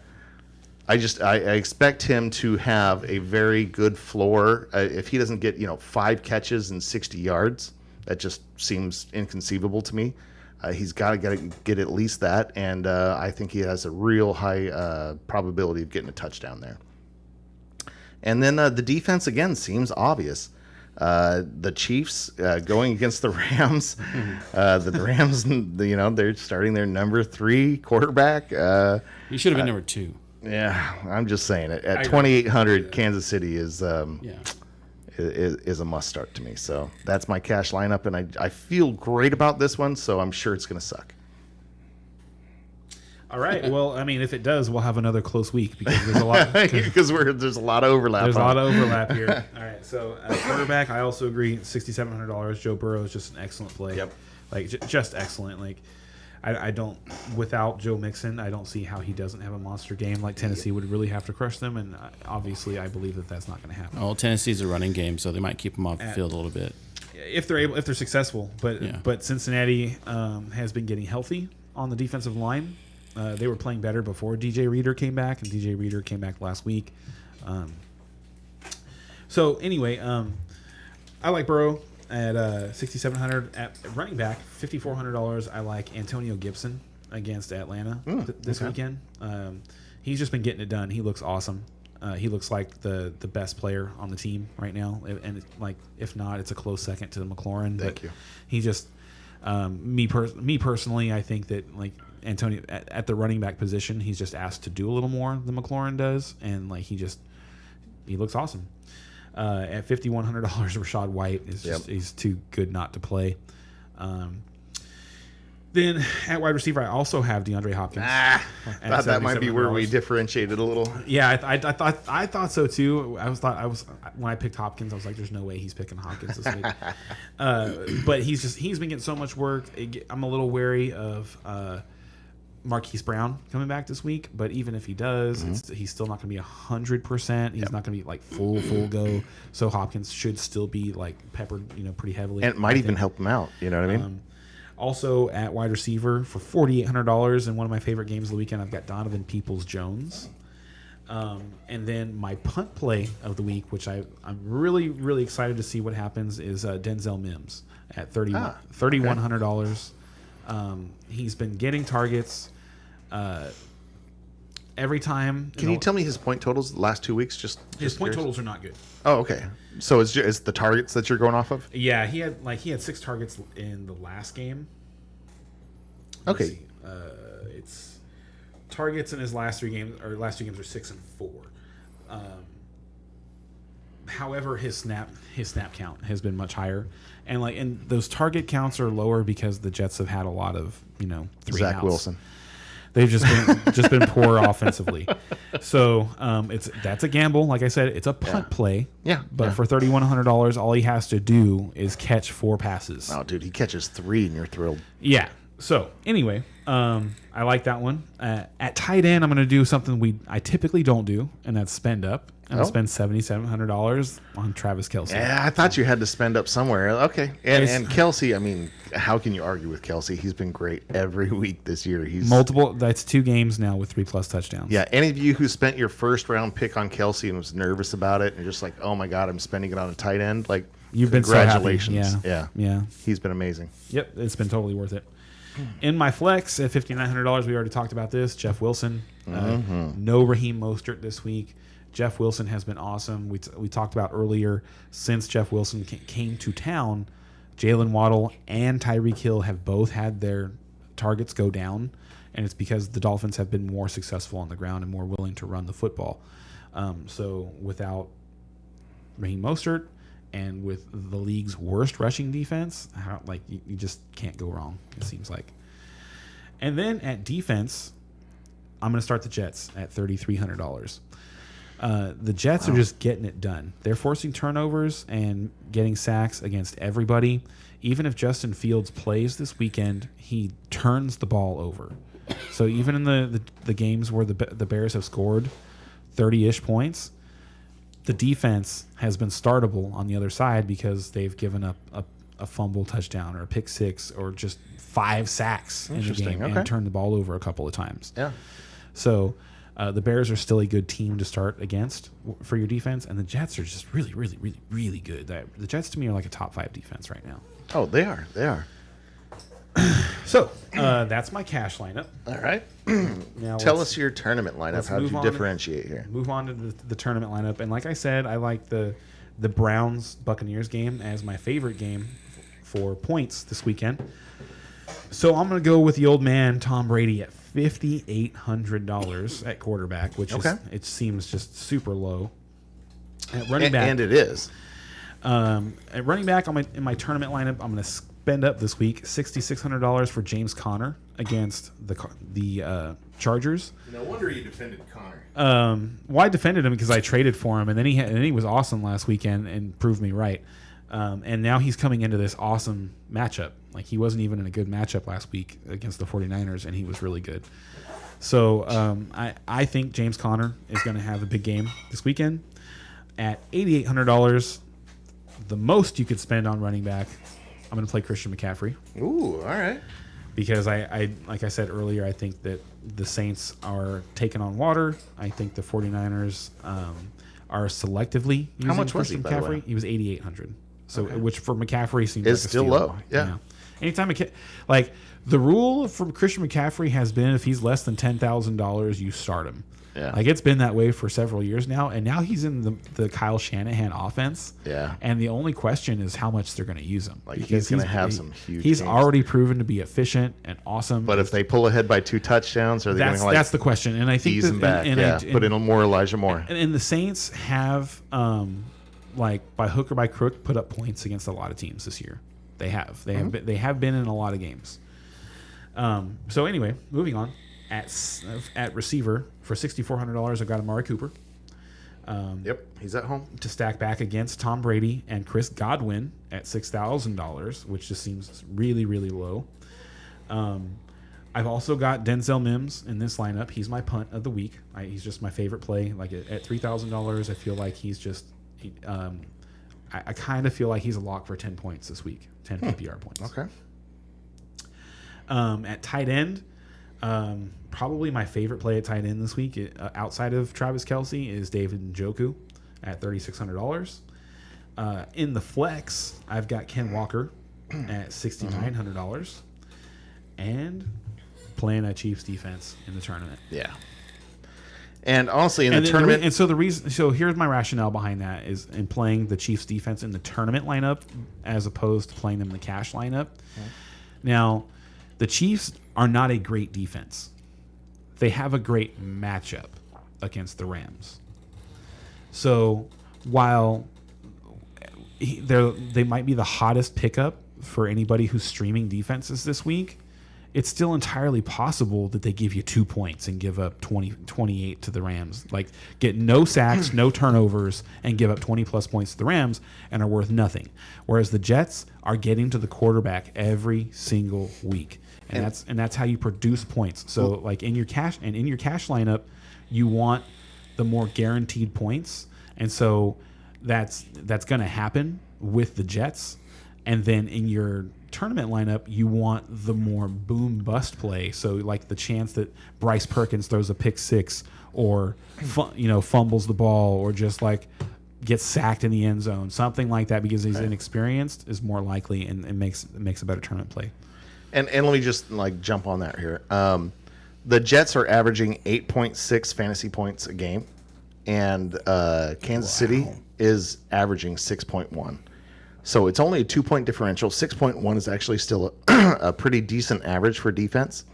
expect him to have a very good floor. If he doesn't get 5 catches and 60 yards, that just seems inconceivable to me. He's got to get at least that, and I think he has a real high probability of getting a touchdown there. And then the defense again seems obvious. The Chiefs going against the Rams. The Rams, they're starting their number 3 quarterback. He should have been number 2. Yeah, I'm just saying it. At 2,800, Kansas City is a must start to me. So that's my cash lineup, and I feel great about this one. So I'm sure it's going to suck. All right. Well, I mean, if it does, we'll have another close week because there's a lot. Because there's a lot of overlap. There's a lot of overlap here. All right. So quarterback, I also agree. $6,700. Joe Burrow is just an excellent play. Yep. Like just excellent. Like. I don't, without Joe Mixon, I don't see how he doesn't have a monster game. Like Tennessee would really have to crush them, and obviously I believe that that's not going to happen. Well, Tennessee's a running game, so they might keep them off the field a little bit. If they're successful. But Cincinnati has been getting healthy on the defensive line. They were playing better before DJ Reader came back, and DJ Reader came back last week. So anyway, I like Burrow. At $6,700 at running back, $5,400. I like Antonio Gibson against Atlanta this weekend. He's just been getting it done. He looks awesome. He looks like the best player on the team right now, and if not, it's a close second to McLaurin. Thank you. He just me personally, I think that like Antonio at the running back position, he's just asked to do a little more than McLaurin does, and like he looks awesome. At $5,100, Rachaad White is just he's too good not to play. Then at wide receiver, I also have DeAndre Hopkins. Thought that might be where we $7,700. differentiated a little. Yeah, I thought so too. I was when I picked Hopkins, I was like, "There's no way he's picking Hopkins this week." But he's been getting so much work. I'm a little wary of Marquise Brown coming back this week. But even if he does, he's still not going to be 100%. He's not going to be like full go. So Hopkins should still be like peppered, pretty heavily. And it might even help him out. You know what I mean? Also at wide receiver for $4,800 in one of my favorite games of the weekend, I've got Donovan Peoples-Jones. And then my punt play of the week, which I'm really, really excited to see what happens, is Denzel Mims at $3,100. He's been getting targets every time. Can you tell me his point totals the last 2 weeks? Just his point curious. totals are not good. Oh, okay. So it's the targets that you're going off of? Yeah, he had 6 targets in the last game. Let's Okay. see. It's targets in his last 2 games are 6 and 4. However, his snap count has been much higher, and those target counts are lower because the Jets have had a lot of 3 Zach outs. Wilson. They've just been poor offensively. So that's a gamble. Like I said, it's a punt play. Yeah, But yeah. for $3,100, all he has to do is catch 4 passes. Oh, dude, he catches 3 and you're thrilled. Yeah. So anyway, I like that one. At tight end, I'm going to do something I typically don't do, and that's spend up. I'm going to spend $7,700 on Travis Kelce. Yeah, I thought you had to spend up somewhere. Okay. And Kelsey, I mean, how can you argue with Kelsey? He's been great every week this year. He's That's 2 games now with 3+ touchdowns. Yeah, any of you who spent your first round pick on Kelsey and was nervous about it and you're just like, oh my God, I'm spending it on a tight end, like, You've been so happy. congratulations. Yeah. He's been amazing. Yep, it's been totally worth it. In my flex at $5,900, we already talked about this. Jeff Wilson, no Raheem Mostert this week. Jeff Wilson has been awesome. We talked about earlier, since Jeff Wilson came to town, Jalen Waddle and Tyreek Hill have both had their targets go down, and it's because the Dolphins have been more successful on the ground and more willing to run the football. So without Raheem Mostert, and with the league's worst rushing defense, you just can't go wrong, it seems like. And then at defense, I'm going to start the Jets at $3,300. The Jets are just getting it done. They're forcing turnovers and getting sacks against everybody. Even if Justin Fields plays this weekend, he turns the ball over. So even in the games where the Bears have scored 30-ish points, the defense has been startable on the other side because they've given up a fumble touchdown or a pick 6 or just 5 sacks in the game and turned the ball over a couple of times. Yeah. So the Bears are still a good team to start against for your defense, and the Jets are just really, really, really, really good. The Jets to me are like a top 5 defense right now. Oh, they are. They are. So that's my cash lineup. All right. Now Tell us your tournament lineup. How did you move on differentiate here? Move on to the tournament lineup, and like I said, I like the Browns Buccaneers game as my favorite game for points this weekend. So I'm going to go with the old man Tom Brady at $5,800 at quarterback, which is, it seems just super low. At running back, and it is. At running back in my tournament lineup, I'm going to spend up this week $6,600 for James Conner against the Chargers. No wonder you defended Connor. Well, I defended him because I traded for him, and then he was awesome last weekend and proved me right. And now he's coming into this awesome matchup. Like, he wasn't even in a good matchup last week against the 49ers, and he was really good. So I think James Conner is going to have a big game this weekend. At $8,800, the most you could spend on running back, I'm going to play Christian McCaffrey. Ooh, all right. Because I like I said earlier, I think that the Saints are taking on water. I think the 49ers are selectively using How much was Christian he, by the way? McCaffrey. He was $8,800. So which for McCaffrey seems Is like a still steal. low. Yeah. Anytime the rule for Christian McCaffrey has been if he's less than $10,000, you start him. Yeah. Like, it's been that way for several years now, and now he's in the Kyle Shanahan offense. Yeah. And the only question is how much they're going to use him. Like, Because he's gonna have some huge He's games. already proven to be efficient and awesome. But if they pull ahead by 2 touchdowns, are they going to that's the question. And I think ease him back? Put in more Elijah Moore. And the Saints have, by hook or by crook, put up points against a lot of teams this year. They have. They have been in a lot of games. So anyway, moving on. At receiver for $6,400, I've got Amari Cooper. Yep, he's at home. To stack back against Tom Brady and Chris Godwin at $6,000, which just seems really, really low. I've also got Denzel Mims in this lineup. He's my punt of the week. He's just my favorite play. Like at $3,000, I feel like he's just. I kind of feel like he's a lock for 10 points this week, 10 PPR points. Okay. At tight end, probably my favorite play at tight end this week, outside of Travis Kelce, is David Njoku at $3,600. In the flex, I've got Ken Walker at $6,900, and playing a Chiefs defense in the tournament. Yeah. And honestly, in the tournament, so here's my rationale behind that is in playing the Chiefs defense in the tournament lineup as opposed to playing them in the cash lineup. Okay. Now, the Chiefs are not a great defense. They have a great matchup against the Rams. So while they might be the hottest pickup for anybody who's streaming defenses this week, it's still entirely possible that they give you 2 points and give up 28 to the Rams. Like, get no sacks, no turnovers, and give up 20-plus points to the Rams and are worth nothing. Whereas the Jets are getting to the quarterback every single week. And that's how you produce points. So, like, in your cash lineup, you want the more guaranteed points. And so that's going to happen with the Jets. And then in your tournament lineup, you want the more boom bust play. So like the chance that Bryce Perkins throws a pick six or fumbles the ball or just like gets sacked in the end zone, something like that, because he's inexperienced, is more likely and it makes a better tournament play. And let me just like jump on that here. The Jets are averaging 8.6 fantasy points a game, and Kansas City is averaging 6.1. So it's only a 2-point differential. 6.1 is actually still a pretty decent average for defense.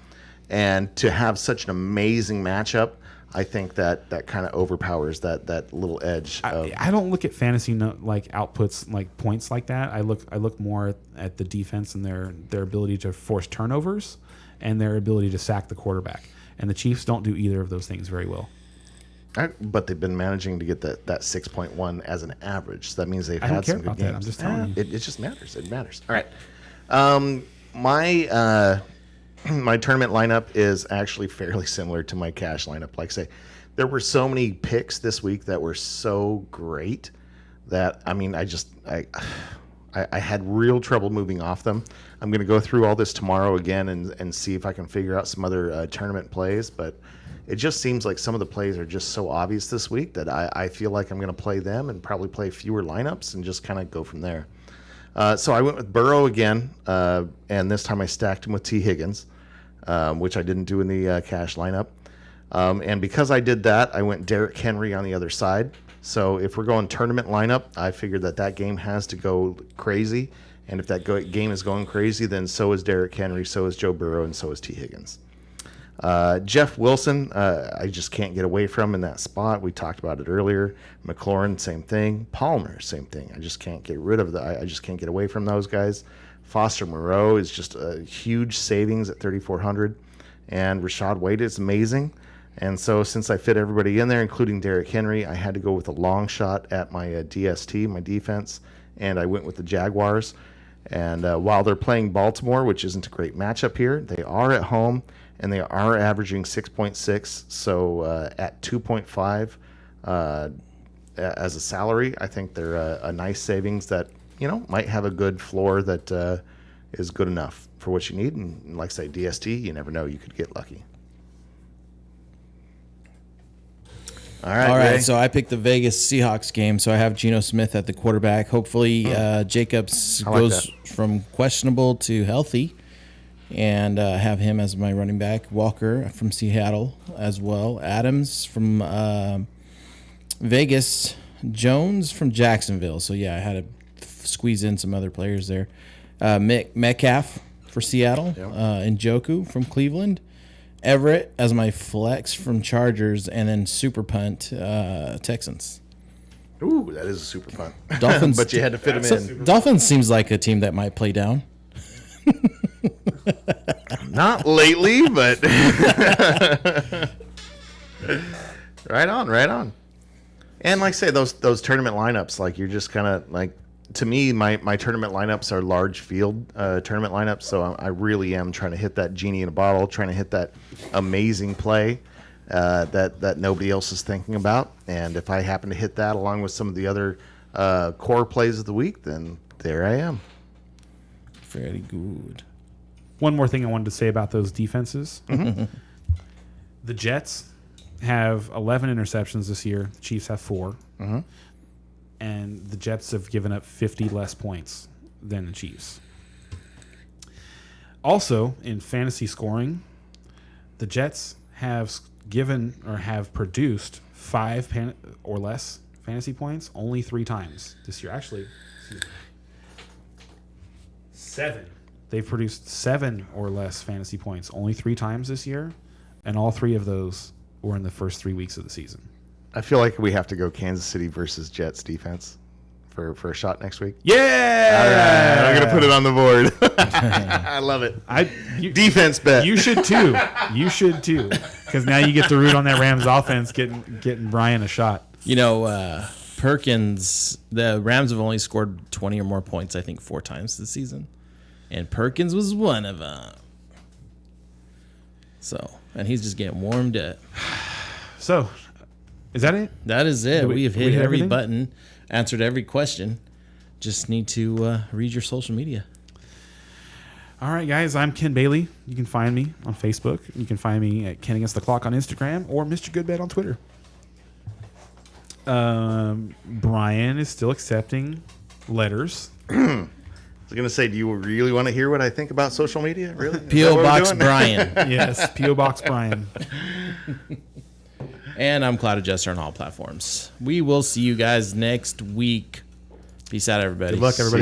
And to have such an amazing matchup, I think that kind of overpowers that little edge. I don't look at fantasy outputs like points like that. I look more at the defense and their ability to force turnovers and their ability to sack the quarterback. And the Chiefs don't do either of those things very well. But they've been managing to get that 6.1 as an average. So that means they've had some good games. I'm just telling you. It just matters. It matters. All right. My tournament lineup is actually fairly similar to my cash lineup. Like I say, there were so many picks this week that were so great that, I mean, I had real trouble moving off them. I'm going to go through all this tomorrow again and see if I can figure out some other tournament plays. But it just seems like some of the plays are just so obvious this week that I feel like I'm going to play them and probably play fewer lineups and just kind of go from there. So I went with Burrow again, and this time I stacked him with T. Higgins, which I didn't do in the cash lineup. And because I did that, I went Derrick Henry on the other side. So if we're going tournament lineup, I figured that game has to go crazy. And if that game is going crazy, then so is Derrick Henry, so is Joe Burrow, and so is T. Higgins. Jeff Wilson, I just can't get away from in that spot. We talked about it earlier. McLaurin, same thing. Palmer, same thing. I just can't get rid of I just can't get away from those guys. Foster Moreau is just a huge savings at $3,400, and Rashad White is amazing. And so since I fit everybody in there, including Derrick Henry, I had to go with a long shot at my DST, my defense, and I went with the Jaguars. And while they're playing Baltimore, which isn't a great matchup here, they are at home. And they are averaging 6.6, so at 2.5 as a salary, I think they're a nice savings that might have a good floor that is good enough for what you need. And like I say, DST, you never know, you could get lucky. All right. Ray. So I picked the Vegas Seahawks game. So I have Geno Smith at the quarterback. Hopefully, Jacobs goes from questionable to healthy. And have him as my running back. Walker from Seattle as well. Adams from Vegas. Jones from Jacksonville. So, yeah, I had to squeeze in some other players there. Metcalf for Seattle. Yep. Njoku from Cleveland. Everett as my flex from Chargers. And then super punt Texans. Ooh, that is a super punt. Dolphins, but you had to fit him in. Dolphins seems like a team that might play down. Not lately, but right on. And like I say, those tournament lineups, like you're just kind of like, to me, my tournament lineups are large field tournament lineups. So I really am trying to hit that genie in a bottle, trying to hit that amazing play that nobody else is thinking about. And if I happen to hit that along with some of the other core plays of the week, then there I am. Very good. One more thing I wanted to say about those defenses. The Jets have 11 interceptions this year. The Chiefs have 4. And the Jets have given up 50 less points than the Chiefs. Also, in fantasy scoring, the Jets have produced 5 or less fantasy points only 3 times this year. Actually, 7. They've produced 7 or less fantasy points only 3 times this year, and all 3 of those were in the first 3 weeks of the season. I feel like we have to go Kansas City versus Jets defense for a shot next week. Yeah! All right, I'm gonna put it on the board. I love it. Defense bet. You should too. You should too, because now you get to root on that Rams offense getting Brian a shot. You know, Perkins, the Rams have only scored 20 or more points, I think, 4 times this season. And Perkins was one of them. So, and he's just getting warmed up. So, is that it? That is it. We have hit every everything? button, answered every question. Just need to read your social media. All right, guys. I'm Ken Bailey. You can find me on Facebook. You can find me at Ken Against the Clock on Instagram or Mr. Goodbet on Twitter. Brian is still accepting letters. I was gonna say, do you really want to hear what I think about social media? Really? Is that P.O. what we're Box doing? Brian. Yes, P.O. Box Brian. And I'm Cloud Adjuster on all platforms. We will see you guys next week. Peace out, everybody. Good luck, everybody.